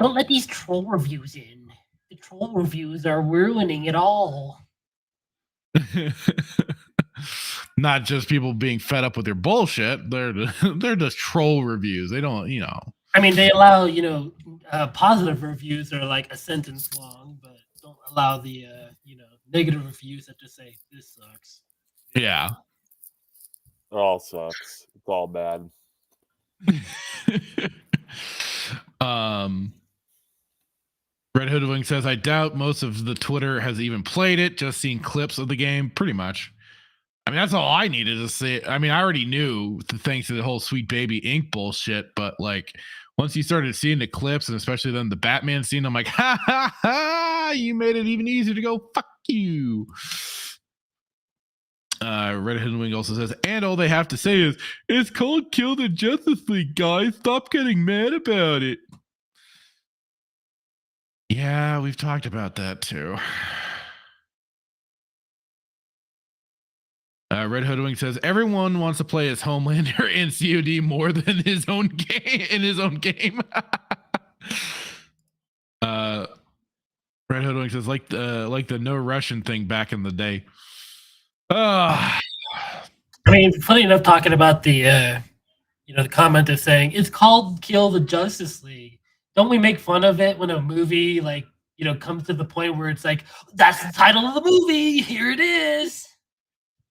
don't let these troll reviews in. The troll reviews are ruining it all. Not just people being fed up with their bullshit. They're just troll reviews. They don't, I mean, they allow, positive reviews are like a sentence long, but don't allow the, negative reviews that just say this sucks. Yeah. It all sucks. It's all bad. Red Hoodwink says, I doubt most of the Twitter has even played it, just seen clips of the game, pretty much. I mean, that's all I needed to see. I mean, I already knew thanks to the whole Sweet Baby Inc. bullshit, but like once you started seeing the clips and especially then the Batman scene, I'm like, ha ha ha, you made it even easier to go, fuck you. Red Hoodwink also says, and all they have to say is, it's called Kill the Justice League, guys. Stop getting mad about it. Yeah, we've talked about that too. Red Hoodwink says everyone wants to play as Homelander in COD more than his own game in his own game. Red Hoodwink says like the no Russian thing back in the day. I mean, funny enough, talking about the the comment is saying it's called Kill the Justice League. Don't we make fun of it when a movie comes to the point where it's like, that's the title of the movie, here it is.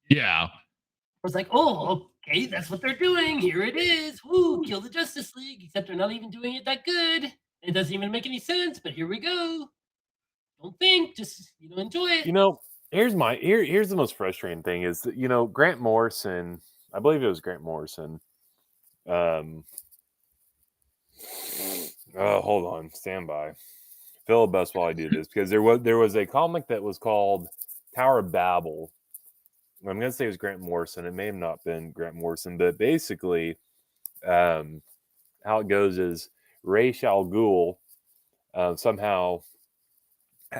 Yeah. It's like, oh, okay, that's what they're doing. Here it is. Woo, Kill the Justice League. Except they're not even doing it that good. It doesn't even make any sense, but here we go. Don't think, just enjoy it. Here's the most frustrating thing is that, Grant Morrison, I believe it was Grant Morrison. Hold on, stand by. Filibust while I do this, because there was a comic that was called Tower of Babel. I'm going to say it was Grant Morrison. It may have not been Grant Morrison, but basically, how it goes is Ra's al Ghul somehow.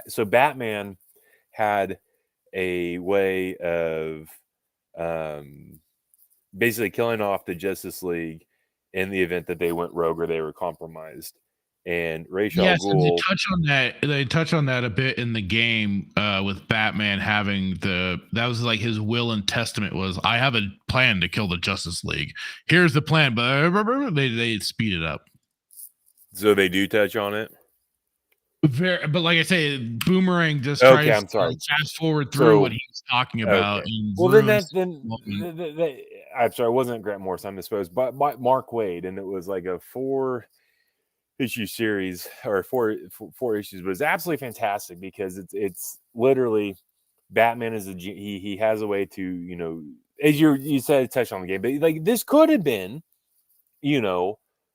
So Batman had a way of basically killing off the Justice League in the event that they went rogue or they were compromised. And Ra's al Ghul, they touch on that a bit in the game with Batman having that was like his will and testament was, I have a plan to kill the Justice League. Here's the plan, but they speed it up. So they do touch on it. But like I say, Boomerang just tries to fast forward through what he was talking about. Okay. Well, I'm sorry, it wasn't Grant Morrison, I suppose, but Mark Waid, and it was like a 4-issue series or four issues, but it's absolutely fantastic because it's literally Batman is he has a way to as you said, touch on the game, but like this could have been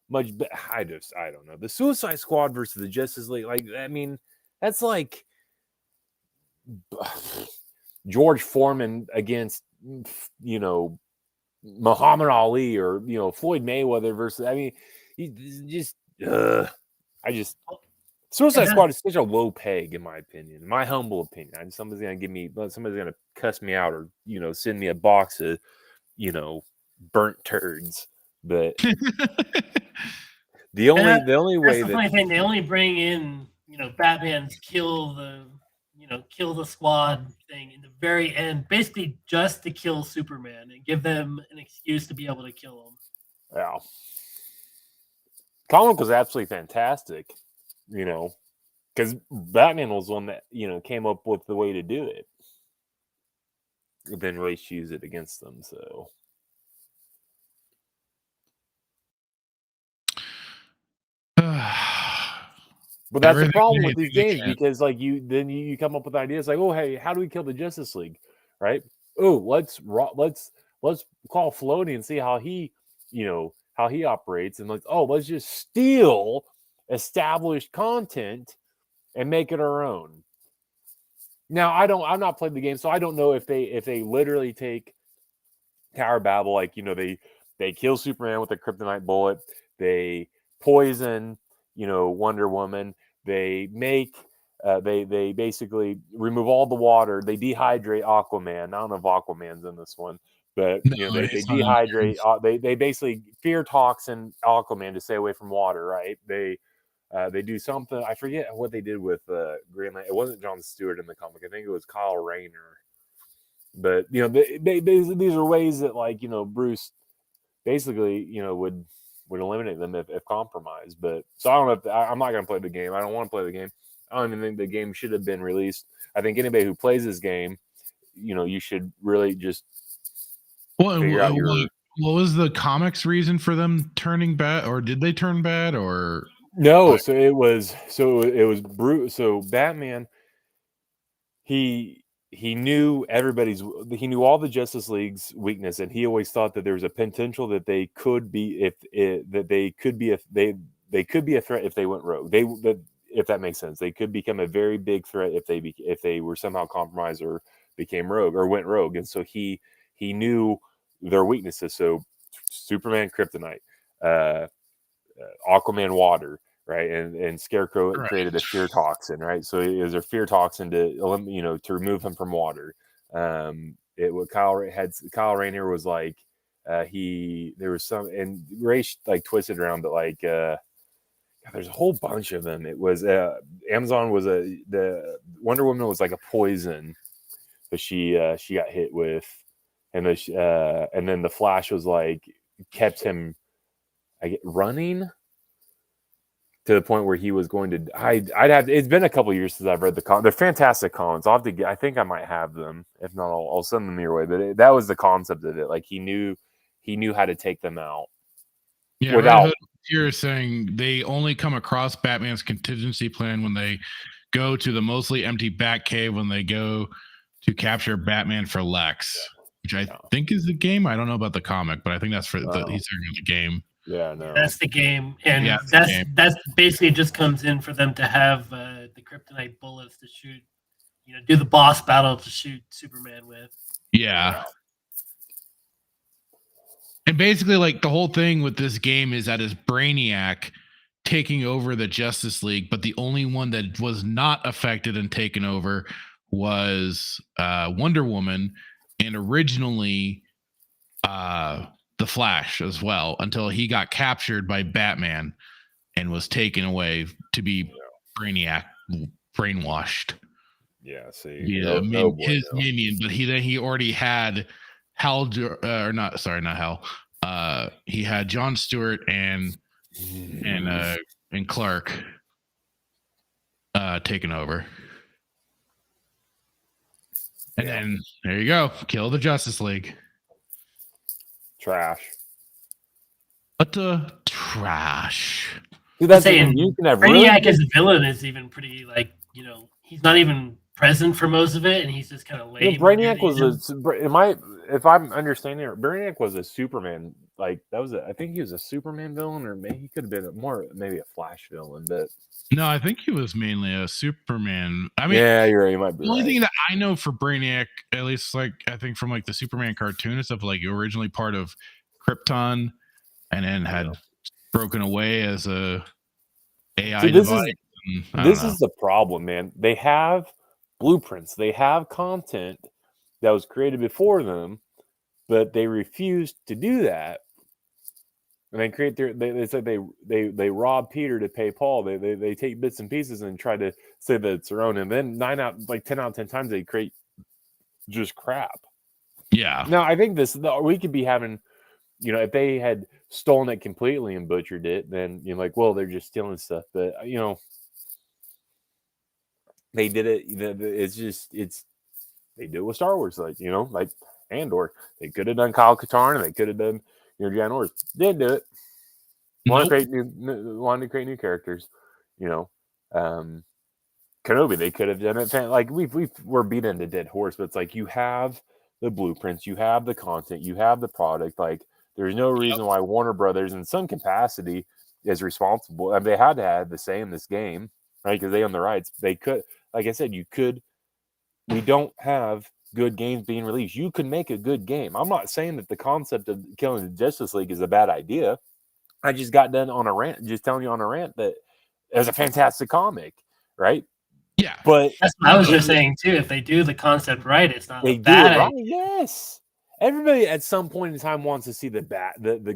much I don't know, the Suicide Squad versus the Justice League. Like, I mean, that's like George Foreman against Muhammad Ali or Floyd Mayweather versus, I mean, Suicide Squad is such a low peg, in my opinion, my humble opinion. Somebody's gonna cuss me out or send me a box of burnt turds, but the only way that's the funny thing, they only bring in Batman's kill the squad thing in the very end, basically just to kill Superman and give them an excuse to be able to kill him. Yeah. Comic was absolutely fantastic, because Batman was one that came up with the way to do it. Then Ra's used it against them, so. But that's the problem with these games, because like you come up with ideas like, oh hey, how do we kill the Justice League, right? Oh, let's call Filoni and see how he operates, and let's just steal established content and make it our own. Now I've not played the game, so I don't know if they literally take Tower of Babel, like they kill Superman with a kryptonite bullet, they poison Wonder Woman, they make they basically remove all the water, they dehydrate Aquaman. I don't know if Aquaman's in this one, but they dehydrate. They basically fear toxin Aquaman to stay away from water. Right? They do something. I forget what they did with Green Lantern. It wasn't John Stewart in the comic. I think it was Kyle Rayner. But these are ways that Bruce basically would eliminate them if compromised. But so I don't know if I'm not going to play the game. I don't want to play the game. I don't even think the game should have been released. I think anybody who plays this game, you should really just figure out what was the comics reason for them turning bad, or did they turn bad, or No, But- so it was so Batman, he knew he knew all the Justice League's weakness, and he always thought that there was a potential that they could be they could be a threat if they went rogue. If that makes sense, they could become a very big threat if they were somehow compromised or became rogue or went rogue. And so he knew their weaknesses. So Superman kryptonite, Aquaman water, right? And Scarecrow Right. created a fear toxin, right? So it was a fear toxin to to remove him from water. Kyle Rayner was like, there was some, and Ray like twisted around, but like there's a whole bunch of them. It was Amazon was the Wonder Woman was like a poison that she got hit with, and then the Flash was like kept him running to the point where he was going to. I'd have. It's been a couple years since I've read they're fantastic comments. I'll have to get. I think I might have them. If not, I'll send them your way. But that was the concept of it. Like he knew how to take them out. Yeah, without. Red Hood here saying they only come across Batman's contingency plan when they go to the mostly empty Batcave when they go to capture Batman for Lex, which I think is the game. I don't know about the comic, but I think that's for he's saying the game. Yeah, no, that's the game, and Yeah, that's basically just comes in for them to have the kryptonite bullets to shoot, do the boss battle to shoot Superman with. Yeah. And basically, like the whole thing with this game is that it's Brainiac taking over the Justice League, but the only one that was not affected and taken over was Wonder Woman, and originally the Flash as well, until he got captured by Batman and was taken away to be Brainiac brainwashed. Yeah, see, his minion, but he already had Hal, or not Hal. He had John Stewart and Clark taken over. And then there you go, kill the Justice League. Trash. What the trash? Dude, that's saying you can have Brainiac as a villain is even pretty he's not even present for most of it, and he's just kind of lame. Brainiac was if I'm understanding it, Brainiac was a Superman. Like that was I think he was a Superman villain, or maybe he could have been maybe a Flash villain, but no, I think he was mainly a Superman. I mean, yeah, you're right. You might be the only right. thing that I know for Brainiac, at least like I think from like the Superman cartoon and stuff, like originally part of Krypton, and then had broken away as a AI device. This is the problem, man. They have blueprints, they have content that was created before them, but they refuse to do that. And they create it's like they rob Peter to pay Paul. They take bits and pieces and try to say that it's their own, and then 10 out of 10 times they create just crap. Yeah. Now I think we could be having, if they had stolen it completely and butchered it, then they're just stealing stuff. But they did it. They do it with Star Wars, like Andor. They could have done Kyle Katarn, and they could have done Jan Ors. Didn't do it. Wanted to create new characters. Kenobi. They could have done it. Like we're beating a dead horse, but it's like you have the blueprints, you have the content, you have the product. Like there's no reason why Warner Brothers, in some capacity, is responsible. I mean, they had to have the same this game, right? Because they own the rights. They could, like I said, we don't have good games being released. You can make a good game. I'm not saying that the concept of killing the Justice League is a bad idea. I just got done on a rant, just telling you on a rant that it was a fantastic comic, right? Yeah, but that's what I was just saying too. If they do the concept right, it's not they bad. Do it right. Yes, everybody at some point in time wants to see the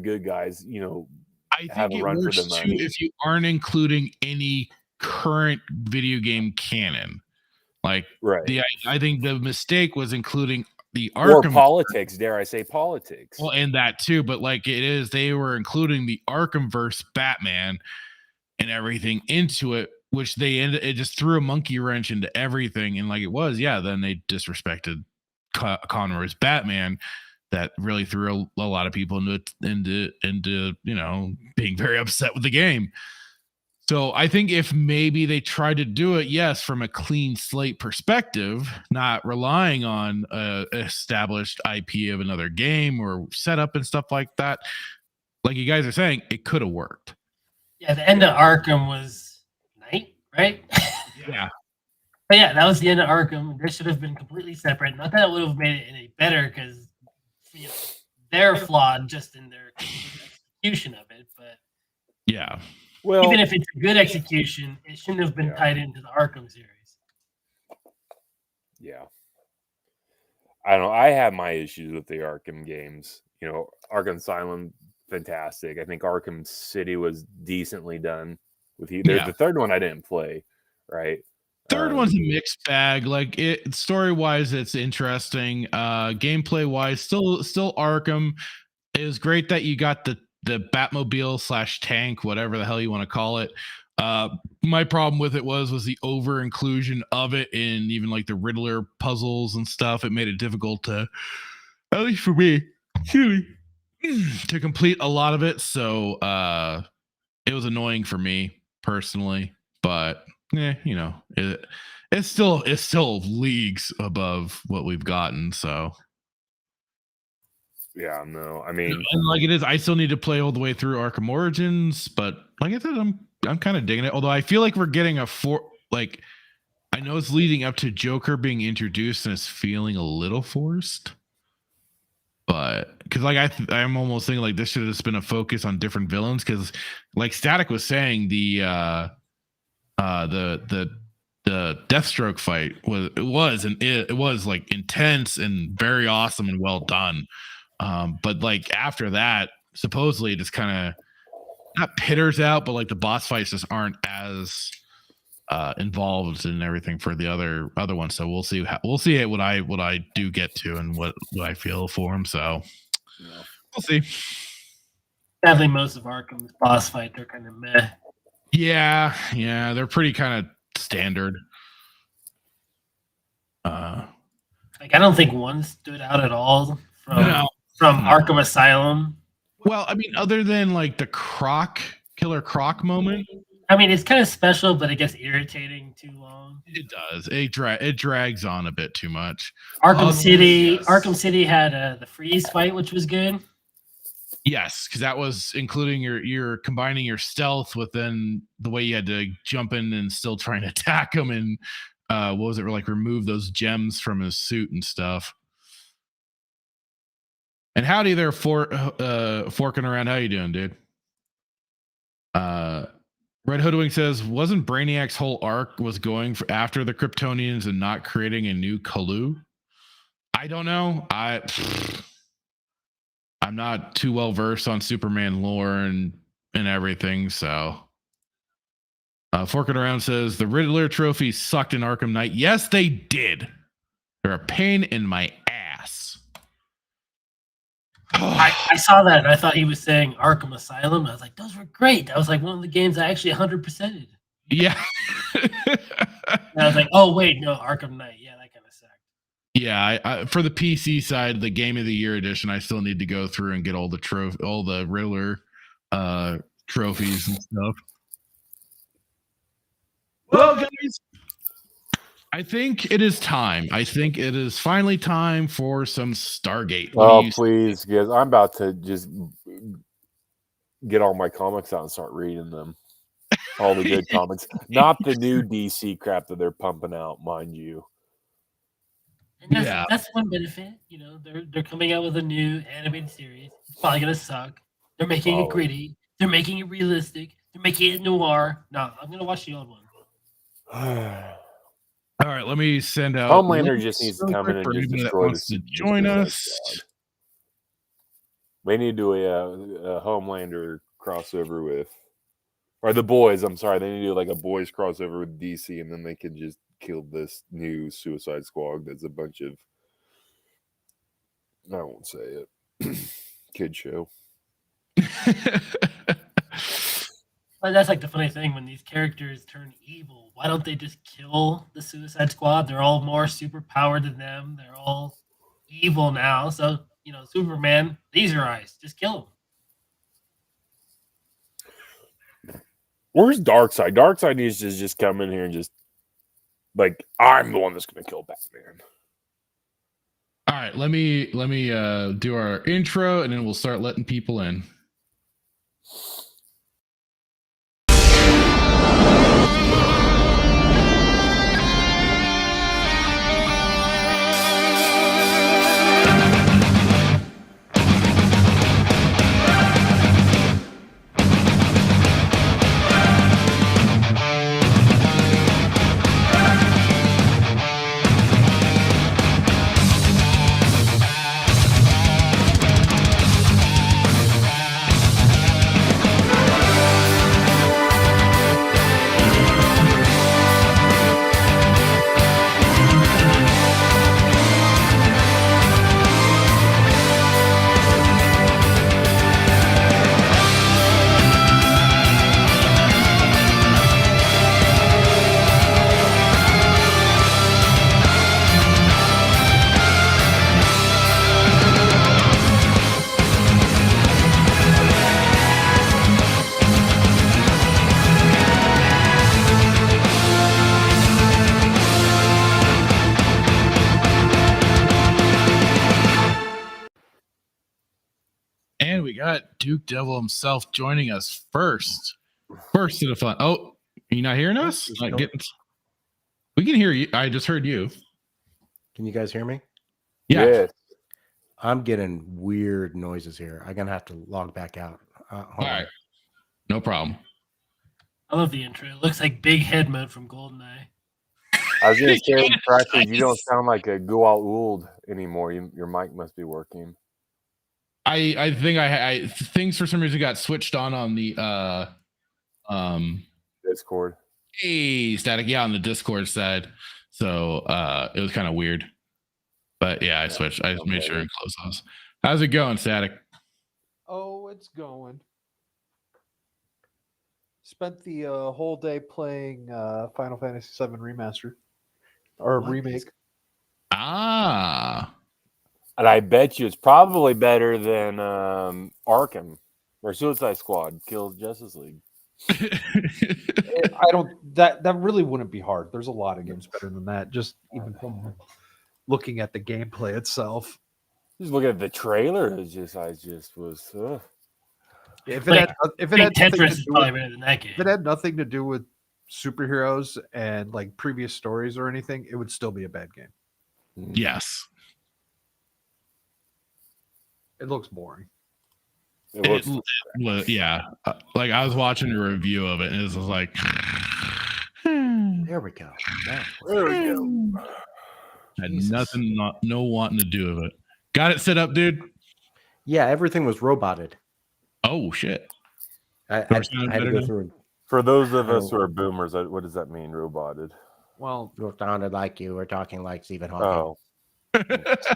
good guys. I think it works too if you aren't including any current video game canon. Like, right. I think the mistake was including the Arkham or politics. Dare I say politics? Well, and that too, but like they were including the Arkhamverse Batman and everything into it, which it just threw a monkey wrench into everything. And like it was, then they disrespected Conroy's Batman. That really threw a lot of people into being very upset with the game. So I think if maybe they tried to do it, yes, from a clean slate perspective, not relying on a established IP of another game or setup and stuff like that, like you guys are saying, it could have worked. Yeah, the end of Arkham was night, right? Yeah. But yeah, that was the end of Arkham. This should have been completely separate. Not that it would have made it any better, because they're flawed just in their execution of it. But Yeah. Well, even if it's a good execution, it shouldn't have been tied into the Arkham series. yeah. I don't know. I have my issues with the Arkham games. Arkham Asylum, fantastic. I think Arkham City was decently done. The third one I didn't play, right? Third one's a mixed bag. Like it story wise, it's interesting. Gameplay wise, still Arkham. It was great that you got the Batmobile / tank, whatever the hell you want to call it. My problem with it was the over inclusion of it in even like the Riddler puzzles and stuff. It made it difficult to, at least for me, to complete a lot of it. So it was annoying for me personally, but it's still leagues above what we've gotten. So yeah, no, I mean, and like it is, I still need to play all the way through Arkham Origins, but like I said, I'm kind of digging it. Although I feel like we're getting I know it's leading up to Joker being introduced and it's feeling a little forced. But because like I'm almost thinking like this should have just been a focus on different villains, because like Static was saying, the Deathstroke fight was like intense and very awesome and well done. But like after that, supposedly it just kind of not pitters out, but like the boss fights just aren't as involved in everything for the other ones. So we'll see what I do get to and what I feel for him. So we'll see. Sadly, most of Arkham's boss fights are kind of meh. Yeah, they're pretty kind of standard. Like I don't think one stood out at all from Arkham Asylum. Well, I mean, other than like the Killer Croc moment. I mean, it's kind of special, but it gets irritating too long. It does. It drags on a bit too much. Arkham City had the freeze fight, which was good. Yes, because that was including your combining your stealth with then the way you had to jump in and still trying to attack him, and what was it, like remove those gems from his suit and stuff. And howdy there, forking around. How you doing, dude? Red Hoodwink says, wasn't Brainiac's whole arc was going after the Kryptonians and not creating a new Kalu? I don't know. I'm not too well versed on Superman lore and everything. So Forking Around says the Riddler trophies sucked in Arkham Knight. Yes, they did. They're a pain in my ass. I saw that and I thought he was saying Arkham Asylum. I was like, those were great. That was like one of the games I actually 100%ed. Yeah. And I was like, oh wait, no, Arkham Knight. Yeah, that kind of sucked. Yeah, I for the PC side, the Game of the Year edition, I still need to go through and get all the Riddler trophies and stuff. Well, guys, I think it is time. I think it is finally time for some Stargate. Oh, please, guys. I'm about to just get all my comics out and start reading them. All the good comics. Not the new DC crap that they're pumping out, mind you. And that's one benefit. You know, they're coming out with a new animated series. It's probably going to suck. They're making it gritty. They're making it realistic. They're making it noir. No, I'm going to watch the old one. All right, let me send out. Homelander just needs to come in and just destroy this. Join us. We need to do a Homelander crossover with, or the boys. I'm sorry, they need to do like a boys crossover with DC, and then they can just kill this new Suicide Squad. That's a bunch of, I won't say it, kid show. But that's like the funny thing when these characters turn evil. Why don't they just kill the Suicide Squad? They're all more super powered than them. They're all evil now. So, you know, Superman, laser eyes, just kill him. Where's Darkseid? Darkseid needs to just come in here and just like, I'm the one that's going to kill Batman. All right, let me do our intro, and then we'll start letting people in. And we got Duke Devil himself joining us first to the fun. Oh, are you not hearing us? We can hear you. I just heard you. Can you guys hear me? Yeah. Yes. I'm getting weird noises here. I'm gonna have to log back out. All right. No problem. I love the intro. It looks like Big Head Mode from GoldenEye. I was going to say, Fractured, you don't sound like a gould anymore. Your mic must be working. I think I things for some reason got switched on the Discord. Hey, Static, on the Discord side. So it was kind of weird. But yeah, I switched. I made sure and close those. How's it going, Static? Oh, it's going. Spent the whole day playing Final Fantasy VII Remastered or remake. Ah. And I bet you it's probably better than Arkham or Suicide Squad killed Justice League. I don't. That really wouldn't be hard. There's a lot of games better than that. Just even from looking at the gameplay itself. Just looking at the trailer, I just was. If it had Tetris is probably better than that game. If it had nothing to do with superheroes and like previous stories or anything, it would still be a bad game. Yes. It looks boring. Yeah. Like I was watching a review of it, and it was like, There we go. There we go. Had nothing, no wanting to do with it. Got it set up, dude. Yeah, everything was roboted. Oh shit! I had to go through. For those of us who are boomers, what does that mean, roboted? Well, You sounded like you were talking like Stephen Hawking. Oh,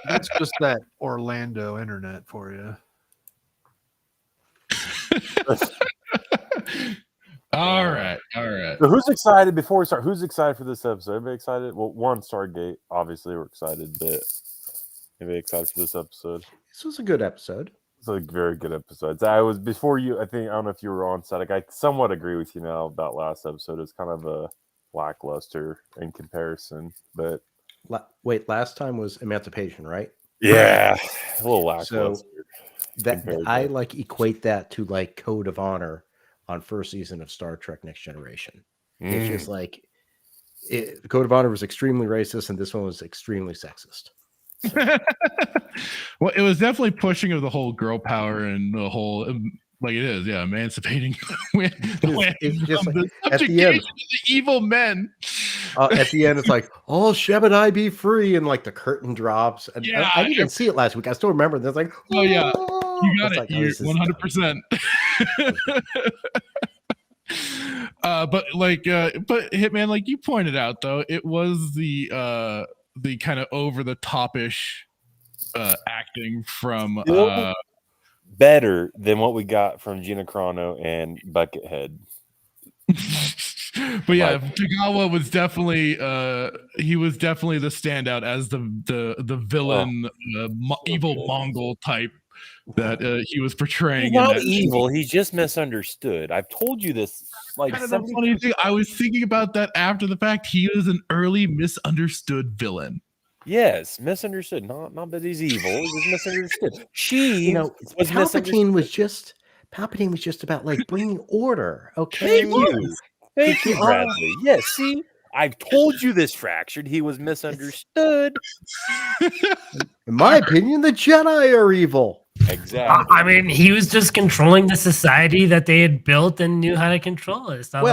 that's just that Orlando internet for you. All right. so who's excited before we start? Who's excited for this episode? Everybody excited? Well, one, Stargate. Obviously, we're excited, but everybody excited for this episode? This was a good episode. It's a very good episode. I was before you. I don't know if you were on set. Like, I somewhat agree with you now about last episode. It's kind of a lackluster in comparison, but Wait, last time was Emancipation, right? yeah, a little lackluster. So that I like equate that to like Code of Honor on first season of Star Trek Next Generation. It's just like Code of Honor was extremely racist, and this one was extremely sexist. So. Well, it was definitely pushing of the whole girl power and the whole like it is, yeah, emancipating. It's just like, at the end, the evil men. at the end, it's like, "Oh, Jedi be free," and like the curtain drops. And Yeah, I didn't see it last week. I still remember. There's like, Oh yeah, you got it. Like, You 100%. But Hitman, like you pointed out, though, it was the kind of over the topish acting from Better than what we got from Gina Carano and Buckethead. But yeah, Tagawa was definitely he was definitely the standout as the villain, evil Mongol type that he was portraying. He's not evil. He's just misunderstood. I've told you this. Like, kind of the funny thing, I was thinking about that after the fact. He was an early misunderstood villain. Yes, misunderstood. Not that he's evil. He was misunderstood. Palpatine was just about like bringing order. Okay, Thank you, Bradley. Yes, see, I've told you this, Fractured. He was misunderstood. In my opinion, the Jedi are evil. Exactly. I mean, he was just controlling the society that they had built and knew how to control it. It's not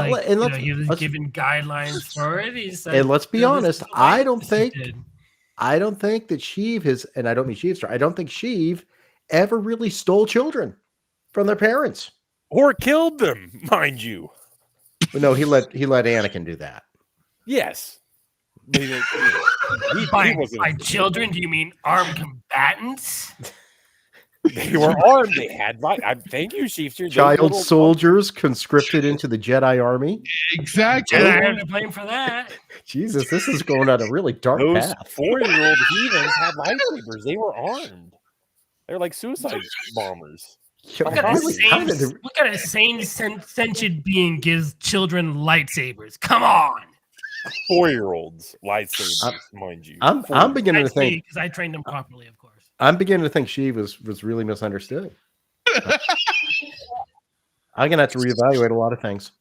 he was given guidelines for it. And let's be honest, I don't think that Sheev has, and I don't mean Sheev, I don't think Sheev ever really stole children from their parents or killed them, mind you. But no, he let Anakin do that. Yes. By children, do you mean armed combatants? They were armed. They had thank you, Chief. Child soldiers conscripted into the Jedi army. Exactly. I had to blame for that. Jesus, this is going on a really dark path. 4-year-old heathens had lightsabers. They were armed. They're like suicide bombers. What kind of sane sentient being gives children lightsabers? Come on. 4-year-olds lightsabers, mind you. I'm beginning to think, because I trained them properly, of course. I'm beginning to think she was really misunderstood. I'm gonna have to reevaluate a lot of things.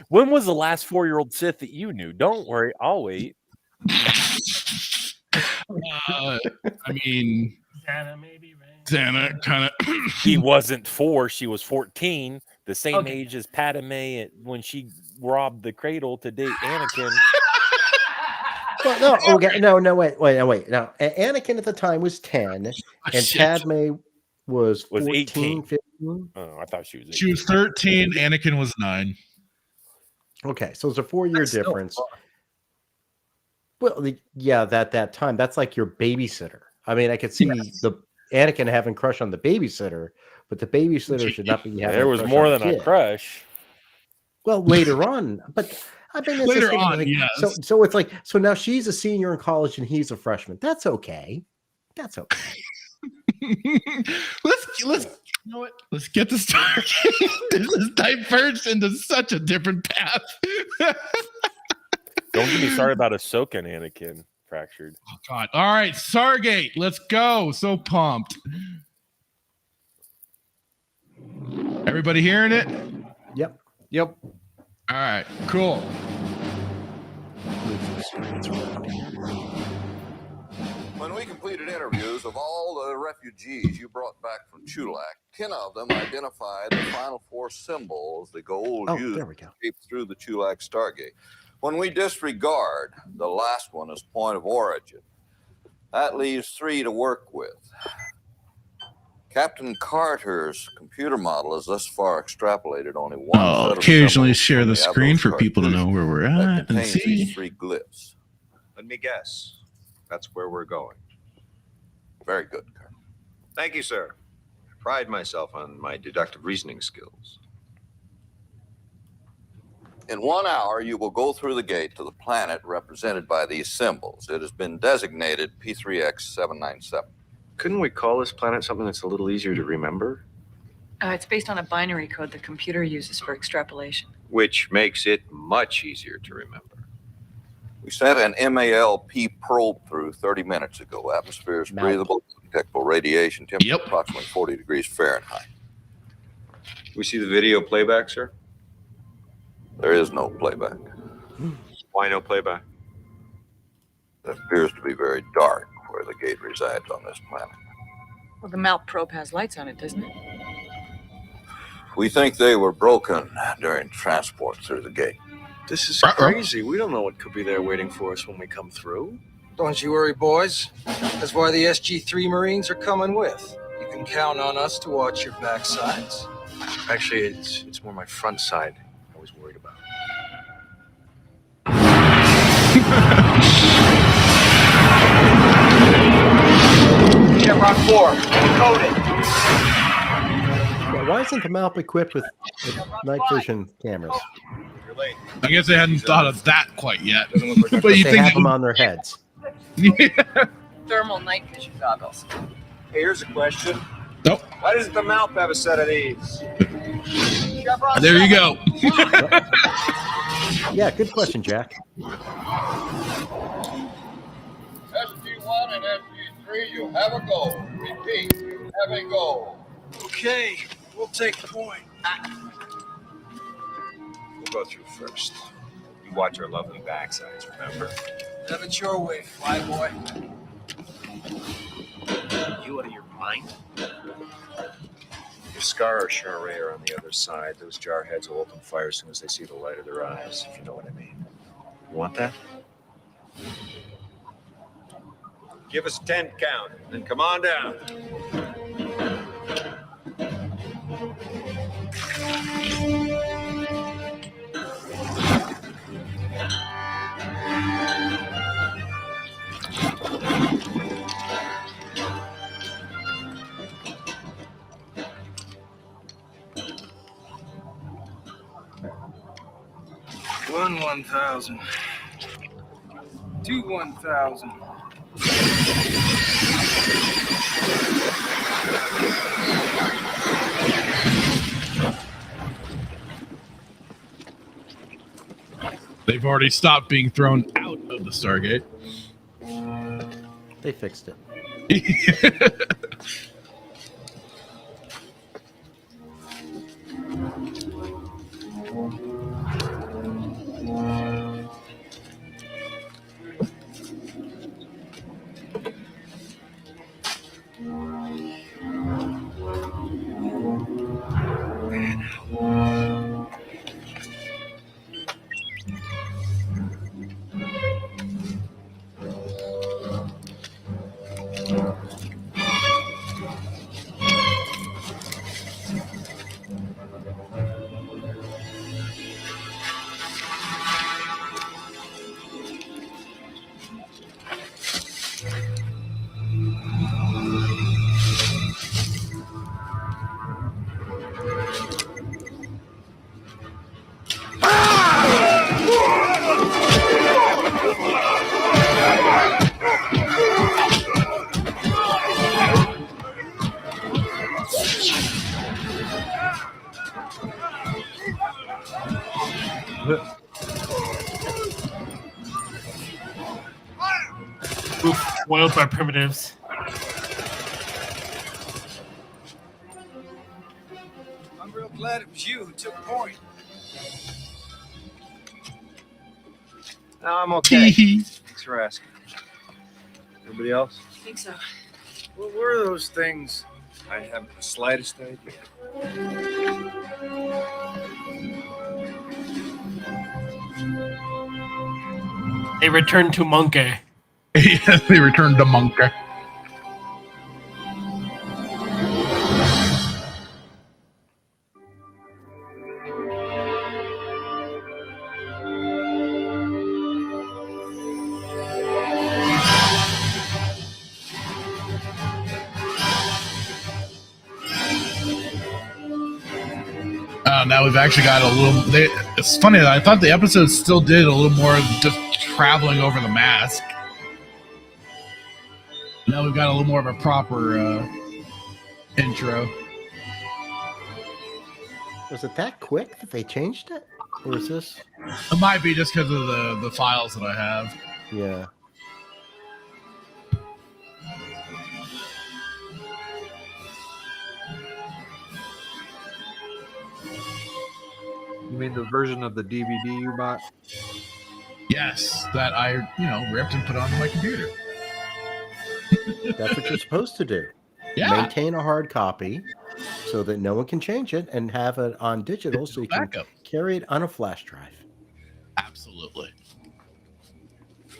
When was the last 4-year-old Sith that you knew? Don't worry, I'll wait. I mean, Xana, maybe, right? Xana kind of. He wasn't 4; she was 14, the same age as Padme when she robbed the cradle to date Anakin. Well, no, wait. Now, Anakin at the time was 10, and Padme was 14, 18. 15. Oh, I thought she was 18. She was 13. Anakin was 9. Okay, so it's a 4-year difference. Well, that time, that's like your babysitter. I mean, I could see the Anakin having a crush on the babysitter, but the babysitter should not be having. There was more than a crush. Well, later on, but I mean, later on, yes. So it's like, so now she's a senior in college and he's a freshman. That's okay. Let's you know what? Let's get the Stargate. This is diverged into such a different path. Don't get me started about Ahsoka and Anakin. Fractured. Oh God! All right, Stargate. Let's go. So pumped. Everybody hearing it? Yep. All right, cool. When we completed interviews of all the refugees you brought back from Chulak, 10 of them identified the final 4 symbols the gould used to escape through the Chulak Stargate. When we disregard the last one as point of origin, that leaves 3 to work with. Captain Carter's computer model has thus far extrapolated only one. I'll occasionally share the screen for people to know where we're at and see. These 3 glyphs. Let me guess. That's where we're going. Very good, Colonel. Thank you, sir. I pride myself on my deductive reasoning skills. In 1 hour, you will go through the gate to the planet represented by these symbols. It has been designated P3X797. Couldn't we call this planet something that's a little easier to remember? It's based on a binary code the computer uses for extrapolation. Which makes it much easier to remember. We sent an MALP probe through 30 minutes ago. Atmosphere is breathable, detectable radiation, temperature approximately 40 degrees Fahrenheit. We see the video playback, sir? There is no playback. Why no playback? It appears to be very dark where the gate resides on this planet. Well, the MALP probe has lights on it, doesn't it? We think they were broken during transport through the gate. This is crazy. We don't know what could be there waiting for us when we come through. Don't you worry, boys. That's why the SG-3 Marines are coming with. You can count on us to watch your backsides. Actually, it's more my front side I was worried about. Chevron 4, coded. Why isn't the MALP equipped with night vision cameras? I guess they hadn't thought of that quite yet. But you think have them on their heads? Thermal night vision goggles. Hey, here's a question. Nope. Why doesn't the mouth have a set of these? There you go. Yeah, good question, Jack. SG-1 and SG-3, you have a goal. Repeat, you have a goal. Okay, we'll take point. We'll go through first. You watch our lovely backsides, remember? Have it your way, flyboy. You out of your mind? If Scar or Shinray are on the other side, those jarheads will open fire as soon as they see the light of their eyes, if you know what I mean. You want that? Give us 10 count, then come on down. One 1,000. Two 1,000. They've already stopped being thrown out of the Stargate. They fixed it. Spoiled by primitives. I'm real glad it was you who took point. No, I'm okay. Thanks for asking. Everybody else? I think so. What were those things? I haven't the slightest idea. They returned to Monkey. Yes, they returned to Monkey. Now we've actually got a little. It's funny that I thought the episode still did a little more just traveling over the mask. Now we've got a little more of a proper intro. Was it that quick that they changed it? Or is this? It might be just because of the files that I have. Yeah. You mean the version of the DVD you bought? Yes, that I ripped and put onto my computer. That's what you're supposed to do. Yeah. Maintain a hard copy so that no one can change it, and have it on digital so you can carry it on a flash drive. Absolutely.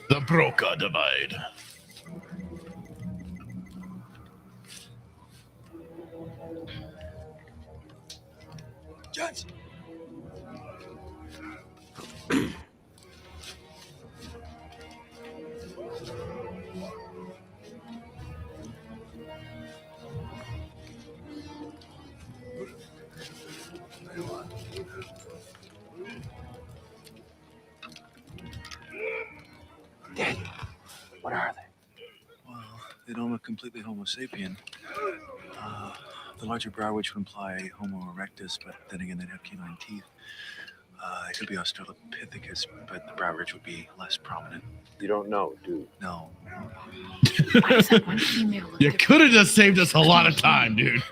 The Broca divide. Johnson. Daddy, what are they? Well, they don't look completely Homo sapien. The larger brow ridge would imply Homo erectus, but then again, they'd have canine teeth. It could be Australopithecus, but the brow ridge would be less prominent. You don't know, do you? No. Why does that one female look You could have just saved us a lot of time, dude.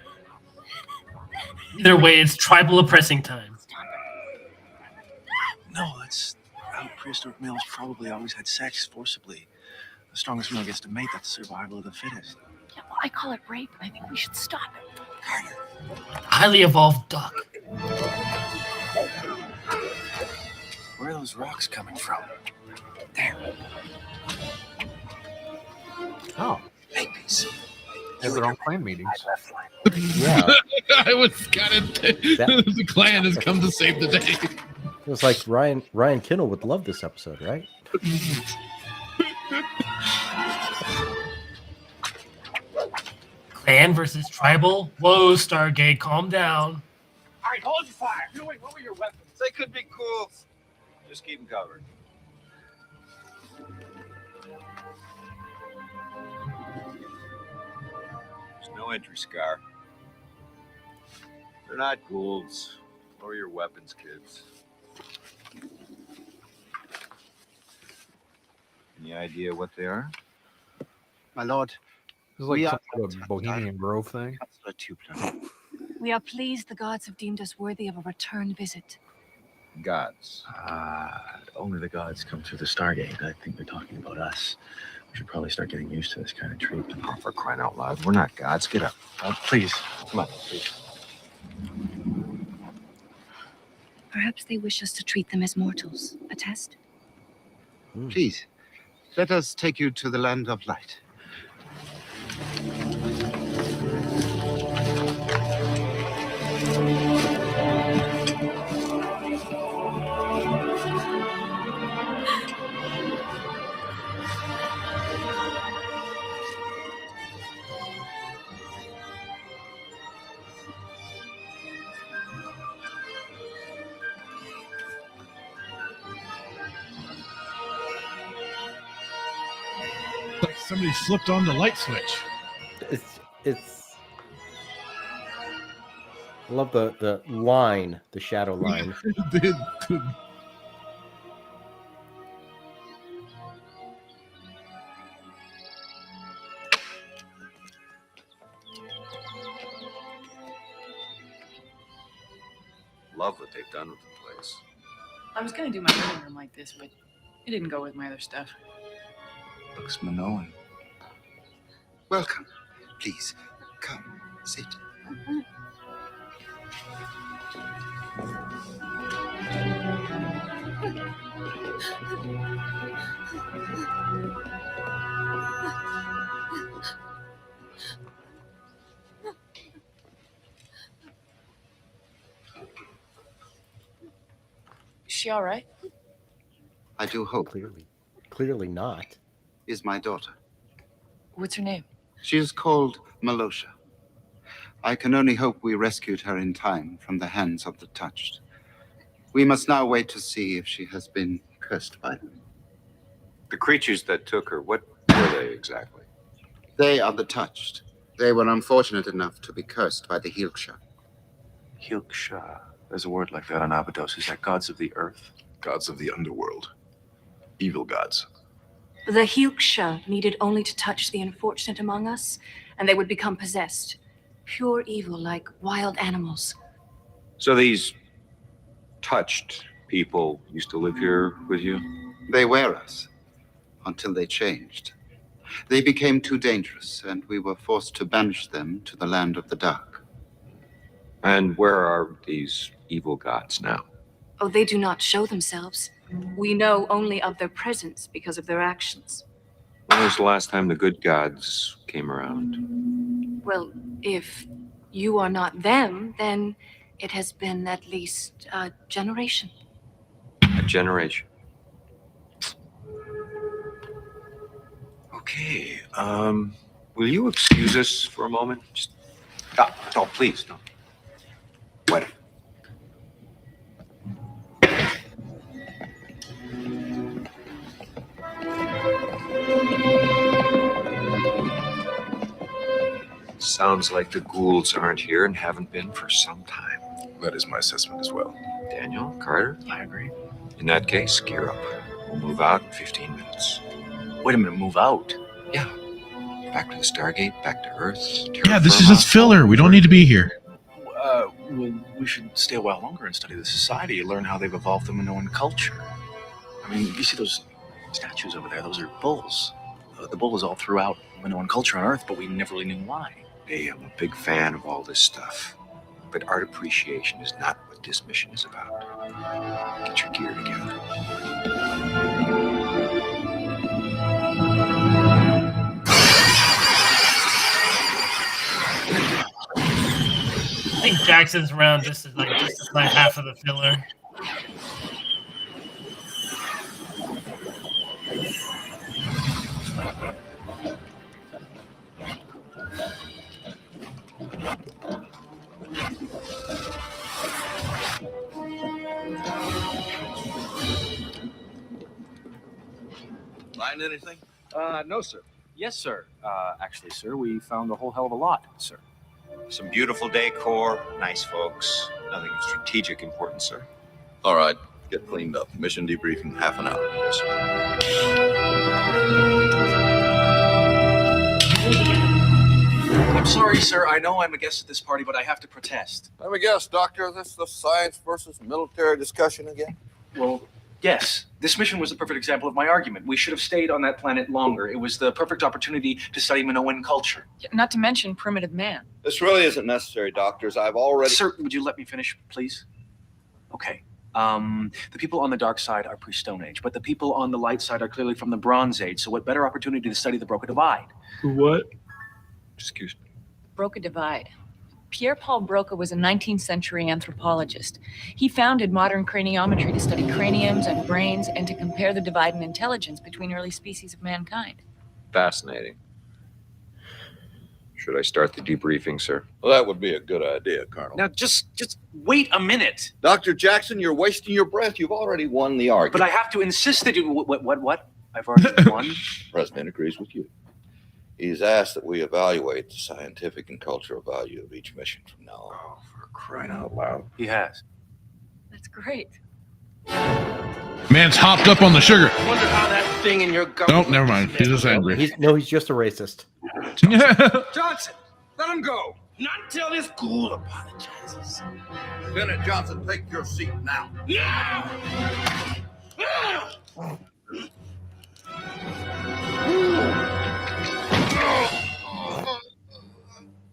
Either way, it's tribal oppressing time. No, that's how prehistoric males probably always had sex forcibly. The strongest male gets to mate, that's survival of the fittest. Yeah, well, I call it rape, and I think we should stop it. Highly evolved duck. Where are those rocks coming from? There. Oh. Babies. They have their own clan meetings. Yeah. I was kind of the clan has come to save the day. It was like Ryan Kinnell would love this episode, right? Clan versus tribal. Whoa, Stargate, calm down. All right, hold your fire. Wait, what were your weapons? They could be cool. Just keep them covered. There's no entry scar. They're not goulds. Lower your weapons, kids. Any idea what they are? My lord, It's like some sort of Bohemian Grove thing. We are pleased the gods have deemed us worthy of a return visit. Gods. Only the gods come through the Stargate. I think they're talking about us. We should probably start getting used to this kind of treatment. Oh, for crying out loud. We're not gods. Get up. Please. Come on, please. Perhaps they wish us to treat them as mortals. A test? Please, let us take you to the land of light. Like somebody flipped on the light switch. It's I love the line, the shadow line. Love what they've done with the place. I was going to do my living room like this, but it didn't go with my other stuff. Looks Minoan. Welcome. Please, come, sit. Is she all right? I do hope. Clearly not. Is my daughter. What's her name? She is called Malosha. I can only hope we rescued her in time from the hands of the touched. We must now wait to see if she has been cursed by them. The creatures that took her, what were they exactly? They are the touched. They were unfortunate enough to be cursed by the Hilksha. Hilksha. There's a word like that on Abydos. Is that gods of the earth? Gods of the underworld. Evil gods. The Hilksha needed only to touch the unfortunate among us, and they would become possessed. Pure evil, like wild animals. So these touched people used to live here with you? They were us, until they changed. They became too dangerous, and we were forced to banish them to the land of the dark. And where are these evil gods now? Oh, they do not show themselves. We know only of their presence because of their actions. When was the last time the good gods came around? Well, if you are not them, then it has been at least a generation. A generation. Okay, will you excuse us for a moment? Just, oh, please, no. Wait. Sounds like the Goulds aren't here and haven't been for some time. That is my assessment as well. Daniel, Carter, I agree. In that case, gear up. We'll move out in 15 minutes. Wait a minute, move out? Yeah. Back to the Stargate, back to Earth. Yeah, this is just filler. We don't need to be here. Well, we should stay a while longer and study the society, learn how they've evolved the Minoan culture. I mean, you see those statues over there? Those are bulls. The bull is all throughout Minoan culture on Earth, but we never really knew why. Hey, I'm a big fan of all this stuff. But art appreciation is not what this mission is about. Get your gear together. I think Jackson's around just as like half of the filler. Find anything? No, sir. Yes, sir. Actually, sir, we found a whole hell of a lot, sir. Some beautiful decor, nice folks. Nothing of strategic importance, sir. All right, get cleaned up. Mission debriefing, half an hour. Yes, sir. I'm sorry, sir. I know I'm a guest at this party, but I have to protest. Let me guess, Doctor, this is the science versus military discussion again? Well, yes. This mission was the perfect example of my argument. We should have stayed on that planet longer. It was the perfect opportunity to study Minoan culture. Not to mention primitive man. This really isn't necessary, doctors. I've already... Sir, would you let me finish, please? Okay. The people on the dark side are pre-Stone Age, but the people on the light side are clearly from the Bronze Age, so what better opportunity to study the Broca Divide? What? Excuse me. Broca Divide. Pierre-Paul Broca was a 19th century anthropologist. He founded modern craniometry to study craniums and brains and to compare the divide in intelligence between early species of mankind. Fascinating. Should I start the debriefing, sir? Well, that would be a good idea, Colonel. Now, just wait a minute. Dr. Jackson, you're wasting your breath. You've already won the argument. But I have to insist that you... What? I've already won? The President agrees with you. He's asked that we evaluate the scientific and cultural value of each mission from now on. Oh, for crying out loud. He has. That's great. Man's hopped up on the sugar. I wonder how that thing in your gut. Nope, never mind. He's just angry. He's just a racist. Johnson, let him go. Not until this ghoul apologizes. Lieutenant Johnson, take your seat now.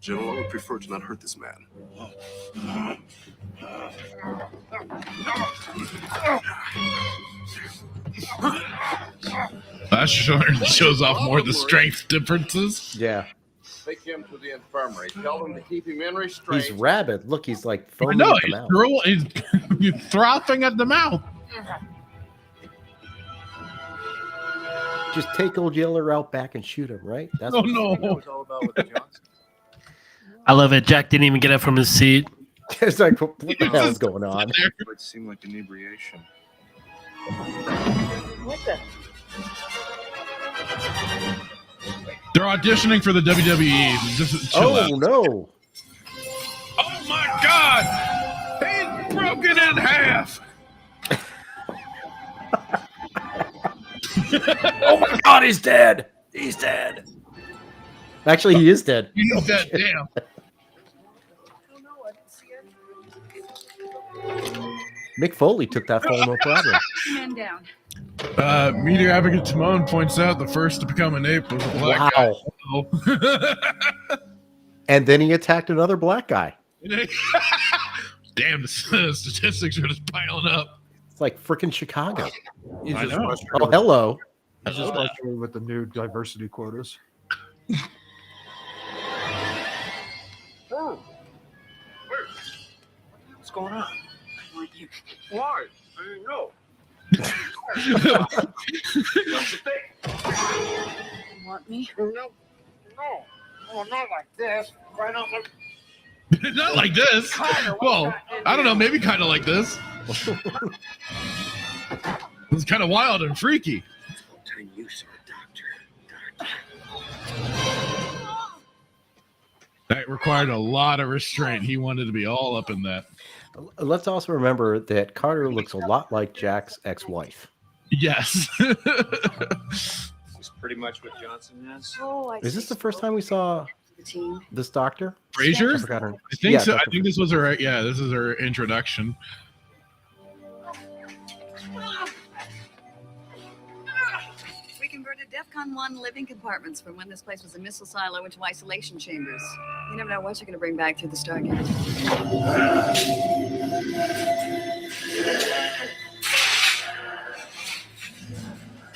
General, I would prefer to not hurt this man. That shows off more of the strength differences. Yeah. Take him to the infirmary. Tell them to keep him in restraint. He's rabid. Look, he's like I foaming know, at the mouth. he's frothing at the mouth. Just take old Yeller out back and shoot him, right? That's Oh, no. It's all about with the Johnson. I love it. Jack didn't even get up from his seat. It's like, what the hell is going on? It seemed like inebriation. What the? They're auditioning for the WWE. Just chill out. No. Oh my God! He's broken in half. Oh my God, he's dead. He's dead. Actually, he is dead. He's dead. Damn. Mick Foley took that fall, no problem. Man down. Meteor Advocate Timon points out the first to become an ape was a black guy. Oh. And then he attacked another black guy. Damn, the statistics are just piling up. It's like freaking Chicago. He's I just know. frustrated Oh, hello. He's just frustrated with the new diversity quotas. What's going on? Why? I didn't know. What's the thing? You want me? No. Oh, not like this. Right on the... Not like this. Well, I don't know. Maybe kind of like this. It's kind of wild and freaky. Time you, sir, doctor. That required a lot of restraint. He wanted to be all up in that. Let's also remember that Carter looks a lot like Jack's ex-wife. Yes. That's pretty much what Johnson has. Is this the first time we saw this doctor? Frasier? I forgot her. I think so. Dr. I think this was her. Yeah, this is her introduction. We converted DEFCON 1 living compartments from when this place was a missile silo into isolation chambers. You never know what you're going to bring back through the Stargate.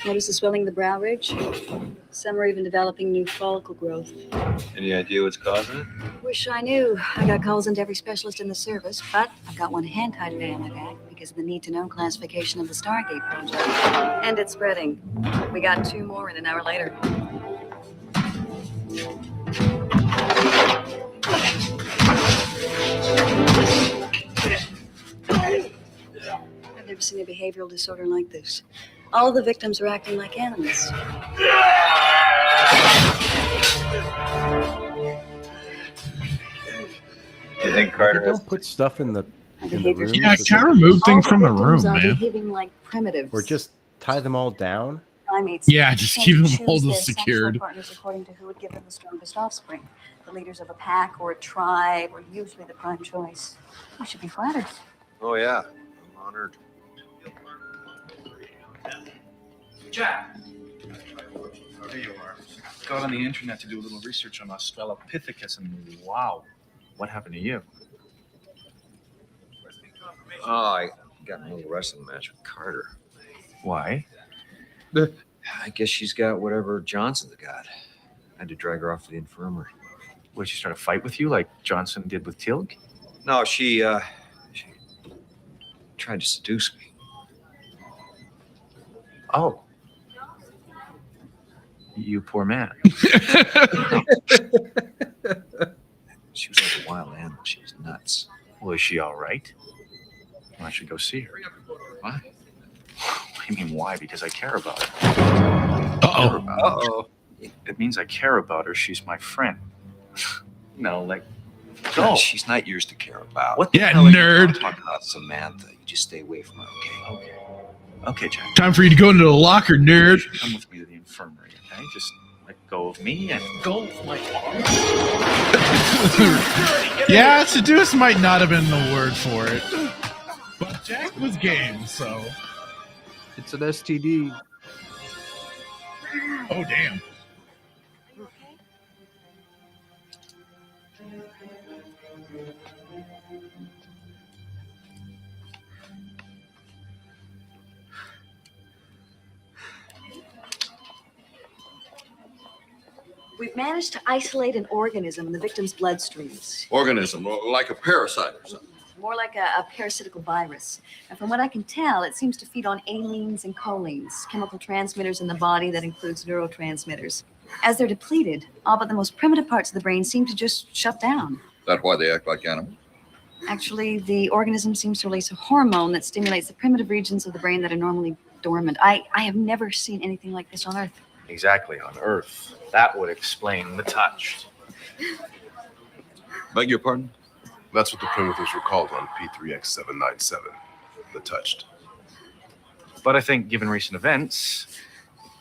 Notice the swelling of the brow ridge? Some are even developing new follicle growth. Any idea what's causing it? Wish I knew. I got calls into every specialist in the service, but I've got one hand-tied today on my back because of the need-to-know classification of the Stargate project. And it's spreading. We got 2 more in an hour later. I've never seen a behavioral disorder like this. All the victims are acting like animals. You think Carter Don't put stuff in the room. Yeah, can't remove things from the room, All the victims are man. behaving like primitives. Or just tie them all down. Primates Yeah, just tend keep to them choose all their secured. sexual partners according to who would give them the strongest offspring. The leaders of a pack or a tribe are usually the prime choice. We should be flattered. Oh, yeah. I'm honored. Jack. Oh, there you are. Got on the internet to do a little research on Australopithecus, and wow, what happened to you? Oh, I got in a little wrestling match with Carter. Why? I guess she's got whatever Johnson's got. I had to drag her off to the infirmary. What, did she start a fight with you like Johnson did with Tilg? No, she tried to seduce me. Oh. You poor man. She was like a wild animal. She was nuts. Well, is she all right? Well, I should go see her. Why? What do you mean why? Because I care about her. Uh-oh. Uh-oh. It means I care about her. She's my friend. No, like, No, go. she's not yours to care about. What the Yeah, hell are you nerd. Talk about Samantha. You just stay away from her, okay? Okay. Okay, Jack. Time for you to go into the locker, nerd. Come with me to the infirmary, okay? Just let go of me and go with my arm. Yeah, seduce might not have been the word for it. But Jack was game, so. It's an STD. Oh, damn. We've managed to isolate an organism in the victim's bloodstreams. Organism, like a parasite or something. More like a parasitical virus. And from what I can tell, it seems to feed on amines and cholines, chemical transmitters in the body that includes neurotransmitters. As they're depleted, all but the most primitive parts of the brain seem to just shut down. That's why they act like animals. Actually, the organism seems to release a hormone that stimulates the primitive regions of the brain that are normally dormant. I have never seen anything like this on Earth. Exactly, on Earth. That would explain the touched. Beg your pardon? That's what the primitives were called on P3X797, the touched. But I think, given recent events,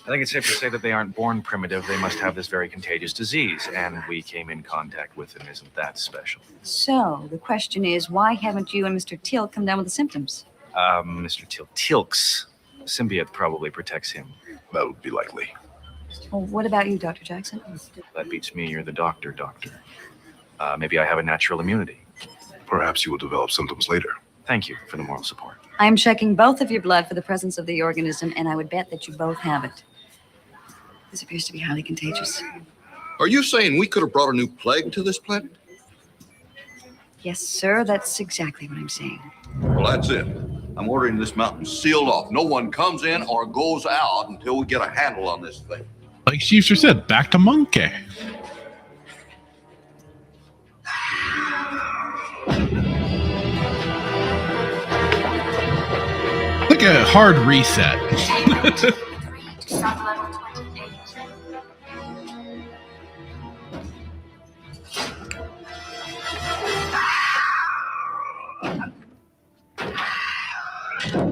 I think it's safe to say that they aren't born primitive. They must have this very contagious disease, and we came in contact with them. Isn't that special? So, the question is, why haven't you and Mr. Teal come down with the symptoms? Mr. Tilk's symbiote probably protects him. That would be likely. Well, what about you, Dr. Jackson? That beats me. You're the doctor. Maybe I have a natural immunity. Perhaps you will develop symptoms later. Thank you for the moral support. I'm checking both of your blood for the presence of the organism, and I would bet that you both have it. This appears to be highly contagious. Are you saying we could have brought a new plague to this planet? Yes, sir, that's exactly what I'm saying. Well, that's it. I'm ordering this mountain sealed off. No one comes in or goes out until we get a handle on this thing. Like Chiefster said, back to monkey. Like a hard reset.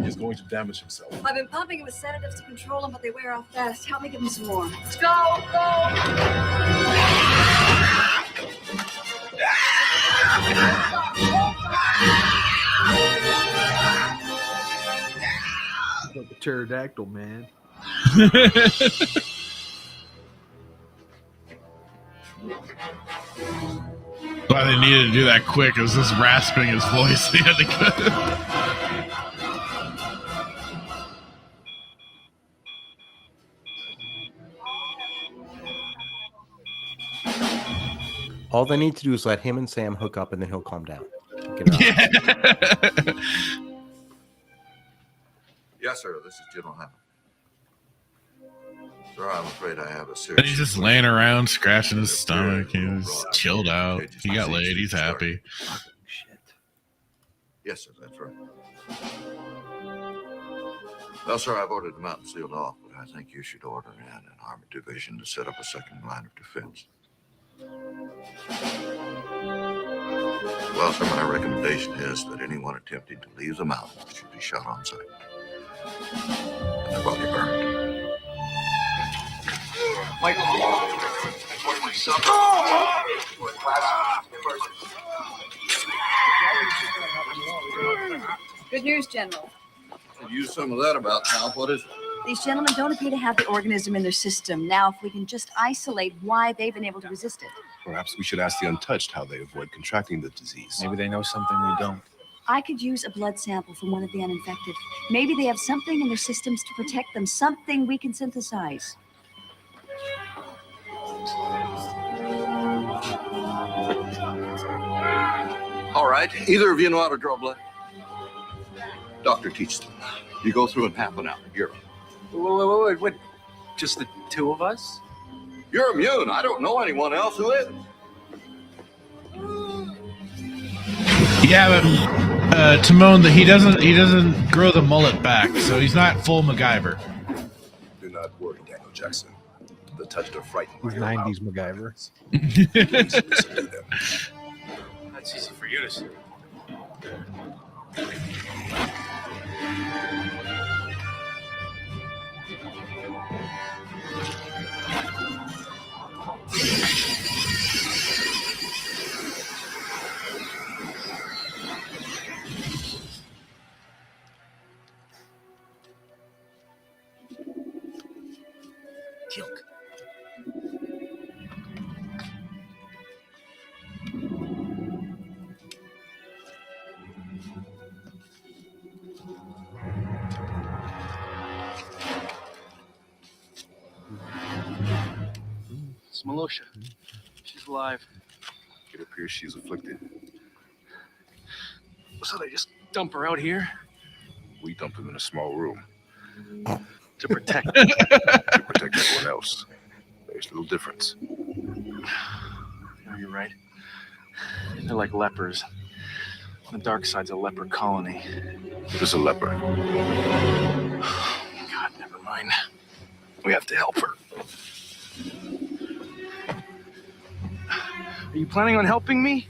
He's going to damage himself. I've been pumping him with sedatives to control him, but they wear off fast. Help me give him some more. Let's go! Like a pterodactyl, man. Why they needed to do that quick is this rasping his voice. They had to cut it. All they need to do is let him and Sam hook up, and then he'll calm down. Yeah. Yes, sir. This is General Hammond. Sir, I'm afraid I have a serious... And he's just laying around, scratching his stomach. He's chilled out. He got laid. He's happy. Yes, sir. That's right. Well, sir, I've ordered the mountain sealed off, but I think you should order in an armored division to set up a second line of defense. Well, sir, my recommendation is that anyone attempting to leave the mountain should be shot on sight. And their body burned. Michael, Good news, General. Could use some of that about now. What is it? These gentlemen don't appear to have the organism in their system. Now, if we can just isolate why they've been able to resist it. Perhaps we should ask the Untouched how they avoid contracting the disease. Maybe they know something we don't. I could use a blood sample from one of the uninfected. Maybe they have something in their systems to protect them, something we can synthesize. All right. Either of you know how to draw blood? Doctor teaches them. You go through in half an hour. You're up. Wait. Just the two of us? You're immune. I don't know anyone else who is. Yeah, but Timon, he doesn't grow the mullet back, so he's not full MacGyver. Do not worry, Daniel Jackson. The touched are frightened. He's 90s MacGyver. That's easy for you to say. It's Malosha. She's alive. It appears she's afflicted. So they just dump her out here? We dumped them in a small room. To protect to protect everyone else. There's little difference. No, you're right. They're like lepers. The dark side's a leper colony. What is a leper? God, never mind. We have to help her. Are you planning on helping me?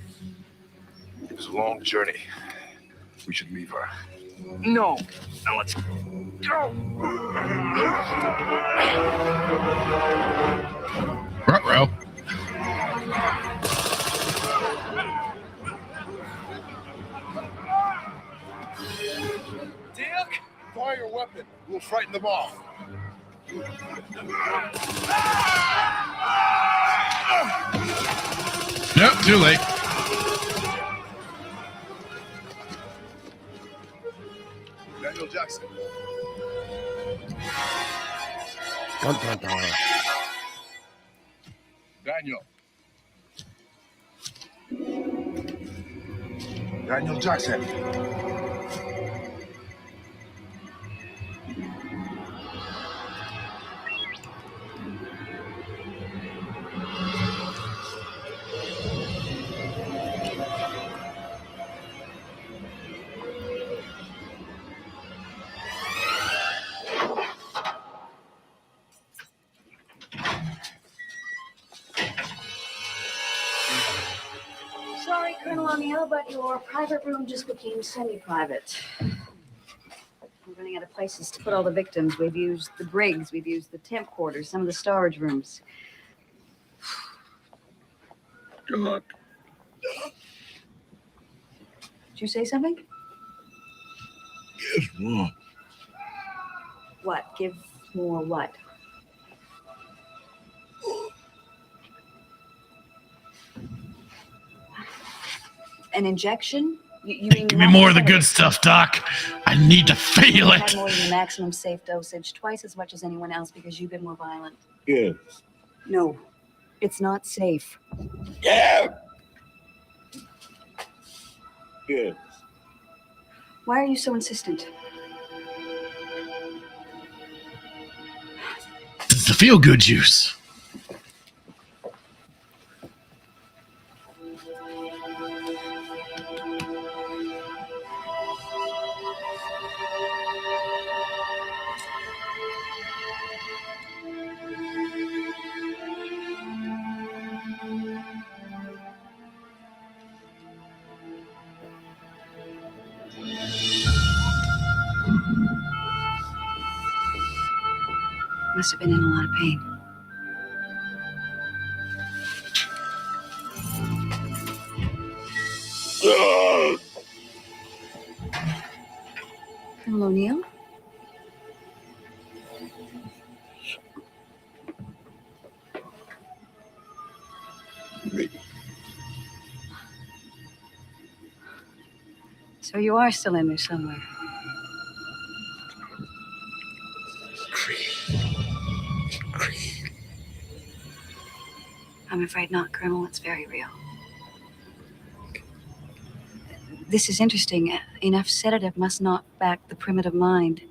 It was a long journey. We should leave her. No. Now let's go. Ruh-roh. Dick, fire your weapon. We'll frighten them off. Nope, too late. Daniel Jackson. Dun, dun, dun. Daniel Jackson. Sorry, Colonel O'Neill, but your private room just became semi-private. We're running out of places to put all the victims. We've used the brigs, we've used the temp quarters, some of the storage rooms. God. Did you say something? Yes, Mom. What? Give more what? An injection? You mean Give me more of the good stuff, Doc. I need to feel I've it. had more than the maximum safe dosage, twice as much as anyone else because you've been more violent. Yes. No, it's not safe. Yeah. Yes. Why are you so insistent? It's the feel-good juice. Must have been in a lot of pain. Colonel O'Neill? So you are still in there somewhere. I'm afraid not, Colonel. It's very real. This is interesting. Enough sedative must knock back the primitive mind.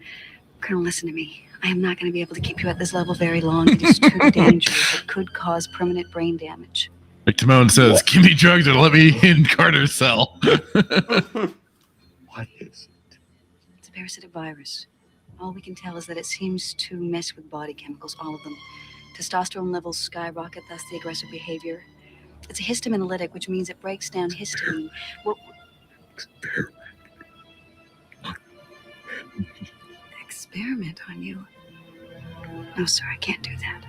Colonel, listen to me. I am not going to be able to keep you at this level very long. It is too dangerous. It could cause permanent brain damage. Like Timon says, give me drugs or let me in Carter's cell. What is it? It's a parasitic virus. All we can tell is that it seems to mess with body chemicals, all of them. Testosterone levels skyrocket, thus the aggressive behavior. It's a histaminolytic, which means it breaks down histamine. Well, experiment on you? No, sir, I can't do that.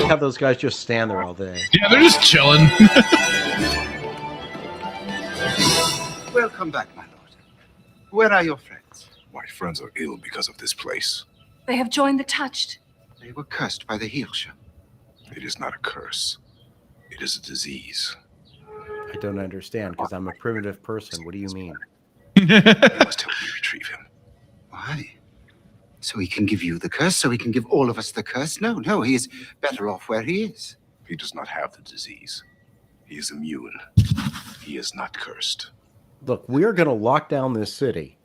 Have those guys just stand there all day. Yeah, they're just chilling. Welcome back, my lord. Where are your friends? My friends are ill because of this place. They have joined the Touched. They were cursed by the Heelsha. It is not a curse. It is a disease. I don't understand because I'm a primitive person. What do you mean? You must help me retrieve him. Why? So he can give you the curse, so he can give all of us the curse? No, he is better off where he is. He does not have the disease. He is immune. He is not cursed. Look, we're going to lock down this city.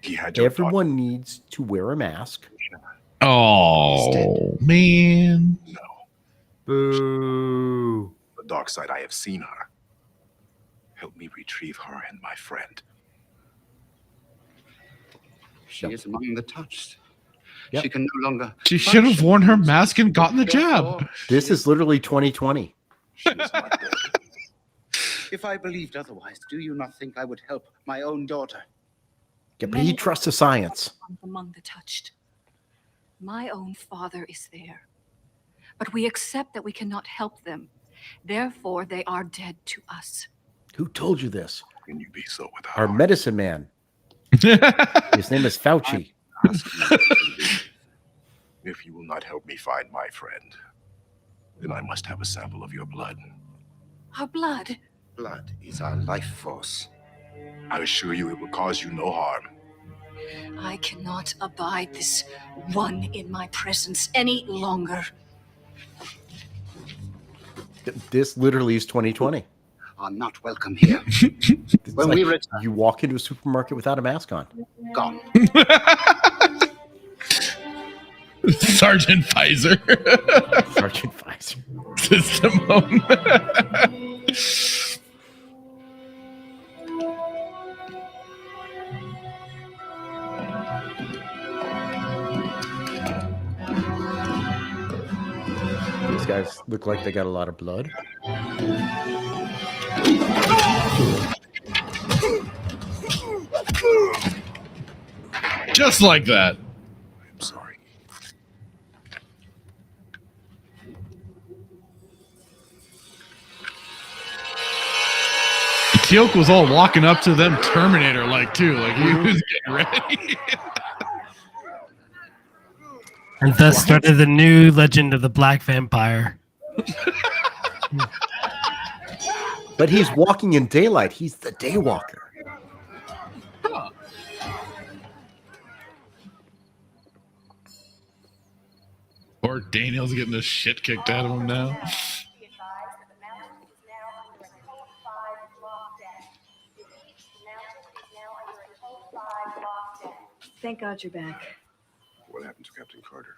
He had your Everyone needs to wear a mask. Oh, man. No. Boo. The dark side, I have seen her. Help me retrieve her and my friend. She is among the touched. Yep. She can no longer. She should have worn her mask and gotten the jab. This is literally 2020. If I believed otherwise, do you not think I would help my own daughter? Yeah, but he trusts the science. Among the Touched. My own father is there. But we accept that we cannot help them. Therefore, they are dead to us. Who told you this? How can you be so without Our medicine man. His name is Fauci. If you will not help me find my friend, then I must have a sample of your blood. Our blood. Blood is our life force. I assure you it will cause you no harm. I cannot abide this one in my presence any longer. This literally is 2020. Are not welcome here. When Like we return, you walk into a supermarket without a mask on. gone. Sergeant Pfizer. Sergeant Pfizer. System home. Look like they got a lot of blood. Just like that. I'm sorry. Teal'c was all walking up to them Terminator-like, too. Like, he was getting ready. And thus started the new legend of the Black Vampire. But he's walking in daylight. He's the Daywalker. Or Daniel's getting the shit kicked out of him now. Thank God you're back. What happened to Captain Carter?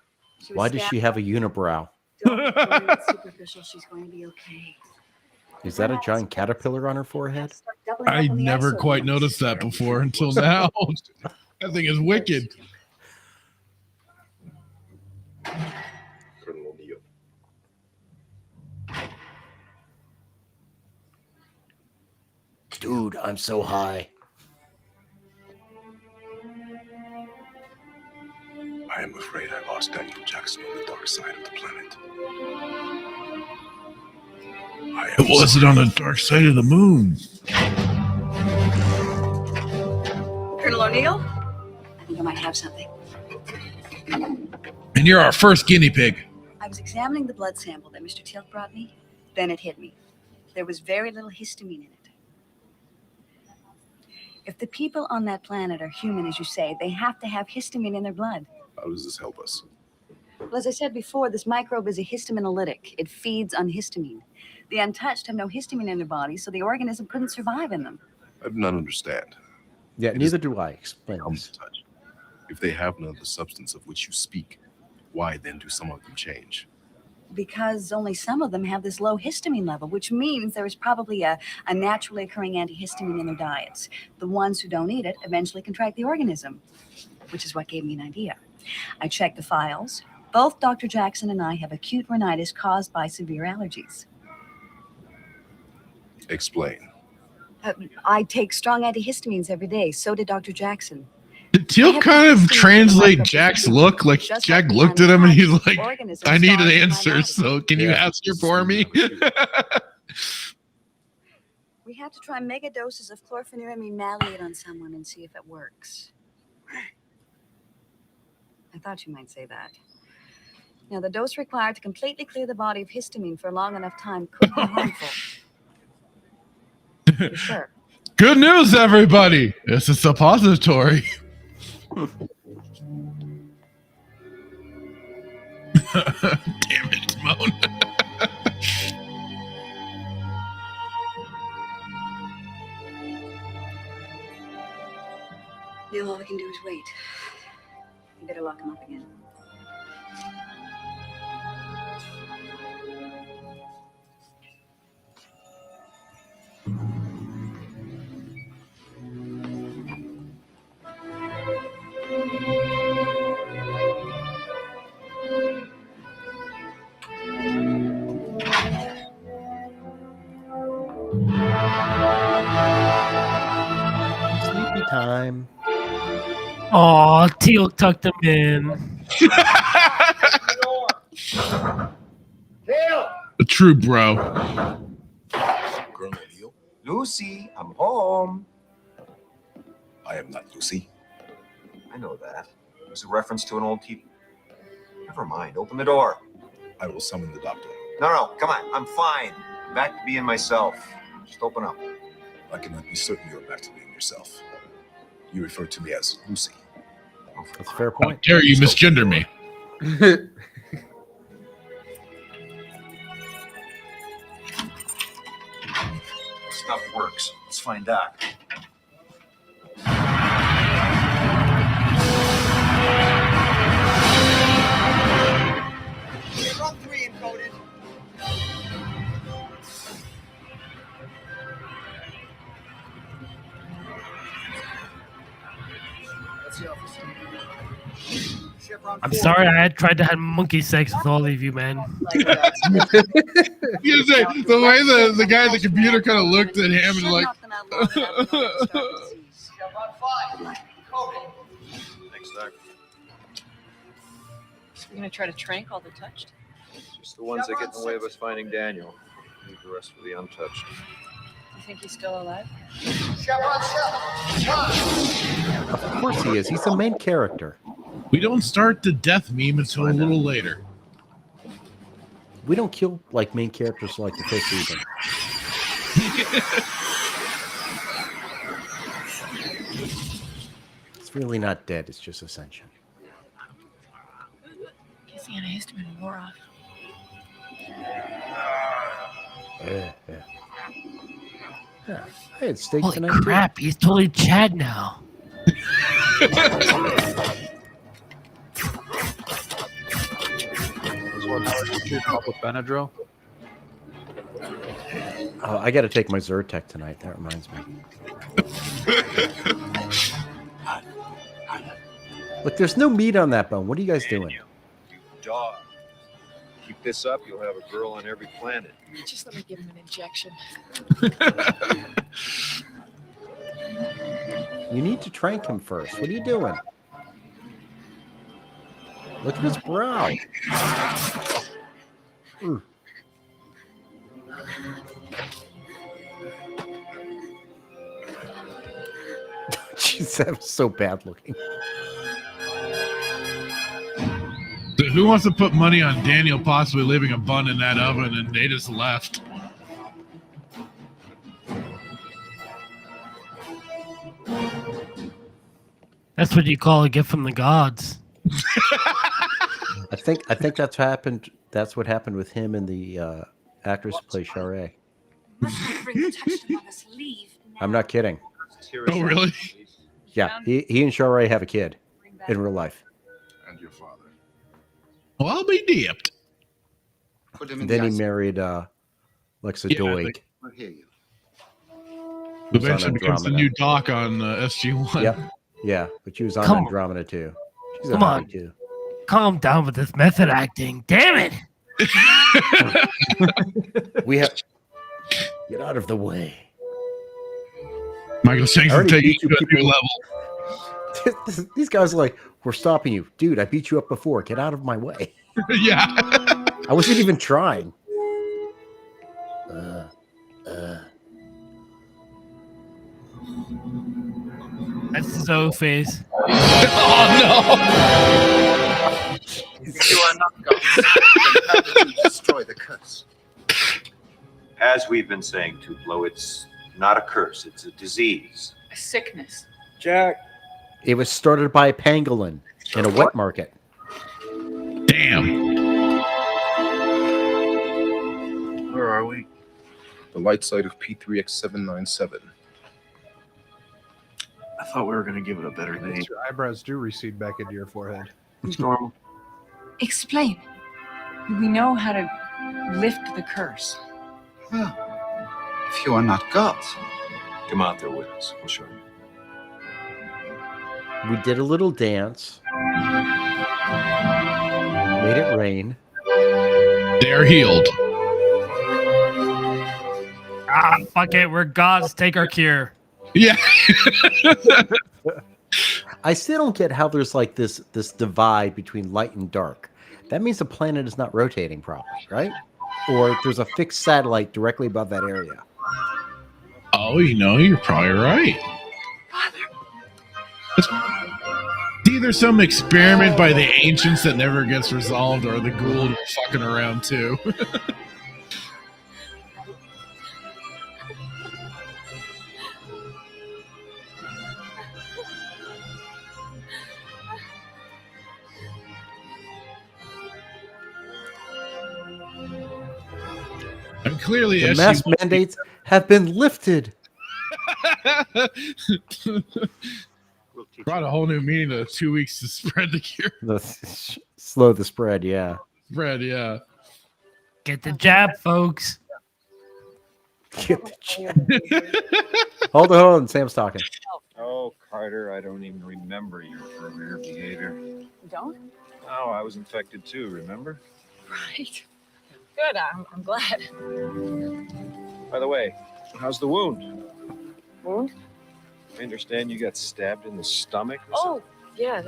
Why does she have a unibrow? Don't worry, it's superficial. She's going to be okay. Is that a giant caterpillar on her forehead? I never quite noticed that before until now. That thing is wicked. Dude, I'm so high. I am afraid I lost Daniel Jackson on the dark side of the planet. It wasn't on the dark side of the moon. Colonel O'Neill? I think I might have something. And you're our first guinea pig. I was examining the blood sample that Mr. Teal'c brought me. Then it hit me. There was very little histamine in it. If the people on that planet are human, as you say, they have to have histamine in their blood. How does this help us? Well, as I said before, this microbe is a histaminolytic. It feeds on histamine. The untouched have no histamine in their bodies, so the organism couldn't survive in them. I do not understand. Yeah, neither do I. Explain this. If they have none of the substance of which you speak, why then do some of them change? Because only some of them have this low histamine level, which means there is probably a naturally occurring antihistamine in their diets. The ones who don't eat it eventually contract the organism, which is what gave me an idea. I checked the files. Both Dr. Jackson and I have acute rhinitis caused by severe allergies. Explain. I take strong antihistamines every day. So did Dr. Jackson. Did Teal'c kind of translate Jack's look? Like, Jack looked at him and he's like, I need an answer, so can you ask her for me? We have to try mega doses of chlorpheniramine maleate on someone and see if it works. I thought you might say that. Now, the dose required to completely clear the body of histamine for a long enough time could be harmful. For sure. Good news, everybody. It's a suppository. Damn it, Timon. Neil, all we can do is wait. You better lock him up again. Sleepy time. Aw, Teal'c tucked him in. A true bro. Colonel O'Neill? Lucy, I'm home. I am not Lucy. I know that. It was a reference to an old TV. Never mind. Open the door. I will summon the doctor. No, come on. I'm fine. Back to being myself. Just open up. I cannot be certain you're back to being yourself. You refer to me as Lucy. That's a fair point. How dare you misgender me? Stuff works. Let's find out. Run 3 encoded. That's the office. I'm sorry I had tried to have monkey sex with all of you, man. You know, say, the way the guy at the computer kind of looked at him and like. Thanks, Doc. So we're gonna try to trank all the touched? Just the ones that get in the way of us finding Daniel. Leave the rest for the untouched. You think he's still alive? Of course he is. He's the main character. We don't start the death meme until a little later. We don't kill like main characters like the first season. It's really not dead. It's just ascension. Guess the antihistamine wore off. Yeah. I had steak Holy tonight. crap, he's totally Chad now. With Benadryl. Oh, I got to take my Zyrtec tonight. That reminds me. Look, there's no meat on that bone. What are you guys doing? You dog. Keep this up, you'll have a girl on every planet. Just let me give him an injection. You need to trank him first. What are you doing? Look at his brow. Jeez, that was so bad looking. So who wants to put money on Daniel possibly leaving a bun in that oven and they just left? That's what you call a gift from the gods. I think that's happened. That's what happened with him and the actress who plays Shinray. I'm not kidding. Oh, really? Yeah, he and Shinray have a kid in real life. And your father. Well, I'll be dipped. And then he married Lexa Doig. I hear you. Who eventually becomes the new Doc on SG-1. Yeah, but she was on Andromeda too. She's Come on. too. Calm down with this method acting. Damn it! We have get out of the way. Michael Shanks is taking you to a new level. These guys are like, we're stopping you. Dude, I beat you up before. Get out of my way. Yeah. I wasn't even trying. That's his O face. Oh no! You are not gods. Then how did you destroy the curse? As we've been saying, Tupelo, it's not a curse, it's a disease. A sickness. Jack. It was started by a pangolin in a wet market. Damn. Where are we? The light side of P3X797. I thought we were going to give it a better name. Your eyebrows do recede back into your forehead. It's normal. Explain. We know how to lift the curse. Well, if you are not gods. Come out there with us. We'll show you. We did a little dance. Made it rain. They're healed. Ah, fuck it. We're gods. Take our cure. Yeah. I still don't get how there's like this divide between light and dark. That means the planet is not rotating properly, right? Or there's a fixed satellite directly above that area. Oh, you're probably right. It's either some experiment by the ancients that never gets resolved, or the gould fucking around too. And clearly, the mask mandates have been lifted. Brought a whole new meaning to 2 weeks to spread the cure. Slow the spread, yeah. Spread, yeah. Get the jab, folks. Get the jab. Hold on, Sam's talking. Oh, Carter, I don't even remember your earlier behavior. You don't? Oh, I was infected too, remember? Right. Good. I'm glad. By the way, how's the wound? Wound? I understand you got stabbed in the stomach. Oh, yeah.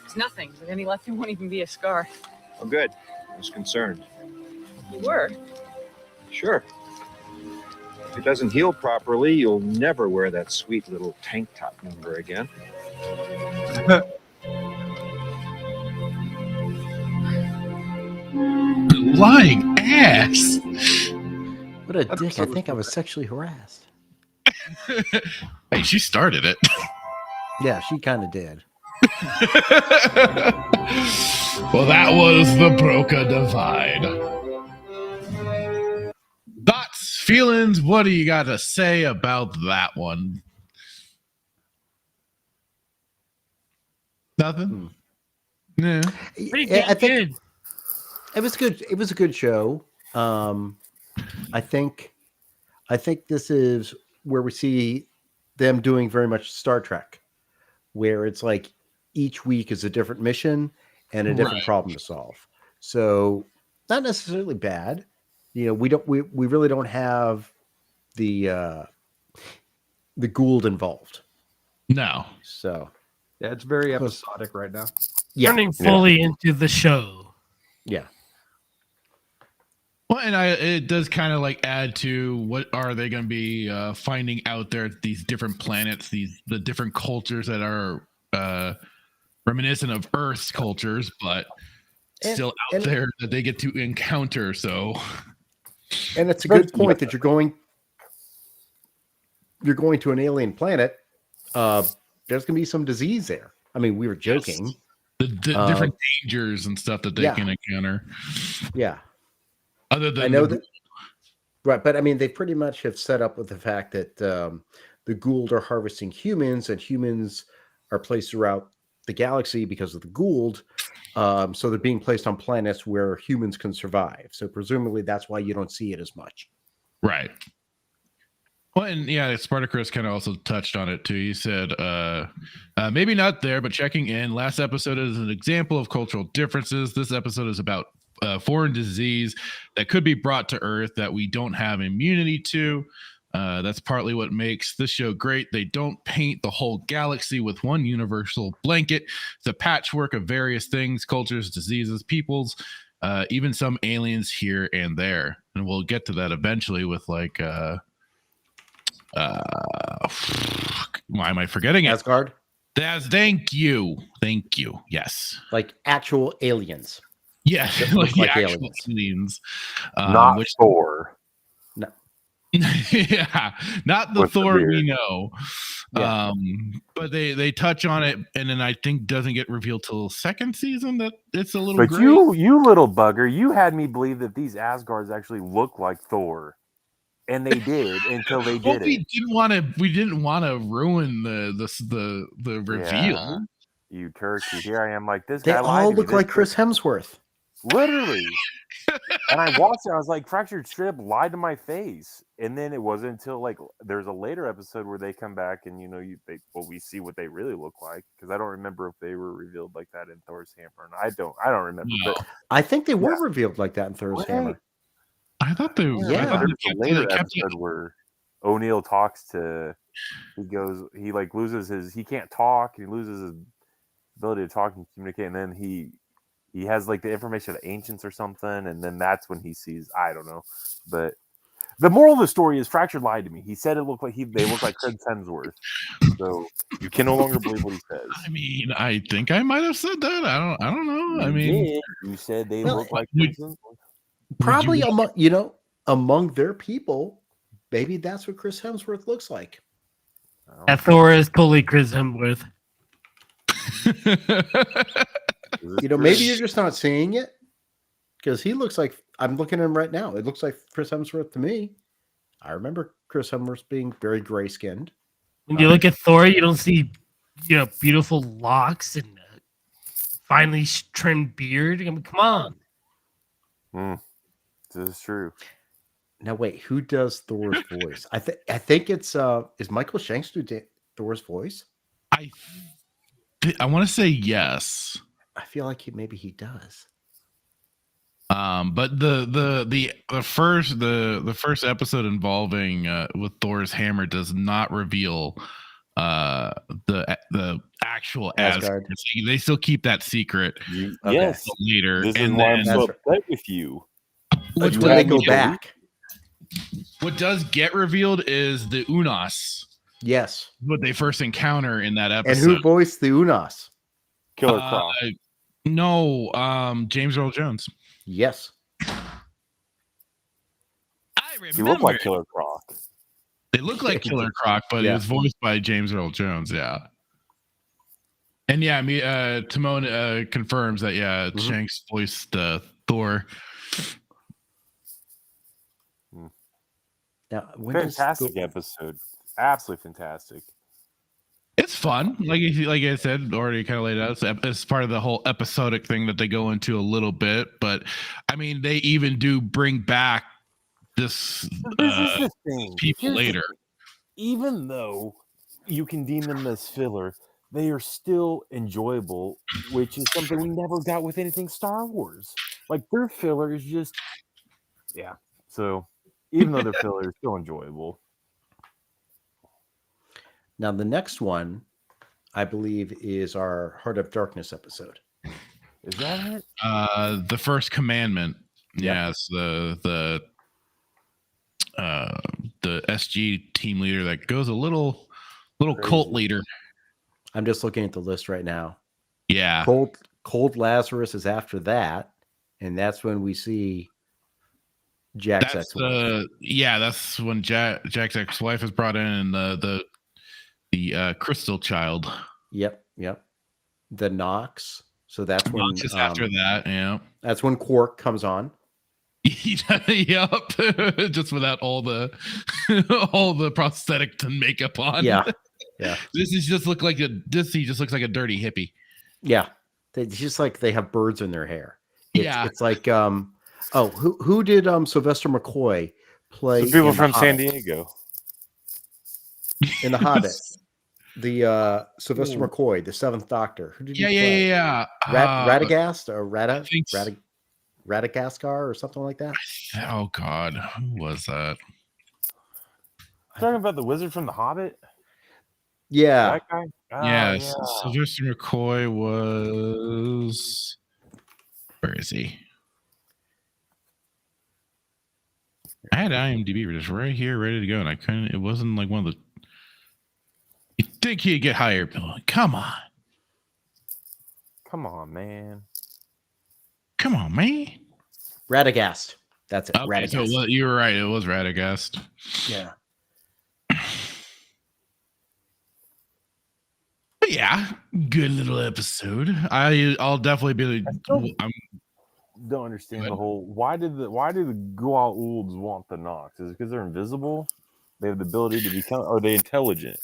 It's nothing. With any luck, there won't even be a scar. Oh, good. I was concerned. You were? Sure. If it doesn't heal properly, you'll never wear that sweet little tank top number again. Lying ass. What a dick. I think I was sexually harassed. Hey, she started it. Yeah, she kind of did. Well, that was the Broca divide. Thoughts, feelings, what do you got to say about that one? Nothing? Yeah. I think it was good. It was a good show. I think this is where we see them doing very much Star Trek, where it's like each week is a different mission and a different problem to solve. So not necessarily bad. You know, we really don't have the gould involved. No. So yeah, it's very episodic right now. Yeah. Turning fully into the show. Yeah. Well, and it does kind of like add to what are they going to be finding out there at these different planets, the different cultures that are reminiscent of Earth's cultures, but still out there that they get to encounter. So, and it's a good point that you're going to an alien planet. There's going to be some disease there. I mean, we were joking. Yes. The different dangers and stuff that they can encounter. Yeah. Other than I know that, right? But I mean, they pretty much have set up with the fact that the gould are harvesting humans, and humans are placed throughout the galaxy because of the gould. So they're being placed on planets where humans can survive. So presumably that's why you don't see it as much. Right. Well, and yeah, Spartacus kind of also touched on it too. He said, maybe not there, but checking in. Last episode is an example of cultural differences. This episode is about foreign disease that could be brought to Earth that we don't have immunity to. That's partly what makes this show great. They don't paint the whole galaxy with one universal blanket. It's a patchwork of various things, cultures, diseases, peoples, even some aliens here and there. And we'll get to that eventually with like why am I forgetting it? Asgard? Thank you. Yes. Like actual aliens. Yeah, like aliens. Not Thor. No. Yeah, not the With Thor the we know. Yeah. But they touch on it, and then I think doesn't get revealed till second season that it's a little. But gray. you little bugger, you had me believe that these Asgards actually look like Thor, and they did until they did We didn't want to ruin the reveal. Yeah. You turkey! Here I am, like this They guy. all look like Chris Hemsworth. Literally. And I watched it. I was like, Fractured Strip lied to my face. And then it wasn't until like there's a later episode where they come back and we see what they really look like, because I don't remember if they were revealed like that in Thor's Hammer. And I don't remember. No. But I think they were revealed like that in Thor's Hammer. I thought they were. Yeah. There's a later episode where O'Neill talks to. He like loses his. He can't talk. He loses his ability to talk and communicate, and then he has like the information of the ancients or something, and then that's when he sees. I don't know, but the moral of the story is Fractured lied to me. He said it looked like they look like Chris Hemsworth, so you can no longer believe what he says. I mean, I think I might have said that. I don't know. I mean, you said they look like Chris Hemsworth. Probably among their people, maybe that's what Chris Hemsworth looks like. That Thor is totally Chris Hemsworth. Maybe you're just not seeing it, because he looks like, I'm looking at him right now. It looks like Chris Hemsworth to me. I remember Chris Hemsworth being very gray skinned. When you look at Thor, you don't see, beautiful locks and finely trimmed beard. I mean, come on. This is true. Now wait, who does Thor's voice? I think it's is Michael Shanks Thor's voice? I want to say yes. I feel like maybe he does. But the first episode involving with Thor's hammer does not reveal the actual Asgard. They still keep that secret. Yes, later. This and is why then, I'm so upset with you. When they go back. What does get revealed is the Unos. Yes. What they first encounter in that episode. And who voiced the Unos? Killer Croc. No, James Earl Jones. Yes. He looked like Killer Croc. They look like Killer Croc, but it was voiced by James Earl Jones. Yeah. And yeah, Timon confirms that Shanks voiced Thor. Now, fantastic episode. Absolutely fantastic. It's fun. Like I said, already kind of laid out. It's part of the whole episodic thing that they go into a little bit. But I mean, they even do bring back this is the thing. people later. Even though you can deem them as filler, they are still enjoyable, which is something we never got with anything Star Wars. Like their filler is just, yeah. So even though they're filler, it's still enjoyable. Now, the next one, I believe, is our Heart of Darkness episode. Is that it? The first commandment. Yes, the SG team leader that goes a little cult leader. I'm just looking at the list right now. Yeah. Cold Lazarus is after that, and that's when we see Jack's ex-wife. That's when Jack's ex-wife is brought in, and the crystal child. Yep. The Nox. So that's when Nox is after that. Yeah. That's when Quark comes on. Yep. Just without all the prosthetic and makeup on. Yeah. He just looks like a dirty hippie. Yeah. It's just like they have birds in their hair. It's like who did Sylvester McCoy play? The people from San Diego. In The Hobbit. The Sylvester McCoy, the Seventh Doctor. Who did he play? Radagast or Radagaskar or something like that. Oh God, who was that? Talking about the wizard from The Hobbit. Yeah. That guy? Yeah. Sylvester McCoy was. Where is he? I had IMDb just right here, ready to go, and I couldn't. It wasn't like one of the. You think he'd get hired? Bill? Come on, man. Come on, man. Radagast. That's it. Okay, Radagast. so you were right. It was Radagast. Yeah. But yeah, good little episode. I'll definitely be. Don't understand the whole. Why do the goa'ulds want the Nox? Is it because they're invisible? They have the ability to become. Are they intelligent?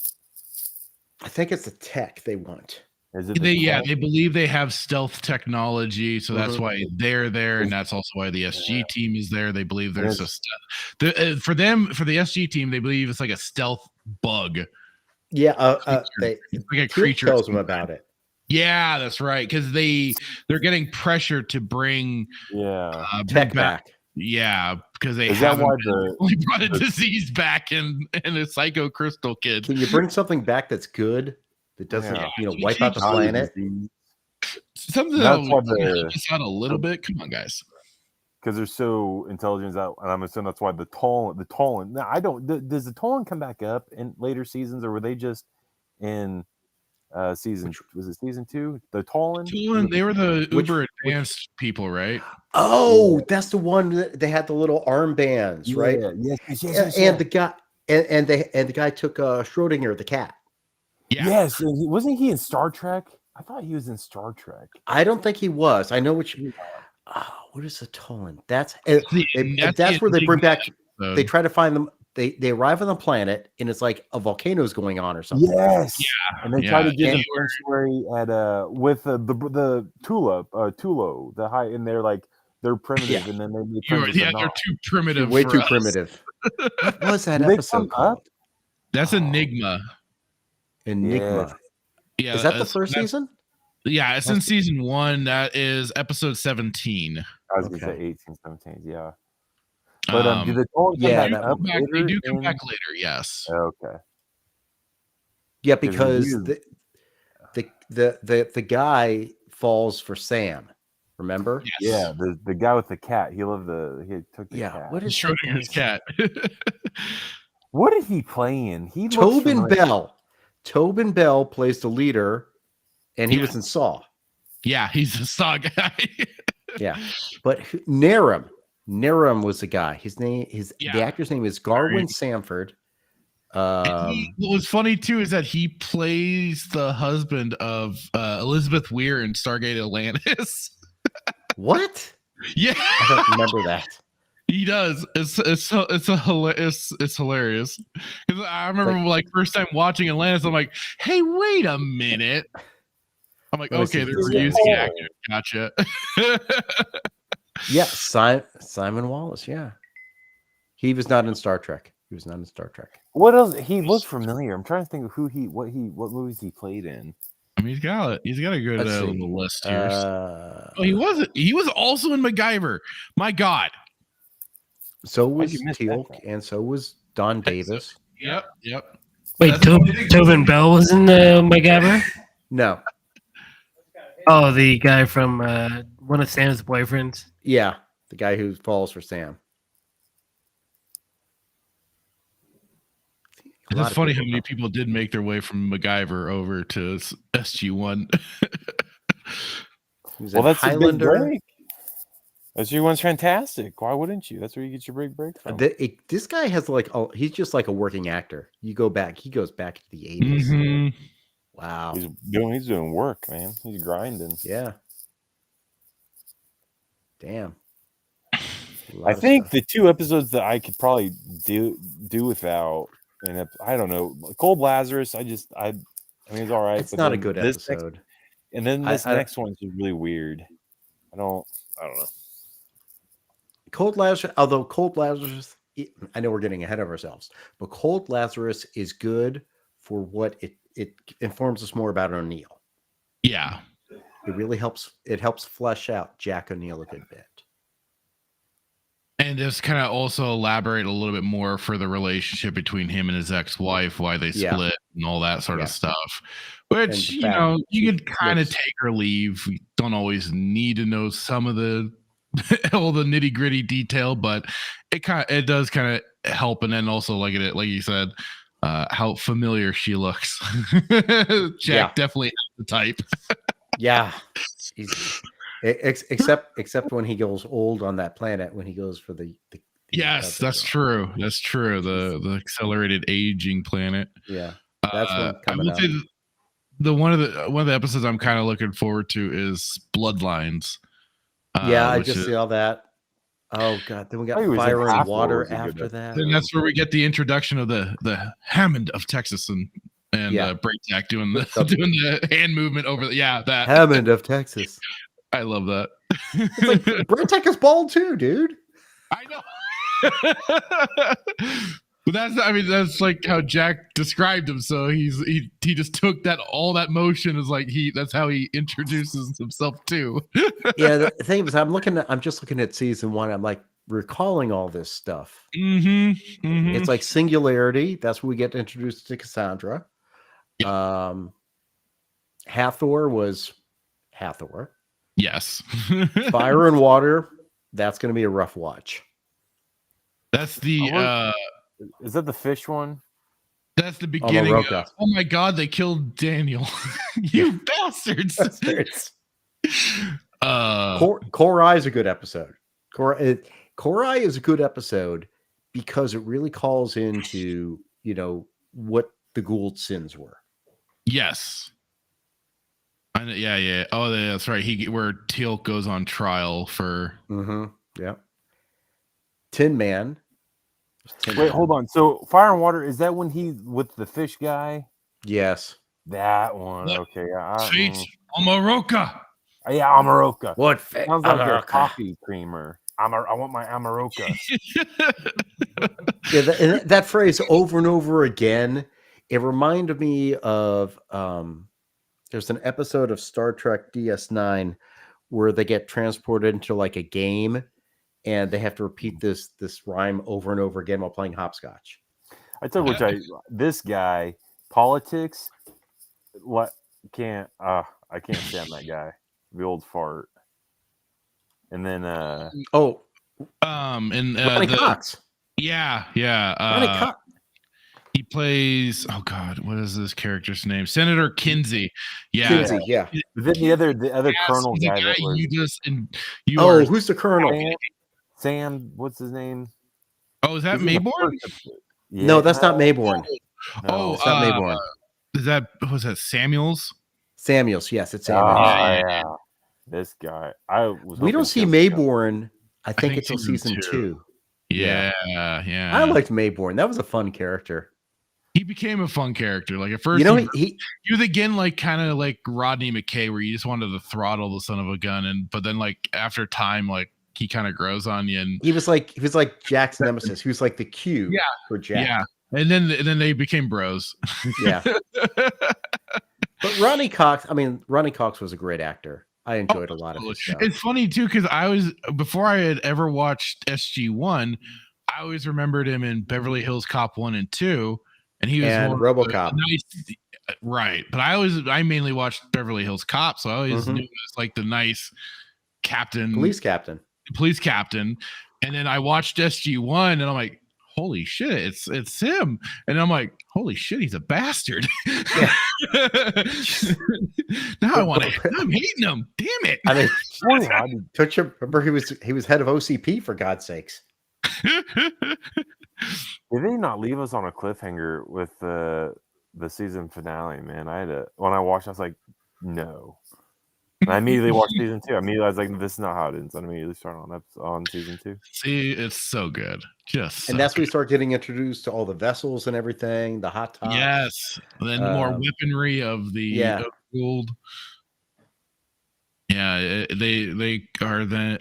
I think it's the tech they want. Is it? They believe they have stealth technology, so that's why they're there, and that's also why the SG team is there. They believe there's a for the SG team, they believe it's like a stealth bug. Yeah, like a creature tells them about it. Yeah, that's right, because they're getting pressure to bring tech back. Yeah, because they only brought a disease back in a psycho crystal kid. Can you bring something back that's good that doesn't wipe out the planet? Something that will us out a little bit. Come on, guys. Because they're so intelligent, and I'm assuming that's why the Tolan. Now, I don't. Does the Tolan come back up in later seasons, or were they just in season? Was it season 2? The Tolan. They were the uber advanced people, right? Oh, that's the one that they had the little armbands, right? Yes. And the guy and the guy took Schrodinger, the cat. Yeah. Yes, wasn't he in Star Trek? I thought he was in Star Trek. I don't think he was. I know which. What is the Tolan? That's where they bring back. They try to find them. They arrive on the planet and it's like a volcano's going on or something. Yes. Yeah. And they try to get a sanctuary at with the Tulo, the high, and they're like they're primitive, and then they're too primitive. Way too primitive. What was that episode called? That's Enigma. Enigma. Yeah, Is that the first season? Yeah, it's in season 1. That is episode 17. I was gonna say 18, 17. Yeah. But do the Tolans come back they do come in- back later. Yes. Okay. Yeah, because the guy falls for Sam. Remember? Yeah, the guy with the cat. He took the cat. What is Schrodinger's cat? What did he play in? He looks Tobin familiar. Bell. Tobin Bell plays the leader, and he was in Saw. Yeah, he's a Saw guy. Yeah, but Narum was the guy. The actor's name is Garwin Sanford. What was funny too is that he plays the husband of Elizabeth Weir in Stargate Atlantis. What? Yeah, I don't remember that. He does. It's hilarious. Because I remember like first time watching Atlantis, I'm like, hey, wait a minute. I'm like, okay, they're reusing actors. Gotcha. Yeah, Simon Wallace. Yeah, he was not in Star Trek. What else? He looked familiar. I'm trying to think of what movies he played in. I mean, he's got a good little list here. He was also in MacGyver. My God. So was Teal'c, and so was Don Davis. Yep. Wait, Tobin Bell was in MacGyver? No. Oh, the guy from one of Sam's boyfriends. Yeah, the guy who falls for Sam. That's funny how many people did make their way from MacGyver over to SG-1. Well, that's Highlander. A big break. SG-1's fantastic. Why wouldn't you? That's where you get your big break from. This guy has he's just like a working actor. He goes back to the 80s. Mm-hmm. Wow. He's doing work, man. He's grinding. Yeah. Damn. I think the 2 episodes that I could probably do without, and I don't know, Cold Lazarus. I mean, it's all right. It's not a good episode. And then this next one's really weird. I don't know. Cold Lazarus, although Cold Lazarus, I know we're getting ahead of ourselves, but Cold Lazarus is good for what it informs us more about O'Neill. Yeah. It really helps. It helps flesh out Jack O'Neill a good bit. And just kind of also elaborate a little bit more for the relationship between him and his ex-wife, why they split and all that sort of stuff. Which, you could kind of take or leave. We don't always need to know some of the all the nitty-gritty detail, but it does kind of help. And then also like you said, how familiar she looks. Jack definitely has the type. Yeah. Except when he goes old on that planet, when he goes for the yes, that's true. That's true. The accelerated aging planet. Yeah, that's one coming up. One of the episodes I'm kind of looking forward to is Bloodlines. I just see all that. Oh God! Then we got Fire and Water after that. Then that's where we get the introduction of the Hammond of Texas and Breakjack doing the hand movement over that Hammond of Texas. I love that. It's like Breakjack is bald too, dude. I know. But that's like how Jack described him. So he just took all that motion as like that's how he introduces himself too. Yeah, the thing is, I'm just looking at season 1. I'm like recalling all this stuff. Mm-hmm. It's like Singularity. That's where we get introduced to Cassandra. Hathor was Hathor. Yes. Fire and Water. That's going to be a rough watch. That's the. Is that the fish one? That's the beginning. Oh my God! They killed Daniel. You bastards! Korai is a good episode. Korai is a good episode because it really calls into what the Gould sins were. Yes. Yeah. Oh, that's right. Where Teal'c goes on trial for. Yeah. Tin Man. Wait, hold on. So Fire and Water, is that when he with the fish guy? Yes. That one. Okay. Fate Amaroka. Yeah, Amaroka. What? Sounds like a coffee creamer. I want my Amaroka. Yeah, that phrase over and over again It reminded me of there's an episode of Star Trek DS9 where they get transported into like a game and they have to repeat this rhyme over and over again while playing hopscotch. I tell you this guy, politics, I can't stand that guy. The old fart. And then Ronnie and Cox. Yeah. Ronnie Cox. He plays, oh God, what is this character's name? Senator Kinsey. Yeah. Kinsey, yeah. Then the other colonel the guy that was who's the colonel? Sam, what's his name? Oh, is that Mayborn? Yeah. No, that's not Mayborn. Oh, it's not Mayborn. Was that Samuels? Samuels, yes, it's Samuels. Yeah. This guy. We don't see Mayborn, I think until season 2. Yeah. I liked Mayborn. That was a fun character. He became a fun character. Like at first, he was again like kind of like Rodney McKay, where you just wanted to throttle the son of a gun, but then like after time, like he kind of grows on you. And he was like Jack's nemesis. He was like the Q for Jack. Yeah, and then they became bros. Yeah. But Ronnie Cox was a great actor. I enjoyed a lot of his stuff. It's funny too because before I had ever watched SG-1, I always remembered him in Beverly Hills Cop 1 and 2, and he was RoboCop. Right. But I mainly watched Beverly Hills Cop, so I always knew it was like the nice police captain. And then I watched SG-1, and I'm like, holy shit, it's him. And I'm like, holy shit, he's a bastard. Yeah. Now I'm hating him. Damn it. I mean, remember he was head of OCP, for God's sakes. Did they not leave us on a cliffhanger with the season finale, man? When I watched, I was like, no. And I immediately watched season 2. I was like, this is not how it ends. I immediately started on season 2. See, it's so good. And that's when we start getting introduced to all the vessels and everything, the hot tops. Yes. And then more weaponry of the gould. Yeah, they are the.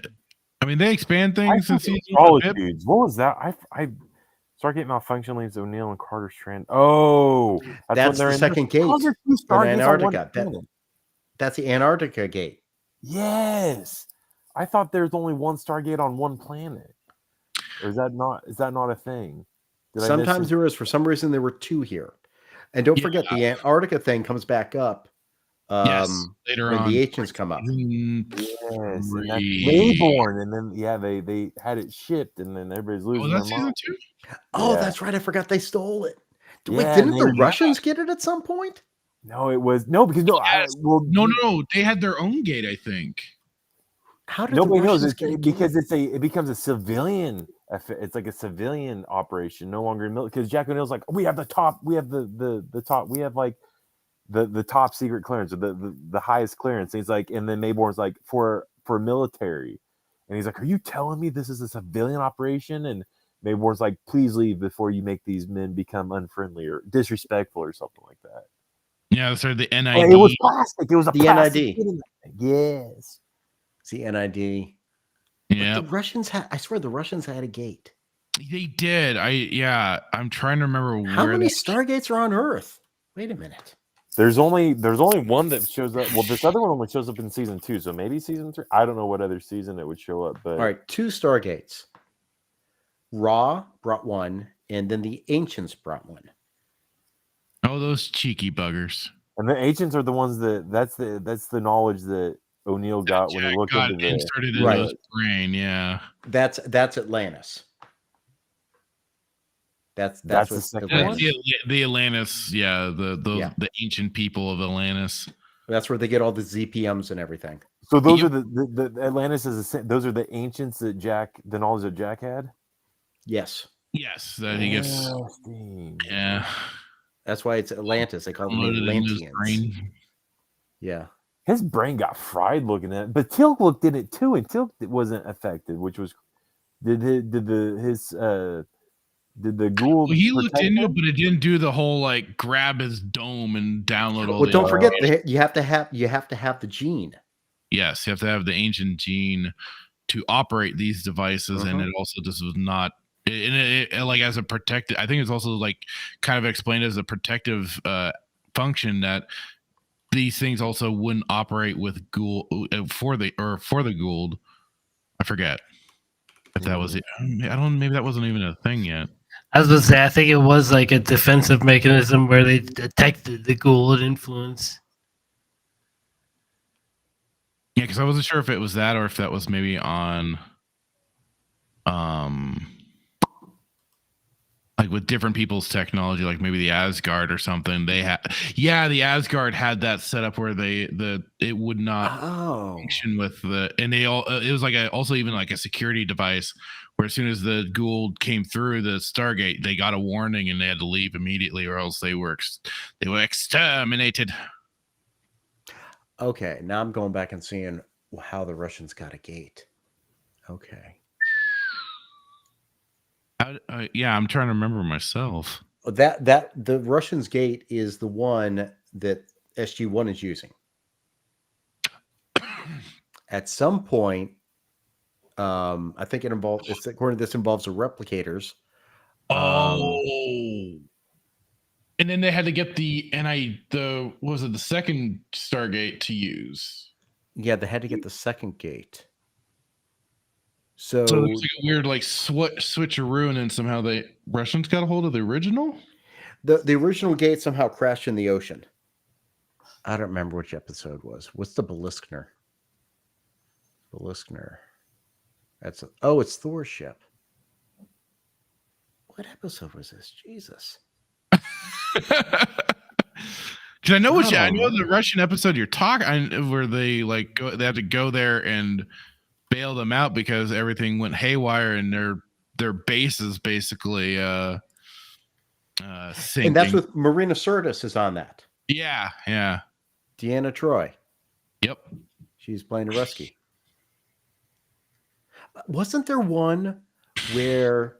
I mean, they expand things in season 1. Dudes. What was that? I Stargate malfunction leaves O'Neill and Carter strand. Oh, that's the second gate in Antarctica. That's the Antarctica gate. Yes, I thought there's only one Stargate on one planet. Or is that not a thing? Sometimes there is. For some reason, there were 2 here. And don't forget, the Antarctica thing comes back up. Later when on, the ancients come up. Yes, and that's Mayborn, and then they had it shipped, and then everybody's losing their mind. Season 2? Oh, that's right. I forgot they stole it. Wait, didn't the Russians get it at some point? No, it was because no. They had their own gate, I think. How did nobody knows? Because it becomes a civilian. It's like a civilian operation, no longer military. Because Jack O'Neill's like, we have the top, we have the top, we have like the top secret clearance, or the highest clearance. And he's like, and then Mayborn's like for military, and he's like, are you telling me this is a civilian operation? And Mayborn's like, please leave before you make these men become unfriendly or disrespectful or something like that. Yeah, so the NID. It was plastic. It was the plastic. NID. Yes. It's the NID. Yeah. The Russians I swear the Russians had a gate. They did. I'm trying to remember how many Stargates are on Earth. Wait a minute. There's only one that shows up. Well, this other one only shows up in season 2, so maybe season 3. I don't know what other season it would show up. But all right, 2 Stargates. Ra brought 1, and then the Ancients brought 1. Oh, those cheeky buggers! And the Ancients are the ones that's the knowledge that O'Neill got when he looked into inserted into his brain. Yeah, that's Atlantis. That's the second one. The Atlantis. Yeah, the ancient people of Atlantis. That's where they get all the ZPMs and everything. So those are the Atlantis those are the ancients the knowledge that Jack had. Yes. Yes, that he gets. Yeah. That's why it's Atlantis. They call them Atlanteans. Yeah. His brain got fried looking at it. But Tilk looked in it too, and Tilk wasn't affected, which was did the gould. Well, he looked into it, but it didn't do the whole like grab his dome and download all. Well, don't forget you have to have the gene. Yes, you have to have the ancient gene to operate these devices, and it also like as a protective. I think it's also like kind of explained as a protective function that these things also wouldn't operate with gould for the gould. I forget if that was it. I don't. Maybe that wasn't even a thing yet. I was going to say, I think it was like a defensive mechanism where they detected the gould influence. Yeah, because I wasn't sure if it was that or if that was maybe on, like with different people's technology, like maybe the Asgard or something. They had, the Asgard had that set up where it would not function with and they all. It was like also even like a security device where as soon as the gould came through the Stargate, they got a warning and they had to leave immediately, or else they were exterminated. Okay, now I'm going back and seeing how the Russians got a gate. Okay. I'm trying to remember myself. That the Russians gate is the one that SG-1 is using. At some point, I think it involves. According to this, involves the replicators. And then they had to get the second Stargate to use. Yeah, they had to get the second gate. So there's like a weird like switcheroo, and then somehow the Russians got a hold of the original. The original gate somehow crashed in the ocean. I don't remember which episode was. What's the Beliskner? It's Thor's ship. What episode was this? Jesus. Because I know the Russian episode you're talking where they they had to go there and bail them out because everything went haywire and their base is basically sinking. And that's with Marina Sirtis is on that. Yeah. Deanna Troi. Yep. She's playing a rescue. Wasn't there one where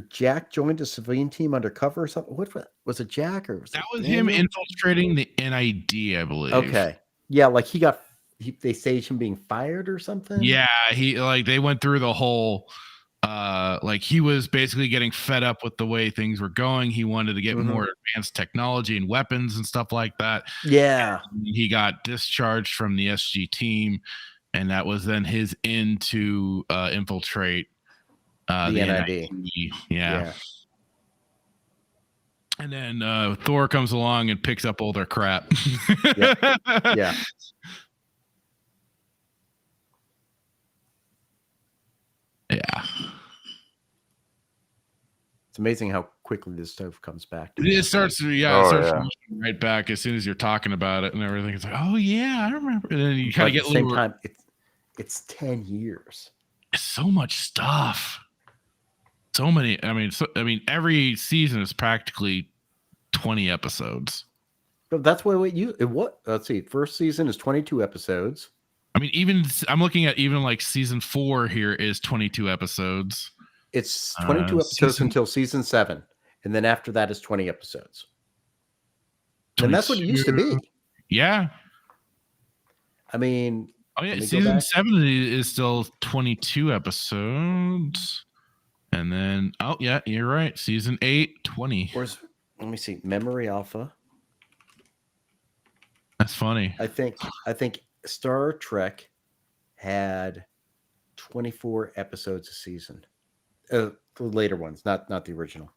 Jack joined a civilian team undercover or something? What was it, Jack or that was him infiltrating the NID, I believe. Okay. Yeah, like they staged him being fired or something. Yeah, they went through the whole he was basically getting fed up with the way things were going. He wanted to get more advanced technology and weapons and stuff like that. Yeah. And he got discharged from the SG team, and that was then his in to infiltrate the NID. Yeah. And then Thor comes along and picks up all their crap. Yeah. Yeah. It's amazing how quickly this stuff comes back. It starts right back as soon as you're talking about it and everything. It's like, oh yeah, I remember. And then you kind of get at the same time. It's 10 years. It's so much stuff. So many. I mean, every season is practically 20 episodes. But that's what let's see. First season is 22 episodes. I mean, I'm looking at like season 4 here is 22 episodes. It's 22 episodes until season 7. And then after that is 20 episodes. And that's what it used to be. Yeah. I mean, season 7 is still 22 episodes. And then, you're right. Season 8, 20. Let me see. Memory Alpha. That's funny. I think Star Trek had 24 episodes a season. The later ones, not the original.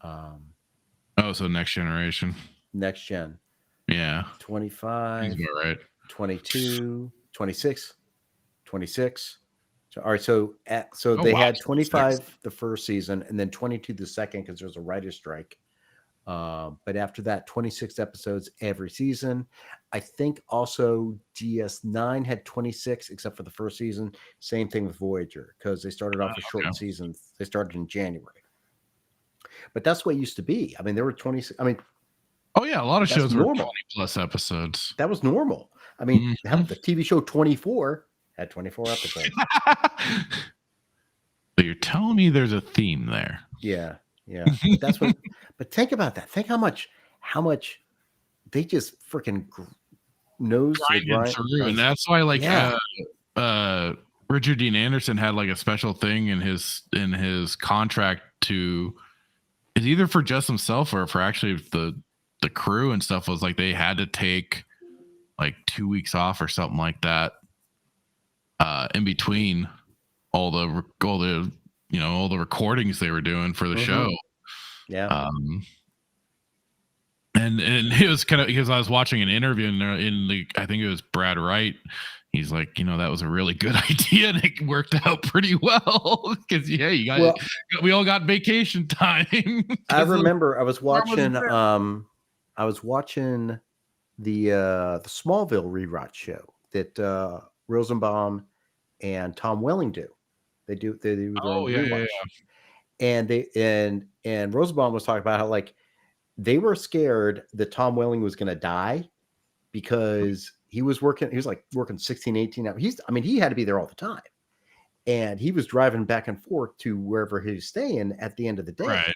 So Next Generation. Next Gen. Yeah. 25. That's about right. 22, 26, 26. So, all right, so they had 25 the first season and then 22 the second because there was a writer's strike. But after that, 26 episodes every season. I think also DS9 had 26, except for the first season. Same thing with Voyager because they started off with shortened seasons. They started in January. But that's what it used to be. I mean, there were 26. I mean, a lot of shows were 20 plus episodes. That was normal. I mean, the TV show 24 had 24 episodes. So you're telling me there's a theme there? Yeah. But that's what. But think about that. Think how much they just freaking nose through, and that's why Richard Dean Anderson had like a special thing in his contract to, is either for just himself or for actually the crew and stuff, was like they had to take like 2 weeks off or something like that in between all the recordings they were doing for the show. Yeah. And it was kind of, because I was watching an interview I think it was Brad Wright. He's like, that was a really good idea and it worked out pretty well because we all got vacation time. I remember I was watching the Smallville rewatch show that Rosenbaum and Tom Welling do. They do their own rewatch. And Rosenbaum was talking about how like they were scared that Tom Welling was going to die because he was working 16, 18 hours. He had to be there all the time. And he was driving back and forth to wherever he was staying at the end of the day. Right.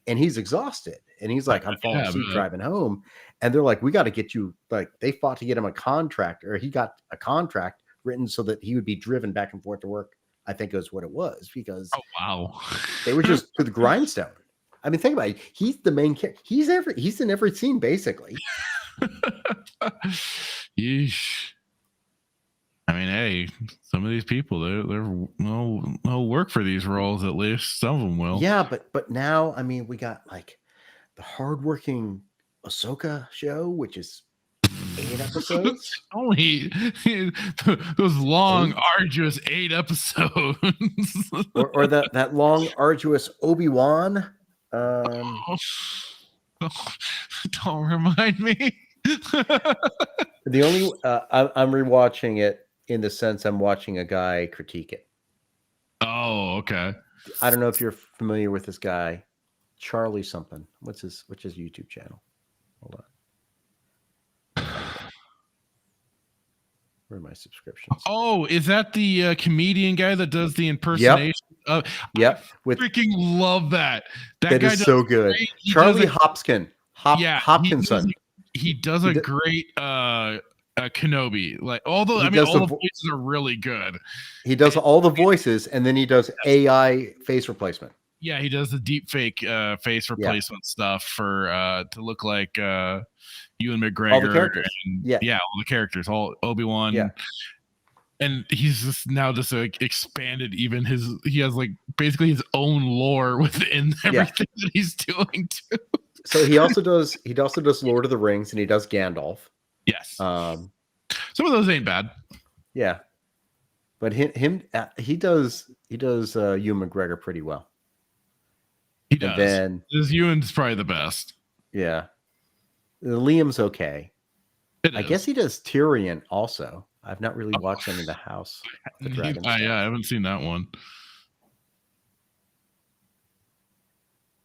And he's exhausted. And he's like, I'm falling asleep driving home. And they're like, we got to get you, like, they fought to get him a contract, or he got a contract written so that he would be driven back and forth to work. I think is what it was, because they were just to the grindstone. I mean, think about it. He's the main character. He's in every scene basically. Yeesh. I mean, hey, some of these people they'll work for these roles, at least some of them will. Yeah, but now I mean, we got like the hardworking Ahsoka show, which is 8 episodes. Only those long, arduous 8 episodes, or that long, arduous Obi-Wan. Don't remind me. The only I'm rewatching it in the sense I'm watching a guy critique it. Oh, okay. I don't know if you're familiar with this guy, Charlie something. What's his YouTube channel? Hold on. Where are my subscriptions? Oh, is that the comedian guy that does the impersonation? Yep. I freaking love that. That guy is so good. Charlie Hopkins. Hopkinson. He does a great Kenobi. Like, although all the voices are really good. He does all the voices, and then he does AI face replacement. Yeah, he does the deep fake face replacement stuff for to look like Ewan McGregor. All the characters. All the characters, all Obi-Wan. Yeah. And he's just now like expanded even he has like basically his own lore within everything that he's doing too. So he also does Lord of the Rings, and he does Gandalf. Yes. Some of those ain't bad. Yeah. But he does Ewan McGregor pretty well. He does. And then Ewan's probably the best. Yeah. Liam's okay. I guess he does Tyrion also. I've not really watched him in the House. I haven't seen that one.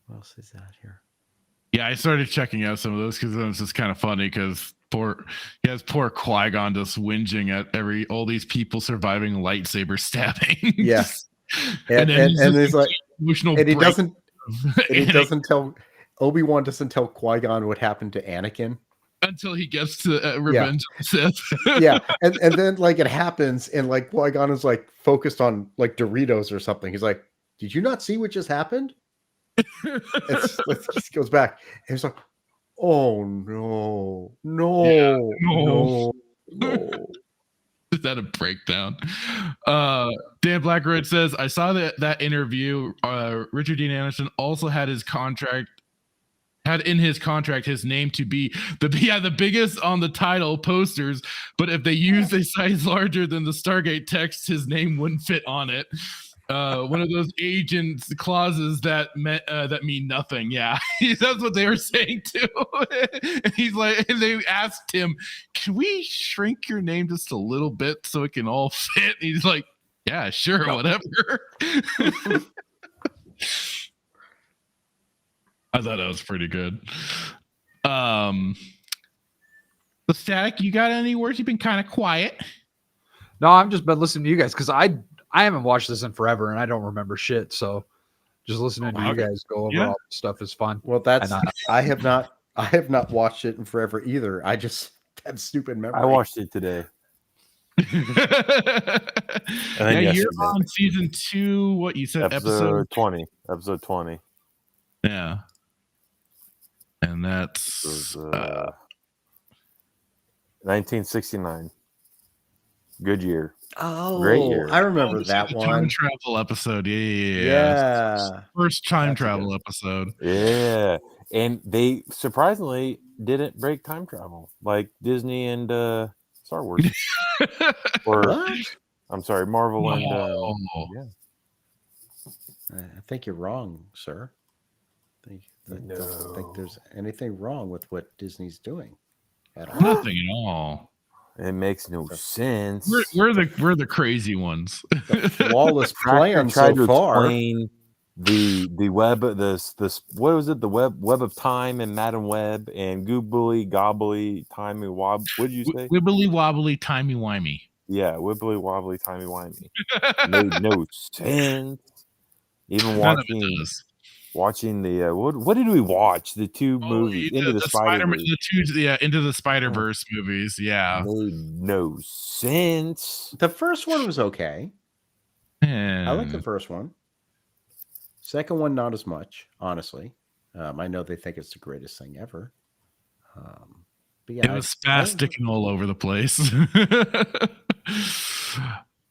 What else is that here? Yeah, I started checking out some of those because it's just kind of funny because poor Qui-Gon just whinging at all these people surviving lightsaber stabbing. Yeah. and there's like emotional, and he doesn't tell Obi-Wan doesn't tell Qui-Gon what happened to Anakin until he gets to Revenge of the Sith. Yeah, and then like it happens, and like Qui-Gon is like focused on like Doritos or something. He's like, "Did you not see what just happened?" He goes back, and he's like, "Oh no." Is that a breakdown? Dan Blackroyd says, I saw that interview. Richard Dean Anderson also had in his contract his name to be the biggest on the title posters, but if they used a size larger than the Stargate text, his name wouldn't fit on it. One of those agents clauses that mean nothing. Yeah, that's what they were saying too. And he's like, and they asked him, "Can we shrink your name just a little bit so it can all fit?" And he's like, "Yeah, sure, whatever." I thought that was pretty good. The Static, you got any words? You've been kind of quiet. No, I've just been listening to you guys because I haven't watched this in forever and I don't remember shit. So just listening to you guys go over all this stuff is fun. Well, I have not watched it in forever either. I just have stupid memory. I watched it today. Yeah, you're on season 2. What you said, episode 20. Episode 20. Yeah, and that's 1969. Good year. Oh, great year. I remember this is that the one. time travel episode. Yeah. Yeah. First time travel episode. Yeah, and they surprisingly didn't break time travel like Disney and Star Wars. Or What? I'm sorry, Marvel and No. I think you're wrong, sir. I don't think there's anything wrong with what Disney's doing at all. Nothing at all. It makes no sense. We're the crazy ones. Flawless plan tried so to far. explain the web, this what was it? The web of time and Madam Web and goobly gobbly timey wob. What did you say? Wibbly wobbly timey wimey. Yeah, wibbly wobbly timey wimey. Made no sense. Even None of it does. watching the what did we watch? The two movies Into the Spider-Verse. Into the Spider-Verse movies. Yeah, made no sense. The first one was okay. I like the first one. Second one, not as much, honestly. I know they think it's the greatest thing ever. But yeah, it was spasticking all over the place.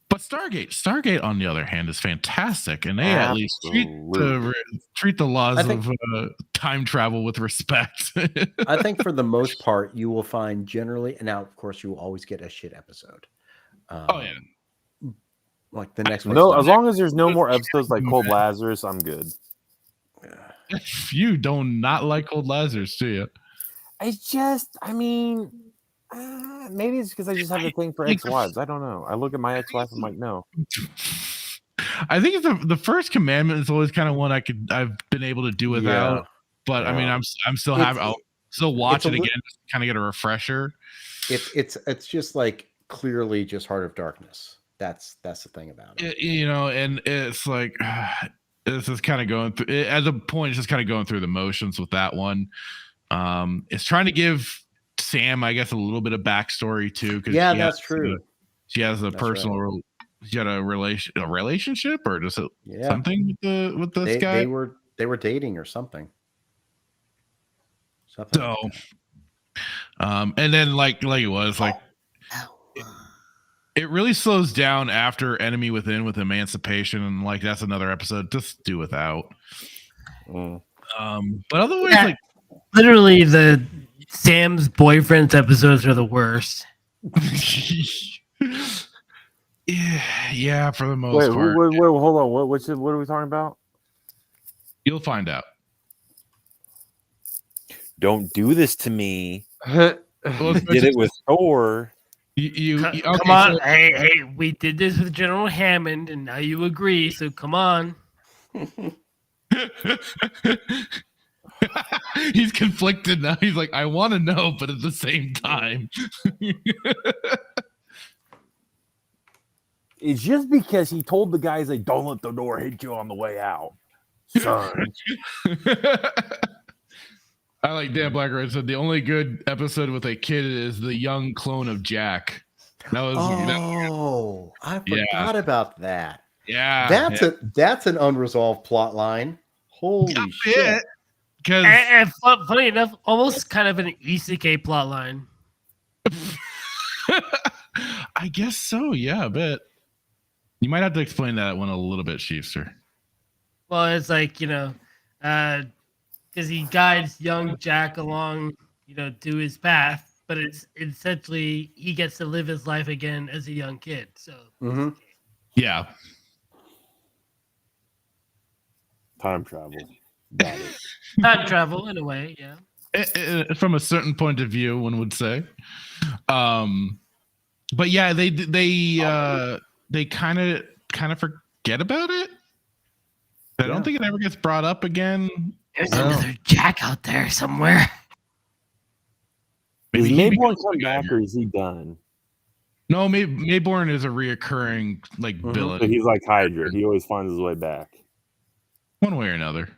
But Stargate, on the other hand, is fantastic, and they at least treat the laws of time travel with respect. I think for the most part, you will find generally, and now of course you will always get a shit episode. Like the next one. No, as long as there's no more episodes like Cold Lazarus, I'm good. You do not like Cold Lazarus, do you? I mean, maybe it's because I just have a thing for ex-wives. I don't know. I look at my ex-wife and I'm like, no. I think the first commandment is always kind of one I've been able to do without. Yeah. But I mean, I'm still happy. I'll still watch it again, just to kind of get a refresher. It's just like clearly just Heart of Darkness. That's the thing about it. And it's like this is kind of going through. At the point, it's just kind of going through the motions with that one. It's trying to give Sam, I guess, a little bit of backstory too. Yeah, that's true. She has a personal. She had a relationship, or just something with this guy. They were dating or something. So, and then like it was like. It really slows down after Enemy Within with Emancipation, and like that's another episode. Just do without. But otherwise, like literally the Sam's boyfriend's episodes are the worst. yeah, for the most part. Wait, hold on. What are we talking about? You'll find out. Don't do this to me. Did it with Thor. Come on, hey, we did this with General Hammond, and now you agree. So come on. He's conflicted now. He's like, I want to know, but at the same time, it's just because he told the guys, like, don't let the door hit you on the way out, son. I like Dan Blackroyd said the only good episode with a kid is the young clone of Jack. That was I forgot about that. Yeah, that's an unresolved plot line. Holy shit! And funny enough, almost kind of an isekai plot line. I guess so. Yeah, I bet. You might have to explain that one a little bit, Chiefster. Well, it's like because he guides young Jack along, to his path, but it's essentially he gets to live his life again as a young kid. So, yeah, time travel. Got it. Time travel in a way, yeah. From a certain point of view, one would say. But yeah, they kind of forget about it. I don't think it ever gets brought up again. There's another Jack out there somewhere. Is Mayborn come back or is he done? No, Mayborn is a reoccurring villain. So he's like Hydra. He always finds his way back. One way or another.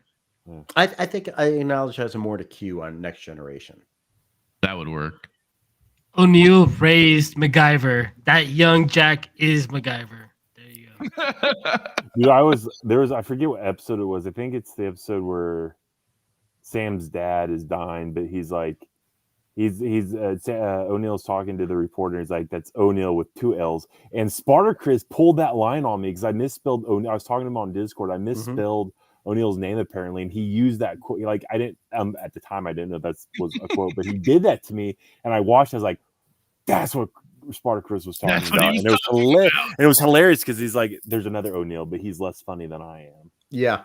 I think I acknowledge has more to queue on Next Generation. That would work. O'Neill raised MacGyver. That young Jack is MacGyver. There you go. Dude, I forget what episode it was. I think it's the episode where Sam's dad is dying, but he's like, O'Neill's talking to the reporter. He's like, "That's O'Neill with 2 L's." And Spartacus pulled that line on me because I misspelled O'Neill. I was talking to him on Discord. I misspelled O'Neill's name apparently, and he used that quote. Like I didn't at the time I didn't know that was a quote, but he did that to me, and I watched. I was like, "That's what Spartacus was talking about," and it was hilarious because he's like, "There's another O'Neill, but he's less funny than I am." Yeah.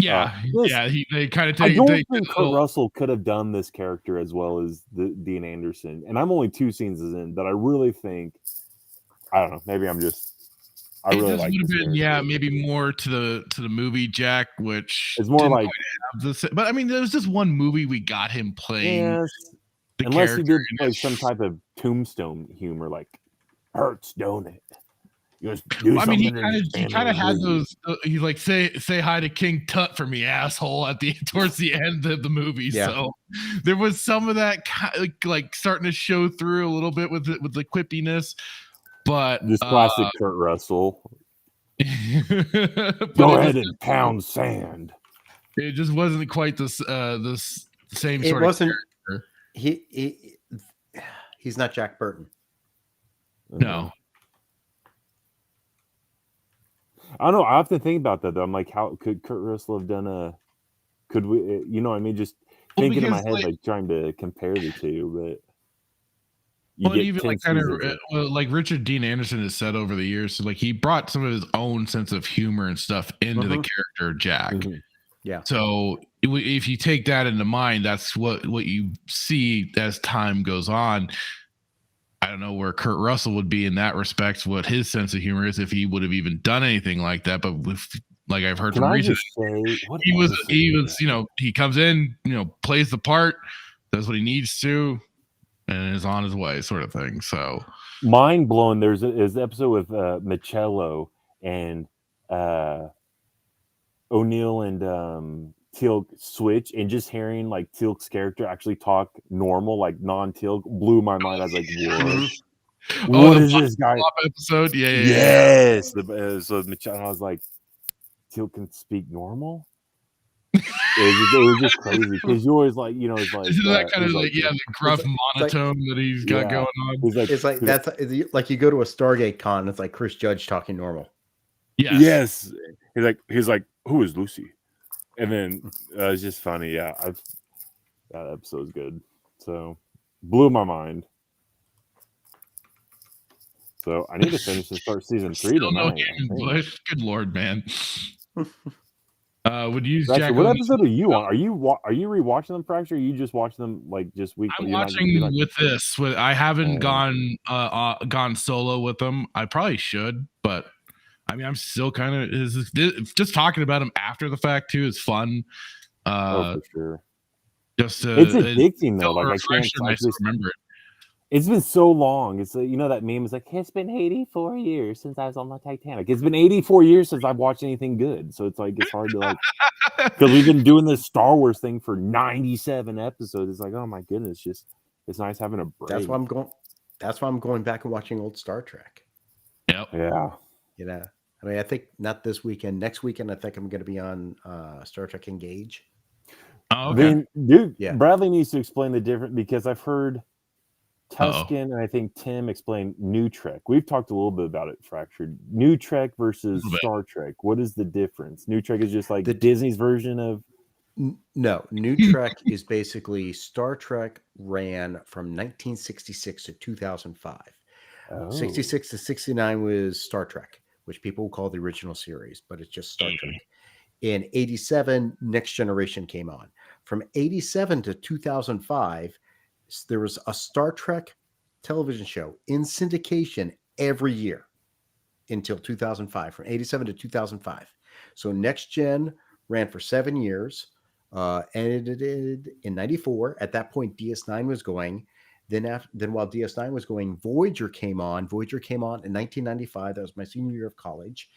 They kind of I take. don't think Kurt Russell could have done this character as well as Dean Anderson, and I'm only 2 seasons in, but I really think I don't know. Maybe I really like. Would have been maybe more to the movie Jack, which it's more like. But I mean, there was just one movie we got him playing. Yes, unless he did like some type of Tombstone humor, like hurts, don't it? I mean, he kind of had those. He's like, say hi to King Tut for me, asshole, towards the end of the movie. Yeah. So there was some of that like starting to show through a little bit with the quippiness, but just classic Kurt Russell. Go ahead and pound sand. It just wasn't quite the same sort of character. He's not Jack Burton. No. I don't know. I have to think about that though. I'm like, how could Kurt Russell have done could we, you know what I mean? Just thinking in my head, like trying to compare the two, but even like kind of like Richard Dean Anderson has said over the years, so like he brought some of his own sense of humor and stuff into the character Jack. Yeah. So if you take that into mind, that's what you see as time goes on. I don't know where Kurt Russell would be in that respect, what his sense of humor is, if he would have even done anything like that. But like I've heard from research, he was, he comes in, plays the part, does what he needs to, and is on his way, sort of thing. So mind blowing. There's an episode with Michello and O'Neill and Teal'c switch, and just hearing like Teal'c's character actually talk normal, like non-Teal'c, blew my mind. I was like, what is this guy episode? Yes. So I was like, Teal'c can speak normal. It was just crazy because you always like, it's like isn't that kind of like the gruff monotone that he's got going on? It's like that's like you go to a Stargate con, it's like Chris Judge talking normal. Yes. He's like, who is Lucy? And then it's just funny. Yeah, that episode's good. So blew my mind. So I need to finish and start season 3 tonight. Good Lord, man. Would use Fracture, Jack. what episode are you on? Are you rewatching them, Fracture? Or are you just watching them like just weekly? I'm watching with this. I haven't gone solo with them. I probably should, but I mean, I'm still kind of just talking about them after the fact too is fun. For sure. Just it's addicting though. Like I just remember it. It's been so long. It's that meme is like, it's been 84 years since I was on the Titanic. It's been 84 years since I've watched anything good. So it's like it's hard to like because we've been doing this Star Wars thing for 97 episodes. It's like, oh my goodness, it's nice having a break. That's why I'm going back and watching old Star Trek. Yep. Yeah. I mean, I think not this weekend. Next weekend, I think I'm going to be on Star Trek Engage. Oh, okay. Dude, Bradley needs to explain the difference because I've heard Tuscan and I think Tim explain New Trek. We've talked a little bit about it, Fractured. New Trek versus Star Trek. What is the difference? New Trek is just like Disney's version of... No, New Trek is basically Star Trek ran from 1966 to 2005. 66 to 69 was Star Trek, which people call the original series, but it's just Star Trek. In 87, Next Generation came on. From 87 to 2005, there was a Star Trek television show in syndication every year until 2005, from 87 to 2005. So Next Gen ran for 7 years, ended in 94. At that point, DS9 was going. Then while DS9 was going, Voyager came on. Voyager came on in 1995. That was my senior year of college.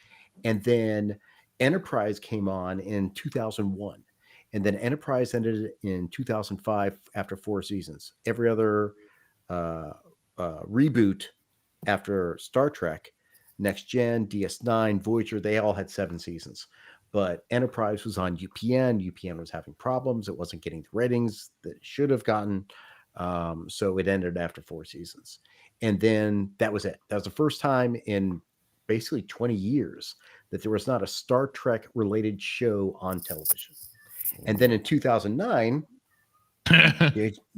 And then Enterprise came on in 2001. And then Enterprise ended in 2005 after 4 seasons. Every other reboot after Star Trek, Next Gen, DS9, Voyager, they all had 7 seasons. But Enterprise was on UPN. UPN was having problems. It wasn't getting the ratings that it should have gotten. So it ended after 4 seasons. And then that was it. That was the first time in basically 20 years that there was not a Star Trek related show on television. And then in 2009,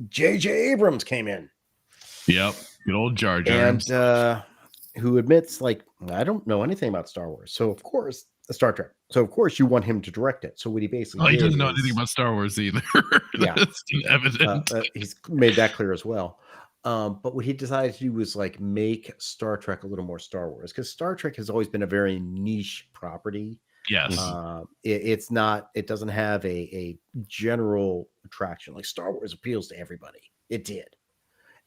J.J. Abrams came in. Yep. Good old Jar Jar. And who admits, like, I don't know anything about Star Wars. So, of course, Star Trek. So, of course, you want him to direct it. So, what he basically he doesn't know anything about Star Wars either. Yeah. That's evident. He's made that clear as well. But what he decided to do was, like, make Star Trek a little more Star Wars. Because Star Trek has always been a very niche property. Yes. It doesn't have a general attraction. Like, Star Wars appeals to everybody. It did.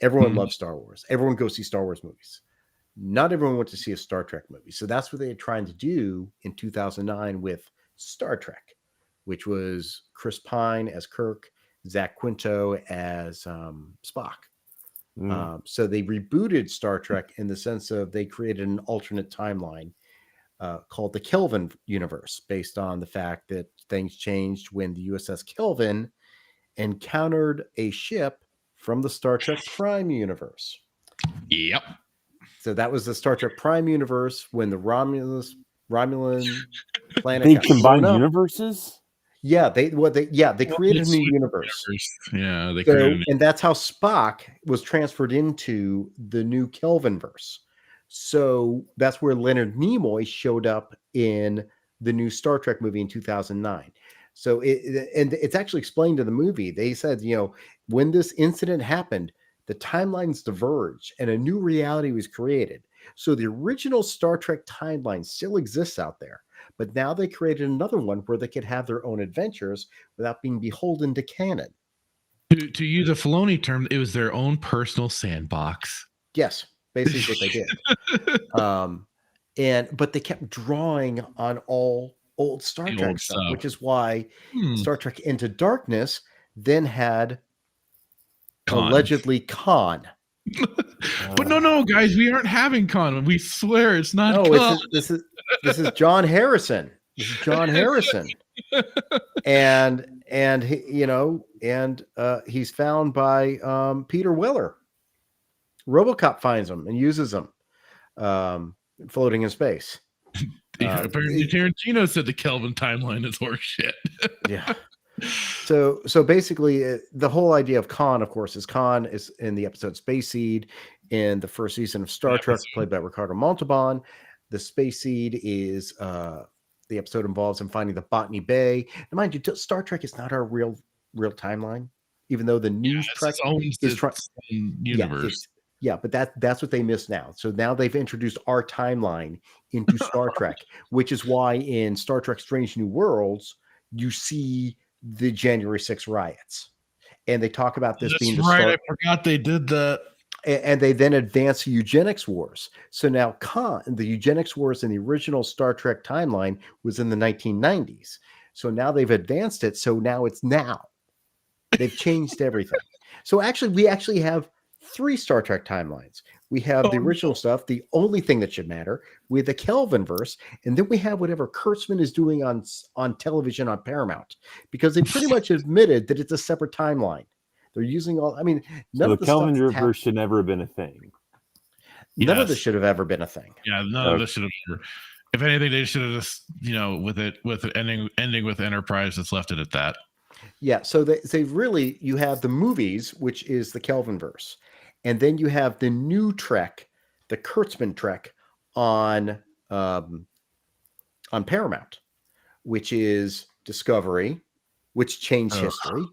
Everyone loves Star Wars. Everyone goes see Star Wars movies. Not everyone went to see a Star Trek movie. So that's what they were trying to do in 2009 with Star Trek, which was Chris Pine as Kirk, Zach Quinto as Spock. So they rebooted Star Trek in the sense of they created an alternate timeline called the Kelvin universe, based on the fact that things changed when the USS Kelvin encountered a ship from the Star Trek Prime universe. Yep. So that was the Star Trek Prime universe when the Romulan planet They got combined blown up. universes? Yeah, they created a new universe. Yeah, and that's how Spock was transferred into the new Kelvinverse. So that's where Leonard Nimoy showed up in the new Star Trek movie in 2009. So it's actually explained in the movie. They said, when this incident happened, the timelines diverged and a new reality was created. So the original Star Trek timeline still exists out there, but now they created another one where they could have their own adventures without being beholden to canon. To use a Filoni term, it was their own personal sandbox. Yes, basically what they did. But they kept drawing on all old Star Trek stuff, which is why Star Trek Into Darkness then had allegedly Khan. But no, guys, we aren't having Khan. We swear it's not. Khan. This is John Harrison. This is John Harrison, and he's found by Peter Weller. RoboCop finds him and uses him, floating in space. Apparently, Tarantino said the Kelvin timeline is horseshit. Yeah. So basically, the whole idea of Khan, of course, is Khan is in the episode Space Seed in the first season of Star Trek, played by Ricardo Montalban. The Space Seed is the episode involves him finding the Botany Bay. And mind you, Star Trek is not our real timeline, even though the new Trek is universe. But that's what they miss now. So now they've introduced our timeline into Star Trek, which is why in Star Trek Strange New Worlds, you see the January 6th riots. And they talk about this being the right. start. I forgot they did that. And they then advance the eugenics wars. So now the eugenics wars in the original Star Trek timeline was in the 1990s. So now they've advanced it. So now it's now. They've changed everything. So we actually have 3 Star Trek timelines. We have the original stuff, the only thing that should matter, with the Kelvinverse, and then we have whatever Kurtzman is doing on television on Paramount, because they pretty much admitted that it's a separate timeline. They're using none of the Kelvinverse should never have been a thing. None of this should have ever been a thing. Yeah, none of this should have ever. If anything, they should have just, with it ending with Enterprise, just left it at that. Yeah, so they really, you have the movies, which is the Kelvinverse. And then you have the new Trek, the Kurtzman Trek on Paramount, which is Discovery, which changed history,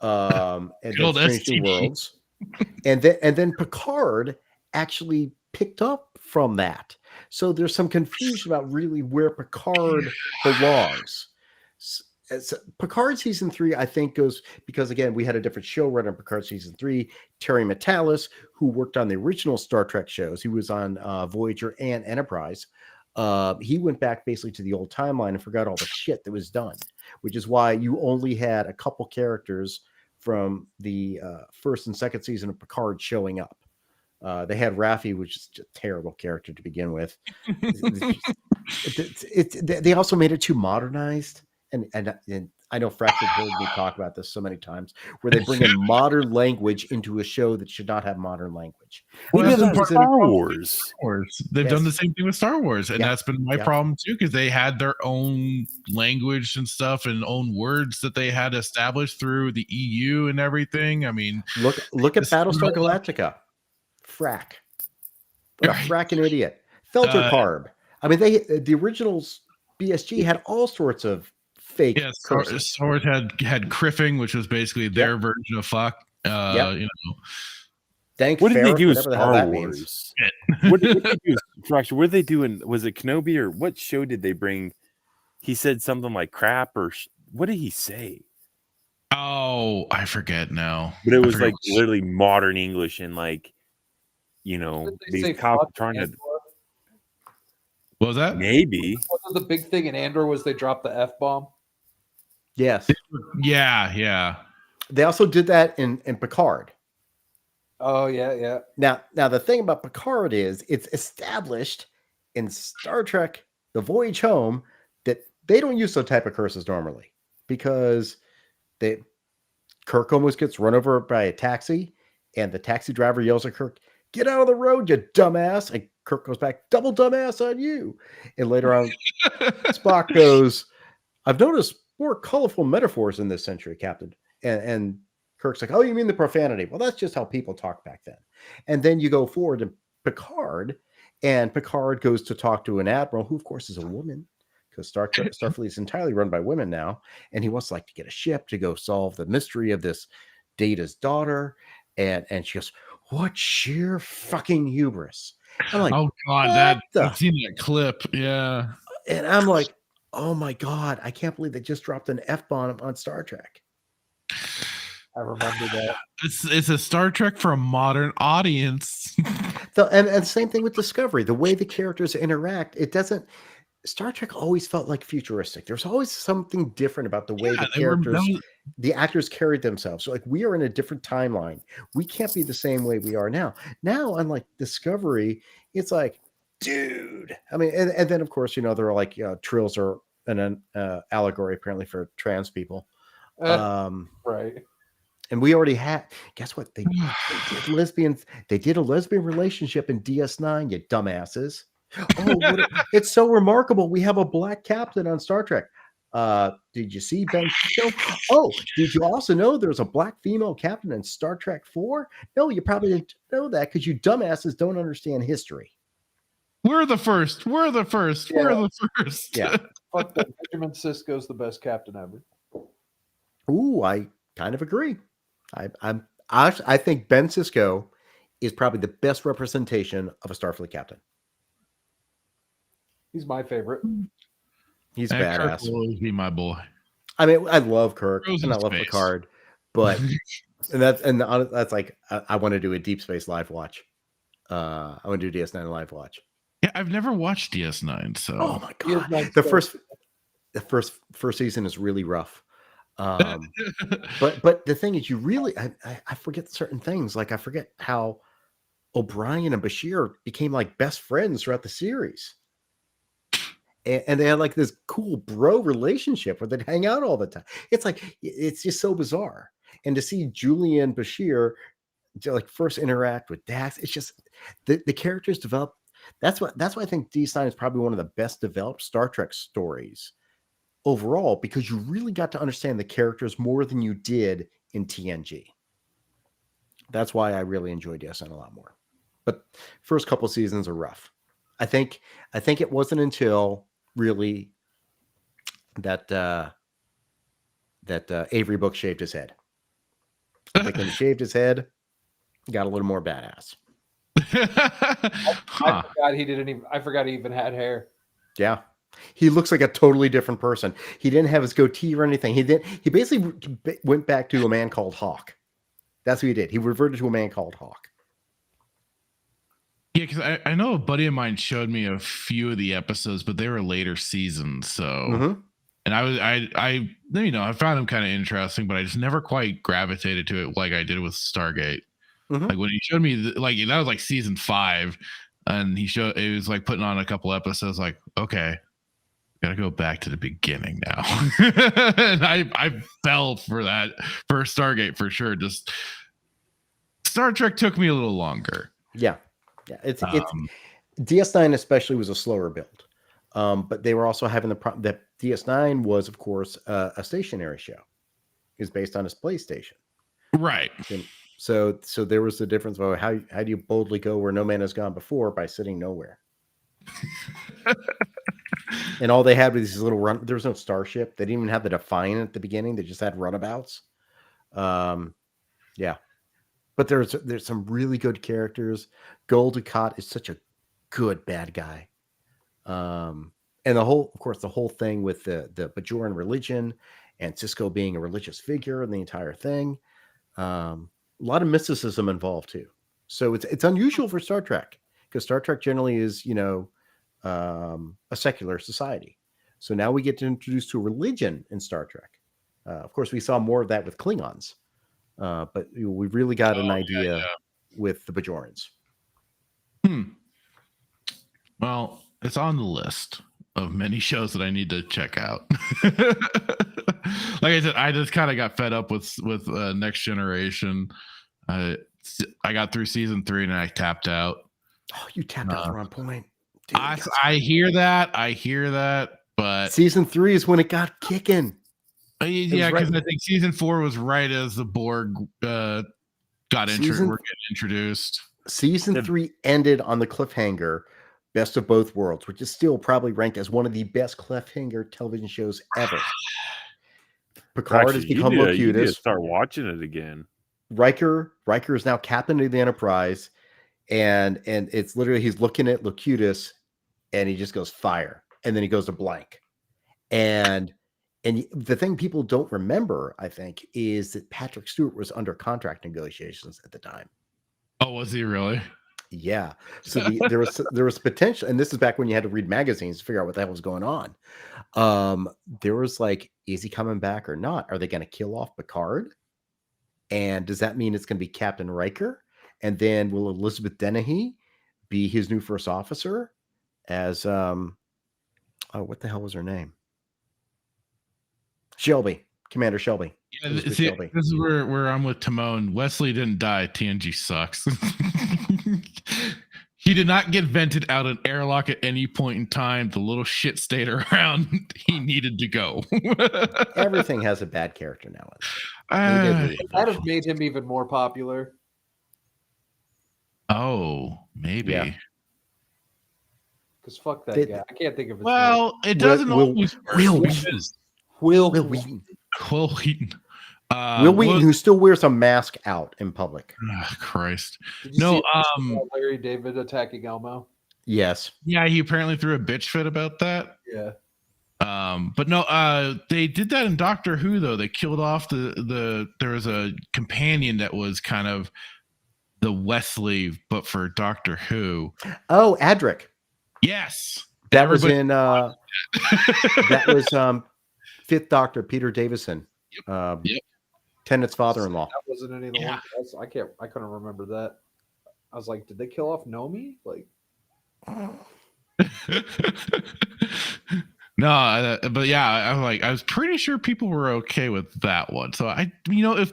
and then Strange New Worlds, and then Picard actually picked up from that. So there's some confusion about really where Picard belongs. Picard season 3, I think, goes because again we had a different showrunner on Picard season 3, Terry Matalas, who worked on the original Star Trek shows. He was on Voyager and Enterprise. He went back basically to the old timeline and forgot all the shit that was done, which is why you only had a couple characters from the first and second season of Picard showing up. They had Raffi, which is a terrible character to begin with. They also made it too modernized, and I know Fractured heard me talk about this so many times, where they bring in modern language into a show that should not have modern language. Well, Even that's in Star Wars. They've Yes. done the same thing with Star Wars, and Yeah. that's been my Yeah. problem too, because they had their own language and stuff and own words that they had established through the EU and everything. I mean, Look at Battlestar Galactica. Frack. What a fracking idiot. Filter carb. I mean, the originals BSG had all sorts of fake curses. Star Wars had criffing, which was basically their version of fuck. You know. Thank What did they Ferrick, do with whatever the hell Star that means. Wars? What did they do? Fracture? What did they do? Was it Kenobi or what show did they bring? He said something like crap or what did he say? Oh, I forget now. But it I was forget like literally modern English and like, you know, these cops trying to. What was that? Maybe. Wasn't the big thing in Andor was they dropped the F-bomb? Yes. Yeah. They also did that in Picard. Oh, yeah. Now the thing about Picard is it's established in Star Trek, The Voyage Home, that they don't use those type of curses normally because Kirk almost gets run over by a taxi, and the taxi driver yells at Kirk, "Get out of the road, you dumbass!" And Kirk goes back, "Double dumbass on you." And later on, Spock goes, "I've noticed more colorful metaphors in this century, Captain." And Kirk's like, "Oh, you mean the profanity?" Well, that's just how people talk back then. And then you go forward to Picard, and Picard goes to talk to an admiral who, of course, is a woman, because Starfleet is entirely run by women now. And he wants to get a ship to go solve the mystery of this Data's daughter. And she goes, "What sheer fucking hubris." I'm like, oh God, I've seen that clip. Yeah. And I'm like, oh my God, I can't believe they just dropped an F-bomb on Star Trek. I remember that. It's a Star Trek for a modern audience. And same thing with Discovery. The way the characters interact, it doesn't. Star Trek always felt like futuristic. There's always something different about the way the characters, the actors carried themselves. So we are in a different timeline. We can't be the same way we are now. Now, unlike Discovery, it's like, dude. I mean, and then of course, they're like, trills are an allegory apparently for trans people. Right. And we already had, guess what? They did lesbians. They did a lesbian relationship in DS9, you dumbasses. Oh, it's so remarkable. We have a black captain on Star Trek. Did you see Ben Show? Oh, did you also know there's a black female captain in Star Trek 4? No, you probably didn't know that because you dumbasses don't understand history. We're the first. Yeah. We're the first. Yeah. Fuck that. Benjamin Sisko's the best captain ever. Ooh, I kind of agree. I think Ben Sisko is probably the best representation of a Starfleet captain. He's my favorite. He's Kirk badass. will always be my boy. I mean, I love Kirk Frozen and I love space. Picard, but that's like I want to do a Deep Space live watch. I want to do DS9 live watch. Yeah, I've never watched DS9, so Oh my God, the first season is really rough. But the thing is, you really I forget certain things. Like I forget how O'Brien and Bashir became like best friends throughout the series. And they had like this cool bro relationship where they'd hang out all the time. It's just so bizarre. And to see Julian and Bashir like first interact with Dax, it's just the characters develop. That's why I think DS9 is probably one of the best developed Star Trek stories overall, because you really got to understand the characters more than you did in TNG. That's why I really enjoyed DS9 a lot more. But first couple seasons are rough. I think it wasn't until really that Avery Book shaved his head. I think when he shaved his head, he got a little more badass. I forgot he even had hair. Yeah. He looks like a totally different person. He didn't have his goatee or anything. He basically went back to a man called Hawk. That's what he did. He reverted to a man called Hawk. Yeah, because I know a buddy of mine showed me a few of the episodes, but they were later seasons. So And I found him kind of interesting, but I just never quite gravitated to it like I did with Stargate. Like when he showed me, that was like season 5, and it was like putting on a couple episodes. Like, okay, gotta go back to the beginning now. And I fell for that for Stargate for sure. Just Star Trek took me a little longer. Yeah. It's DS9 especially was a slower build, but they were also having the problem that DS9 was, of course, a stationary show. It was based on its PlayStation, right? And so there was the difference about how do you boldly go where no man has gone before by sitting nowhere. And all they had was these little there was no starship. They didn't even have the Defiant at the beginning. They just had runabouts. Yeah. But there's some really good characters. Gould is such a good bad guy. And the whole thing with the Bajoran religion and Cisco being a religious figure and the entire thing. A lot of mysticism involved too. So it's unusual for Star Trek, because Star Trek generally is, a secular society. So now we get to introduce to a religion in Star Trek. Of course, we saw more of that with Klingons. But we really got an idea with the Bajorans. Well, it's on the list of many shows that I need to check out. Like I said, I just kind of got fed up with Next Generation. I got through season 3 and I tapped out. Oh, you tapped out on point. Dude, I hear that, but season 3 is when it got kicking. Yeah, because I think season 4 was right as the Borg were getting introduced. Season 3 ended on the cliffhanger, Best of Both Worlds, which is still probably ranked as one of the best cliffhanger television shows ever. Picard has become Locutus. You need to start watching it again. Riker is now captain of the Enterprise, and it's literally he's looking at Locutus, and he just goes fire, and then he goes to blank, and the thing people don't remember, I think, is that Patrick Stewart was under contract negotiations at the time. Oh, was he really? Yeah. So there was potential, and this is back when you had to read magazines to figure out what the hell was going on. There was like, is he coming back or not? Are they going to kill off Picard? And does that mean it's going to be Captain Riker? And then will Elizabeth Dennehy be his new first officer? As what the hell was her name? Shelby, Commander Shelby. Yeah, Shelby. This is where I'm with Timon. Wesley didn't die. TNG sucks. He did not get vented out an airlock at any point in time. The little shit stayed around. He needed to go. Everything has a bad character now. That have made him even more popular. Oh, maybe. Because fuck that guy. I can't think of his name. It doesn't always work. Will Wheaton. Will Wheaton. Will Wheaton, who still wears a mask out in public. Oh, Christ. Did you see Larry David attacking Elmo? Yes. Yeah, he apparently threw a bitch fit about that. Yeah. But no, they did that in Doctor Who though. They killed off there was a companion that was kind of the Wesley, but for Doctor Who. Oh, Adric. Yes. That was in that was Fifth Doctor, Peter Davison. Yep. Tennant's father-in-law. That wasn't any of the ones. I couldn't remember that. I was like, did they kill off Nomi? Like, no, but yeah, I was pretty sure people were okay with that one. So if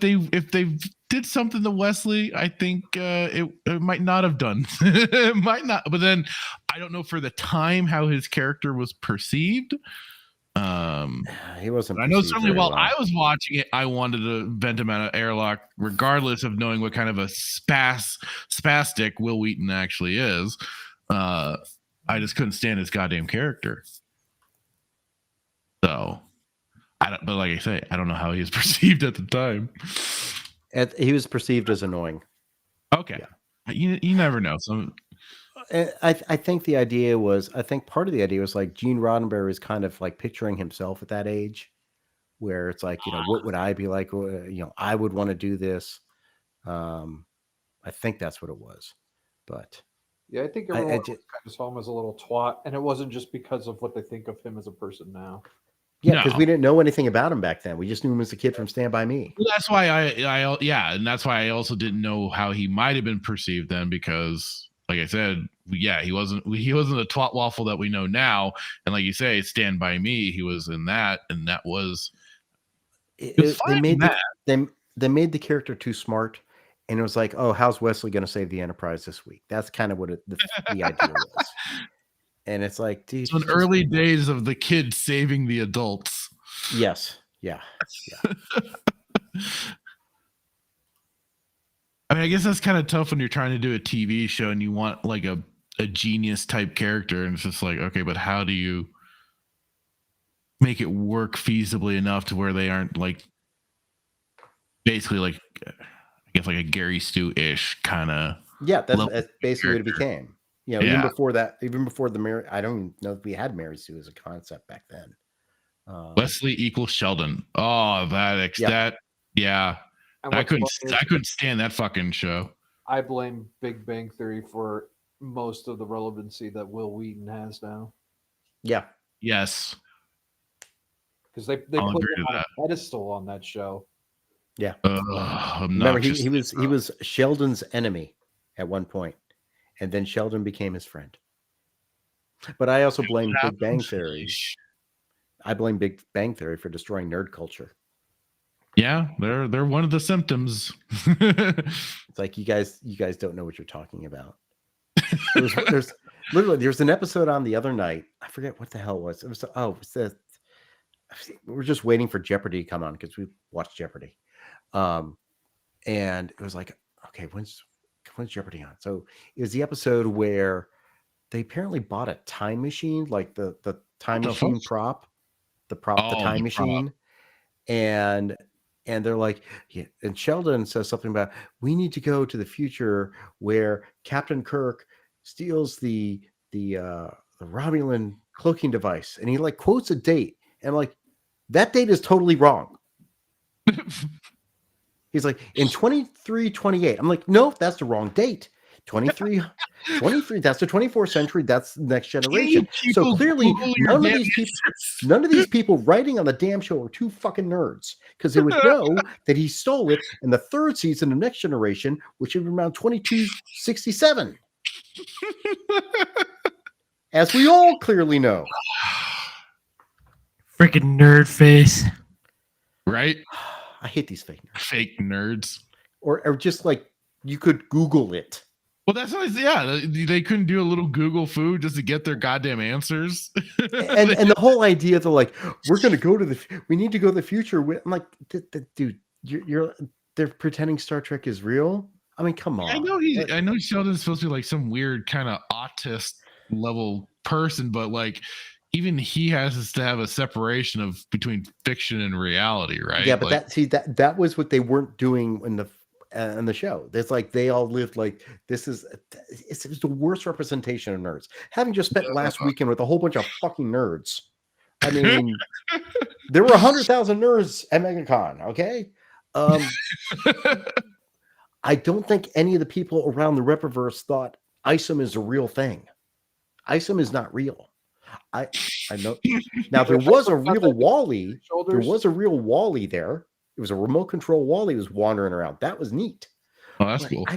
they did something to Wesley, I think it might not have done. It might not, but then I don't know for the time how his character was perceived. He wasn't. I know certainly while I was watching it, I wanted to vent him out of airlock, regardless of knowing what kind of a spastic Will Wheaton actually is. I just couldn't stand his goddamn character. So, but like I say, I don't know how he was perceived at the time. He was perceived as annoying. Okay, yeah. You never know. So. I think the idea was, part of the idea was like Gene Roddenberry is kind of like picturing himself at that age, where it's like, what would I be like? I would want to do this. I think that's what it was, but yeah, I think everyone kind of saw him as a little twat, and it wasn't just because of what they think of him as a person now. Yeah, because we didn't know anything about him back then. We just knew him as a kid from Stand By Me. Well, that's why and that's why I also didn't know how he might have been perceived then, because, like I said, he wasn't a twat waffle that we know now. And like you say, Stand By Me, he was in that, and that was. They made the character too smart, and it was like, oh, how's Wesley going to save the Enterprise this week? That's kind of what the idea was. And it's like, dude, it's in early days of the kids saving the adults. Yes. Yeah. I mean, I guess that's kind of tough when you're trying to do a TV show and you want like a genius type character, and it's just like, okay, but how do you make it work feasibly enough to where they aren't like basically like, I guess, like a Gary Stu-ish kind of. Yeah, that's basically what it became. You know, even before the Mary, I don't even know if we had Mary Sue as a concept back then. Wesley equals Sheldon. Oh, I couldn't stand that fucking show. I blame Big Bang Theory for most of the relevancy that Will Wheaton has now. Yeah. Yes. Because they put him on a pedestal on that show. Yeah. Remember, he was Sheldon's enemy at one point, and then Sheldon became his friend. But I also blame Big Bang Theory. I blame Big Bang Theory for destroying nerd culture. Yeah, they're one of the symptoms. It's like you guys don't know what you're talking about. There's an episode on the other night. I forget what the hell it was. It was we're just waiting for Jeopardy to come on because we watched Jeopardy. And it was like, okay, when's Jeopardy on? So it was the episode where they apparently bought a time machine, like the time machine prop, the time machine. And they're like, yeah, and Sheldon says something about, we need to go to the future where Captain Kirk steals the Romulan cloaking device. And he like quotes a date. And I'm like, that date is totally wrong. He's like, in 2328. I'm like, no, that's the wrong date. 23, that's the 24th century. That's the next generation. So clearly none of these people writing on the damn show are too fucking nerds, because they would know that he stole it in the third season of Next Generation, which is around 2267. As we all clearly know. Freaking nerd face. Right? I hate these fake nerds. Or just like, you could Google it. Well, that's what they couldn't do a little Google food just to get their goddamn answers. and the whole idea that like, we need to go to the future with, I'm like, dude, they're pretending Star Trek is real. I mean, come on. I know Sheldon's supposed to be like some weird kind of autist level person, but like, even he has to have a separation between fiction and reality, right? Yeah, but that was what they weren't doing in the show. It's like they all lived like it's the worst representation of nerds. Having just spent last weekend with a whole bunch of fucking nerds. I mean, there were 100,000 nerds at MegaCon. Okay, I don't think any of the people around the Reproverse thought ISOM is a real thing. ISOM is not real. I know. Now there was a real Wally. There was a real Wally there. It was a remote control Wally was wandering around. That was neat. Oh, that's cool.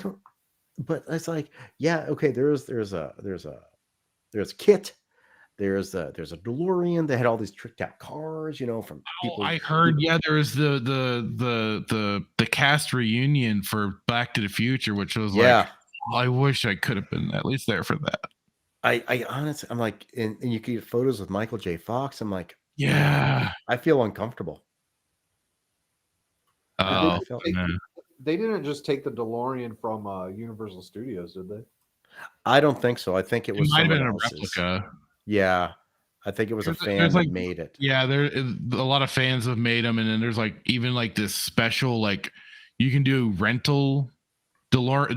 But it's like, yeah, okay. There's a Kit. There's a DeLorean. They had all these tricked out cars, from people. I heard, there was the cast reunion for Back to the Future, which was like, I wish I could have been at least there for that. I honestly, I'm like, and you can get photos with Michael J. Fox. I'm like, yeah, I feel uncomfortable. Oh, they didn't just take the DeLorean from Universal Studios, did they? I don't think so. I think it was might have been a replica. Yeah, I think it was a fan that made it. Yeah, a lot of fans have made them, and then there's like even like this special, like you can do rental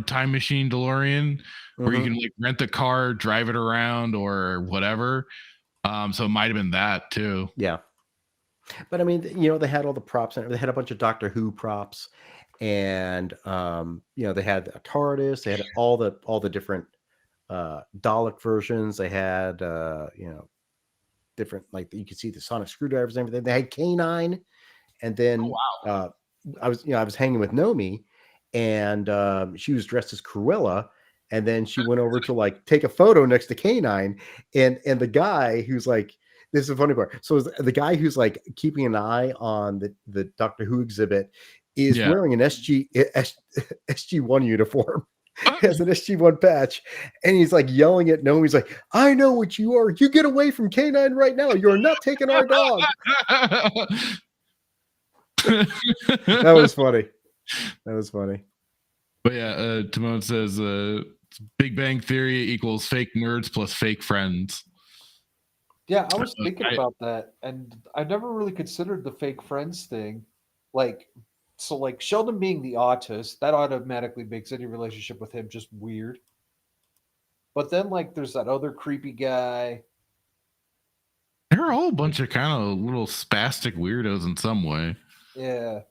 time machine DeLorean, where you can like rent the car, drive it around, or whatever. So it might have been that too. Yeah. But I mean, they had all the props, and they had a bunch of Doctor Who props, and they had a TARDIS. They had all the different Dalek versions. They had different, like you could see the sonic screwdrivers and everything. They had K9, and then I was hanging with Nomi, and she was dressed as Cruella, and then she went over to like take a photo next to K9, and the guy who's like, this is the funny part. So the guy who's like keeping an eye on the Doctor Who exhibit is wearing an SG-1 uniform. He has an SG-1 patch, and he's like yelling at Nomi. He's like, "I know what you are. You get away from K9 right now. You are not taking our dog." That was funny. But yeah, Timon says Big Bang Theory equals fake nerds plus fake friends. Yeah, I was thinking about that, and I never really considered the fake friends thing. Like, so like Sheldon being the autist, that automatically makes any relationship with him just weird. But then like there's that other creepy guy. They're all a bunch of kind of little spastic weirdos in some way. Yeah.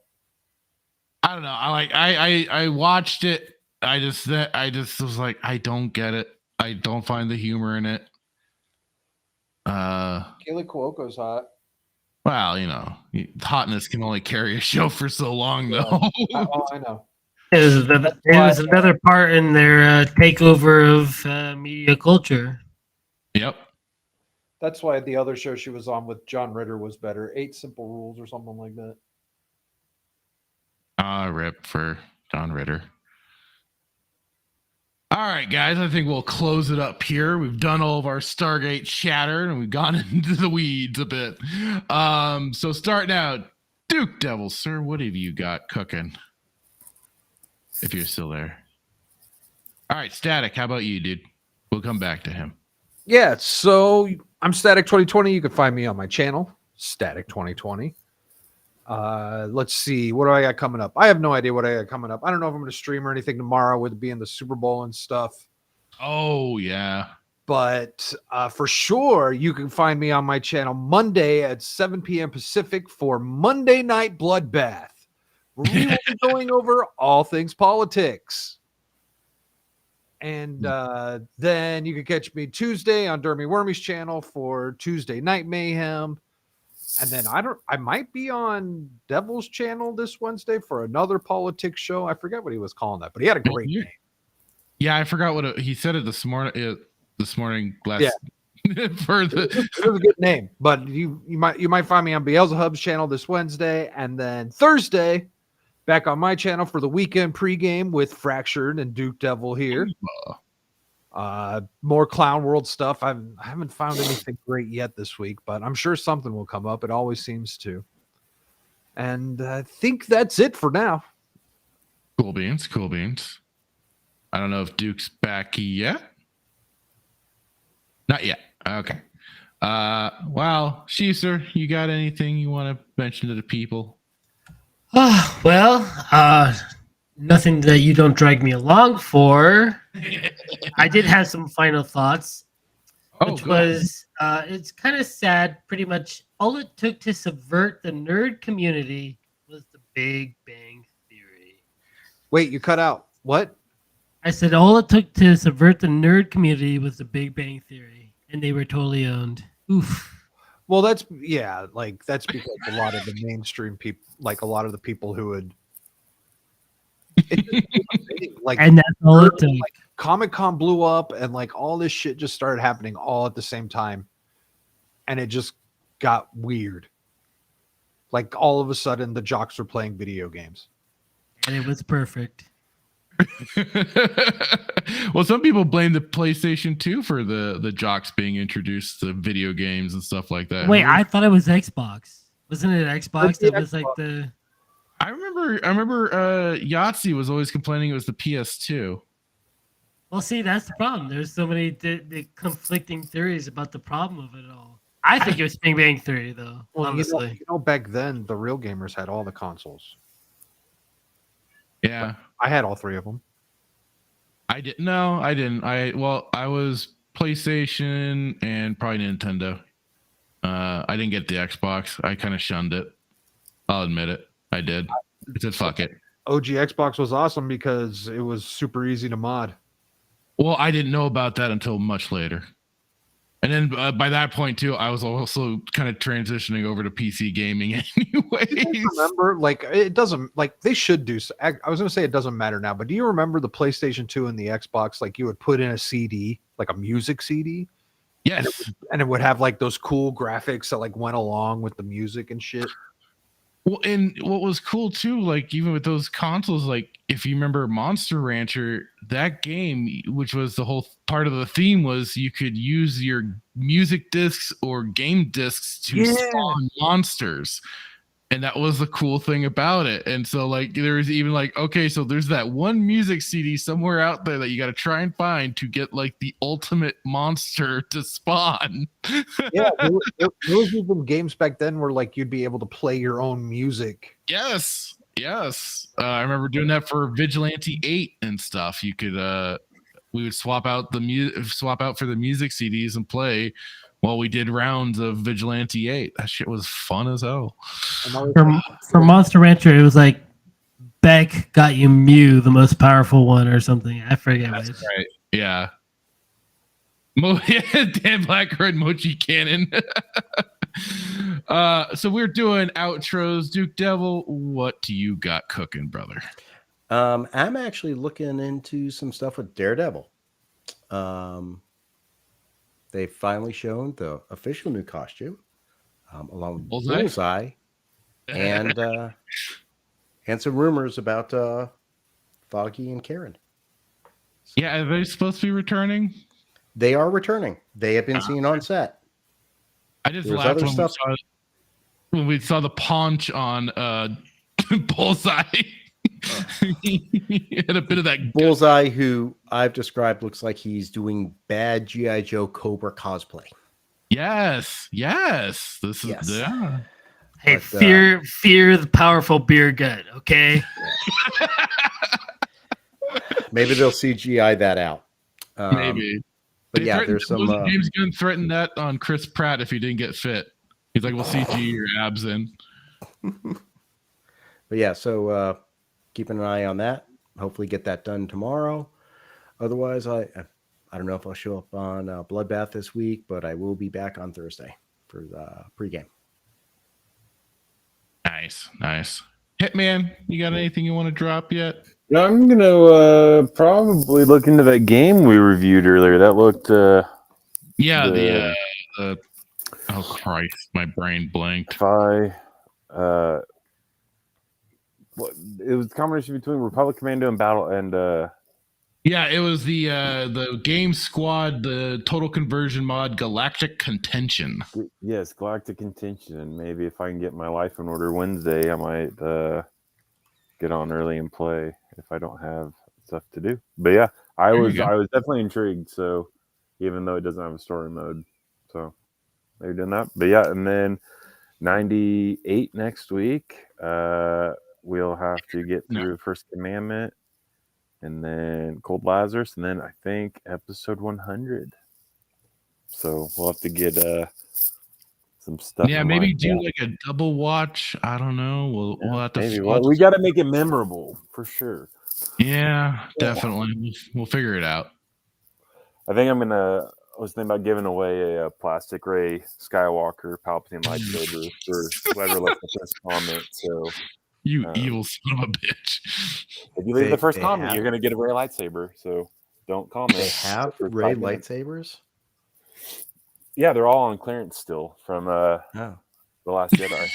I don't know. I watched it. I just was like, I don't get it. I don't find the humor in it. Kaylee Cuoco's hot. Well, you know, hotness can only carry a show for so long, though. I know. It was another part in their takeover of media culture. Yep. That's why the other show she was on with John Ritter was better. 8 Simple Rules or something like that. Rip for John Ritter. All right, guys, I think we'll close it up here. We've done all of our Stargate chatter, and we've gone into the weeds a bit. So starting out, Duke Devil, sir, what have you got cooking? If you're still there. All right, Static, how about you, dude? We'll come back to him. Yeah, so I'm Static 2020. You can find me on my channel, Static 2020. Let's see, what do I got coming up? I have no idea what I got coming up. I don't know if I'm going to stream or anything tomorrow with it being the Super Bowl and stuff. Oh yeah, but for sure you can find me on my channel Monday at 7 p.m. Pacific for Monday Night Bloodbath, where we will be going over all things politics. And then you can catch me Tuesday on Dermy Wormy's channel for Tuesday Night Mayhem. And then I might be on Devil's channel this Wednesday for another politics show. I forget what he was calling that, but he had a great name. Yeah, I forgot what he said it this morning. For the it was a good name, but you might find me on Beelzebub's channel this Wednesday, and then Thursday back on my channel for the weekend pregame with Fractured and Duke Devil here. More Clown World stuff. I haven't found anything great yet this week, but I'm sure something will come up. It always seems to. And I think that's it for now. Cool beans. I don't know if Duke's back yet. Not yet. Okay. Well, Sheezer, you got anything you want to mention to the people? Nothing that you don't drag me along for. I did have some final thoughts, which was it's kind of sad. Pretty much all it took to subvert the nerd community was the Big Bang Theory. Wait, you cut out. What? I said all it took to subvert the nerd community was the Big Bang Theory, and they were totally owned. Oof. Well, that's because a lot of the mainstream people, like a lot of the people who would. Like, and that's all it took. Like, Comic-Con blew up, and like all this shit just started happening all at the same time, and it just got weird. Like all of a sudden, the jocks were playing video games, and it was perfect. Well, some people blame the PlayStation 2 for the jocks being introduced to video games and stuff like that. Wait, I thought it was Xbox. Wasn't it Xbox that was like the? I remember Yahtzee was always complaining it was the PS2. Well, see, that's the problem. There's so many the conflicting theories about the problem of it all. I think it was Big Bang Theory, though. Well, honestly, back then the real gamers had all the consoles. Yeah, I had all 3 of them. I didn't. No, I didn't. I was PlayStation and probably Nintendo. I didn't get the Xbox. I kind of shunned it. I'll admit it. I did. I said fuck it. OG Xbox was awesome because it was super easy to mod. Well, I didn't know about that until much later. And then by that point too, I was also kind of transitioning over to PC gaming anyways. Remember, like it doesn't like they should do. I was going to say it doesn't matter now, but do you remember the PlayStation 2 and the Xbox? Like you would put in a CD, like a music CD. Yes, and it would have like those cool graphics that like went along with the music and shit. Well, and what was cool too, like even with those consoles, like if you remember Monster Rancher, that game, which was the whole part of the theme, was you could use your music discs or game discs to spawn monsters. And that was the cool thing about it. And so like there was even like, okay, so there's that one music CD somewhere out there that you got to try and find to get like the ultimate monster to spawn. Yeah, there was even games back then where like you'd be able to play your own music. Yes. I remember doing that for Vigilante 8 and stuff. You could we would swap out for the music CDs and play while we did rounds of Vigilante 8. That shit was fun as hell. For Monster Rancher, it was like Beck got you Mew, the most powerful one, or something. I forget. That's right. Yeah. Dan Blacker and Mochi Cannon. So we're doing outros. Duke Devil, what do you got cooking, brother? I'm actually looking into some stuff with Daredevil. They've finally shown the official new costume, along with Bullseye, and some rumors about Foggy and Karen. Yeah, are they supposed to be returning? They are returning. They have been seen on set. I just laughed when we saw the paunch on Bullseye. He had a bit of that Bullseye, who I've described looks like he's doing bad G.I. Joe Cobra cosplay. Yes. This is yeah. Hey, fear the powerful beer gut, okay? Maybe they'll CGI that out. Maybe. But there's some. James Gunn threatened that on Chris Pratt if he didn't get fit. He's like, "We'll CG your abs in." But yeah, so keeping an eye on that. Hopefully, get that done tomorrow. Otherwise, I don't know if I'll show up on Bloodbath this week, but I will be back on Thursday for the pregame. Nice. Hitman, you got anything you want to drop yet? Yeah, I'm gonna probably look into that game we reviewed earlier. That looked oh Christ, my brain blanked. It was a combination between Republic Commando and Battle and it was the Game Squad, the Total Conversion mod, Galactic Contention. Yes, Galactic Contention. And maybe if I can get my life in order Wednesday, I might get on early and play if I don't have stuff to do. But yeah, I was definitely intrigued. So even though it doesn't have a story mode, so maybe doing that. But yeah, and then 98 next week. We'll have to get through First Commandment, and then Cold Lazarus, and then I think episode 100. So we'll have to get some stuff. Yeah, maybe do like a double watch. I don't know. We'll have to. Maybe. We got to make it memorable for sure. Yeah, definitely. We'll figure it out. I think I was thinking about giving away a plastic Ray Skywalker Palpatine lightsaber for whoever left the first comment. So. You evil son of a bitch. If you leave the first comment, you're going to get a Ray lightsaber. So don't comment. They have Ray lightsabers? Yeah, they're all on clearance still from The Last Jedi.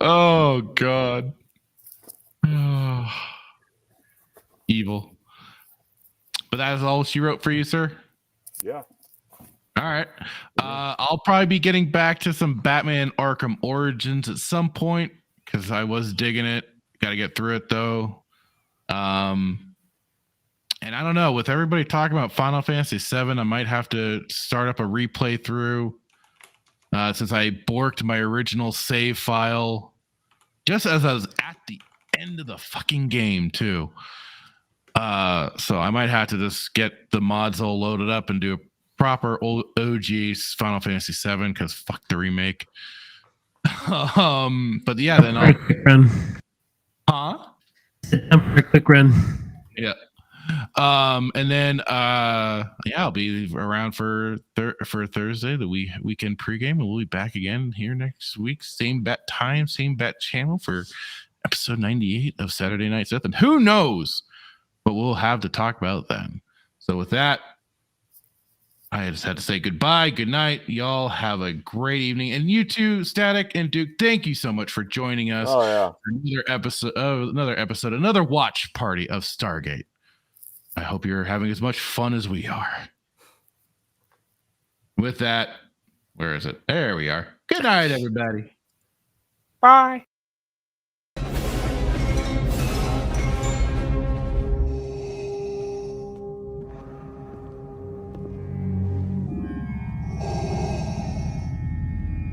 Oh, God. Oh. Evil. But that is all she wrote for you, sir? Yeah. All right. I'll probably be getting back to some Batman Arkham Origins at some point because I was digging it. Got to get through it, though. And I don't know. With everybody talking about Final Fantasy VII, I might have to start up a replay through since I borked my original save file just as I was at the end of the fucking game, too. So I might have to just get the mods all loaded up and do a proper old OG Final Fantasy VII because fuck the remake. But yeah, then I'll quick run. Huh? For a quick run. Yeah. And then I'll be around for Thursday, the weekend pregame, and we'll be back again here next week. Same bat time, same bat channel for episode 98 of Saturday Night Sith. And who knows what we'll have to talk about then. So with that, I just had to say goodbye, good night. Y'all have a great evening. And you too, Static and Duke, thank you so much for joining us. Oh, yeah. For another watch party of Stargate. I hope you're having as much fun as we are. With that, where is it? There we are. Good night, everybody. Bye.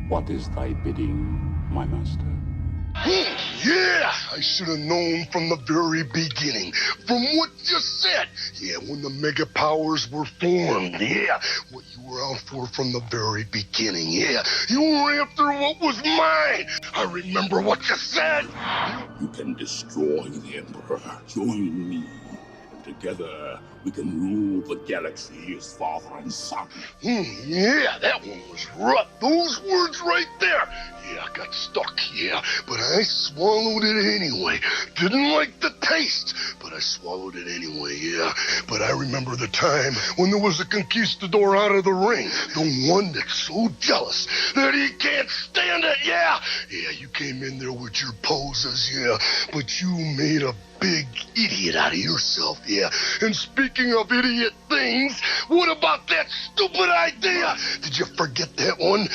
What is thy bidding, my master? Yeah, I should have known from the very beginning. From what you said. Yeah, when the mega powers were formed. Yeah, what you were out for from the very beginning. Yeah, you were after what was mine. I remember what you said. You can destroy the Emperor. Join me. Together, we can rule the galaxy as father and son. Yeah, that one was rough. Those words right there. Yeah, I got stuck, yeah, but I swallowed it anyway. Didn't like the taste, but I swallowed it anyway, yeah. But I remember the time when there was a conquistador out of the ring. The one that's so jealous that he can't stand it, yeah. Yeah, you came in there with your poses, yeah, but you made a big idiot out of yourself, yeah. And speaking of idiot things, what about that stupid idea? Did you forget that one?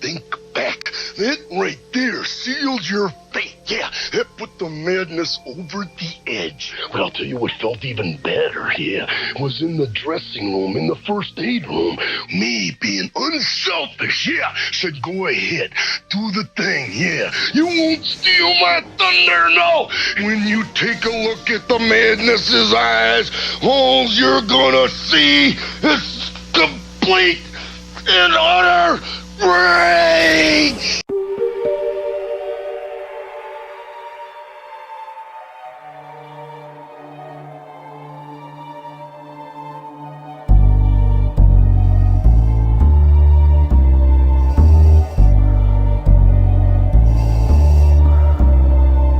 Think back. That right there sealed your fate. Yeah, that put the madness over the edge. But I'll tell you what felt even better, yeah, was in the dressing room, in the first aid room. Me being unselfish, yeah, said go ahead, do the thing, yeah. You won't steal my thunder, no. When you take a look at the madness's eyes, all you're gonna see is complete and utter rage!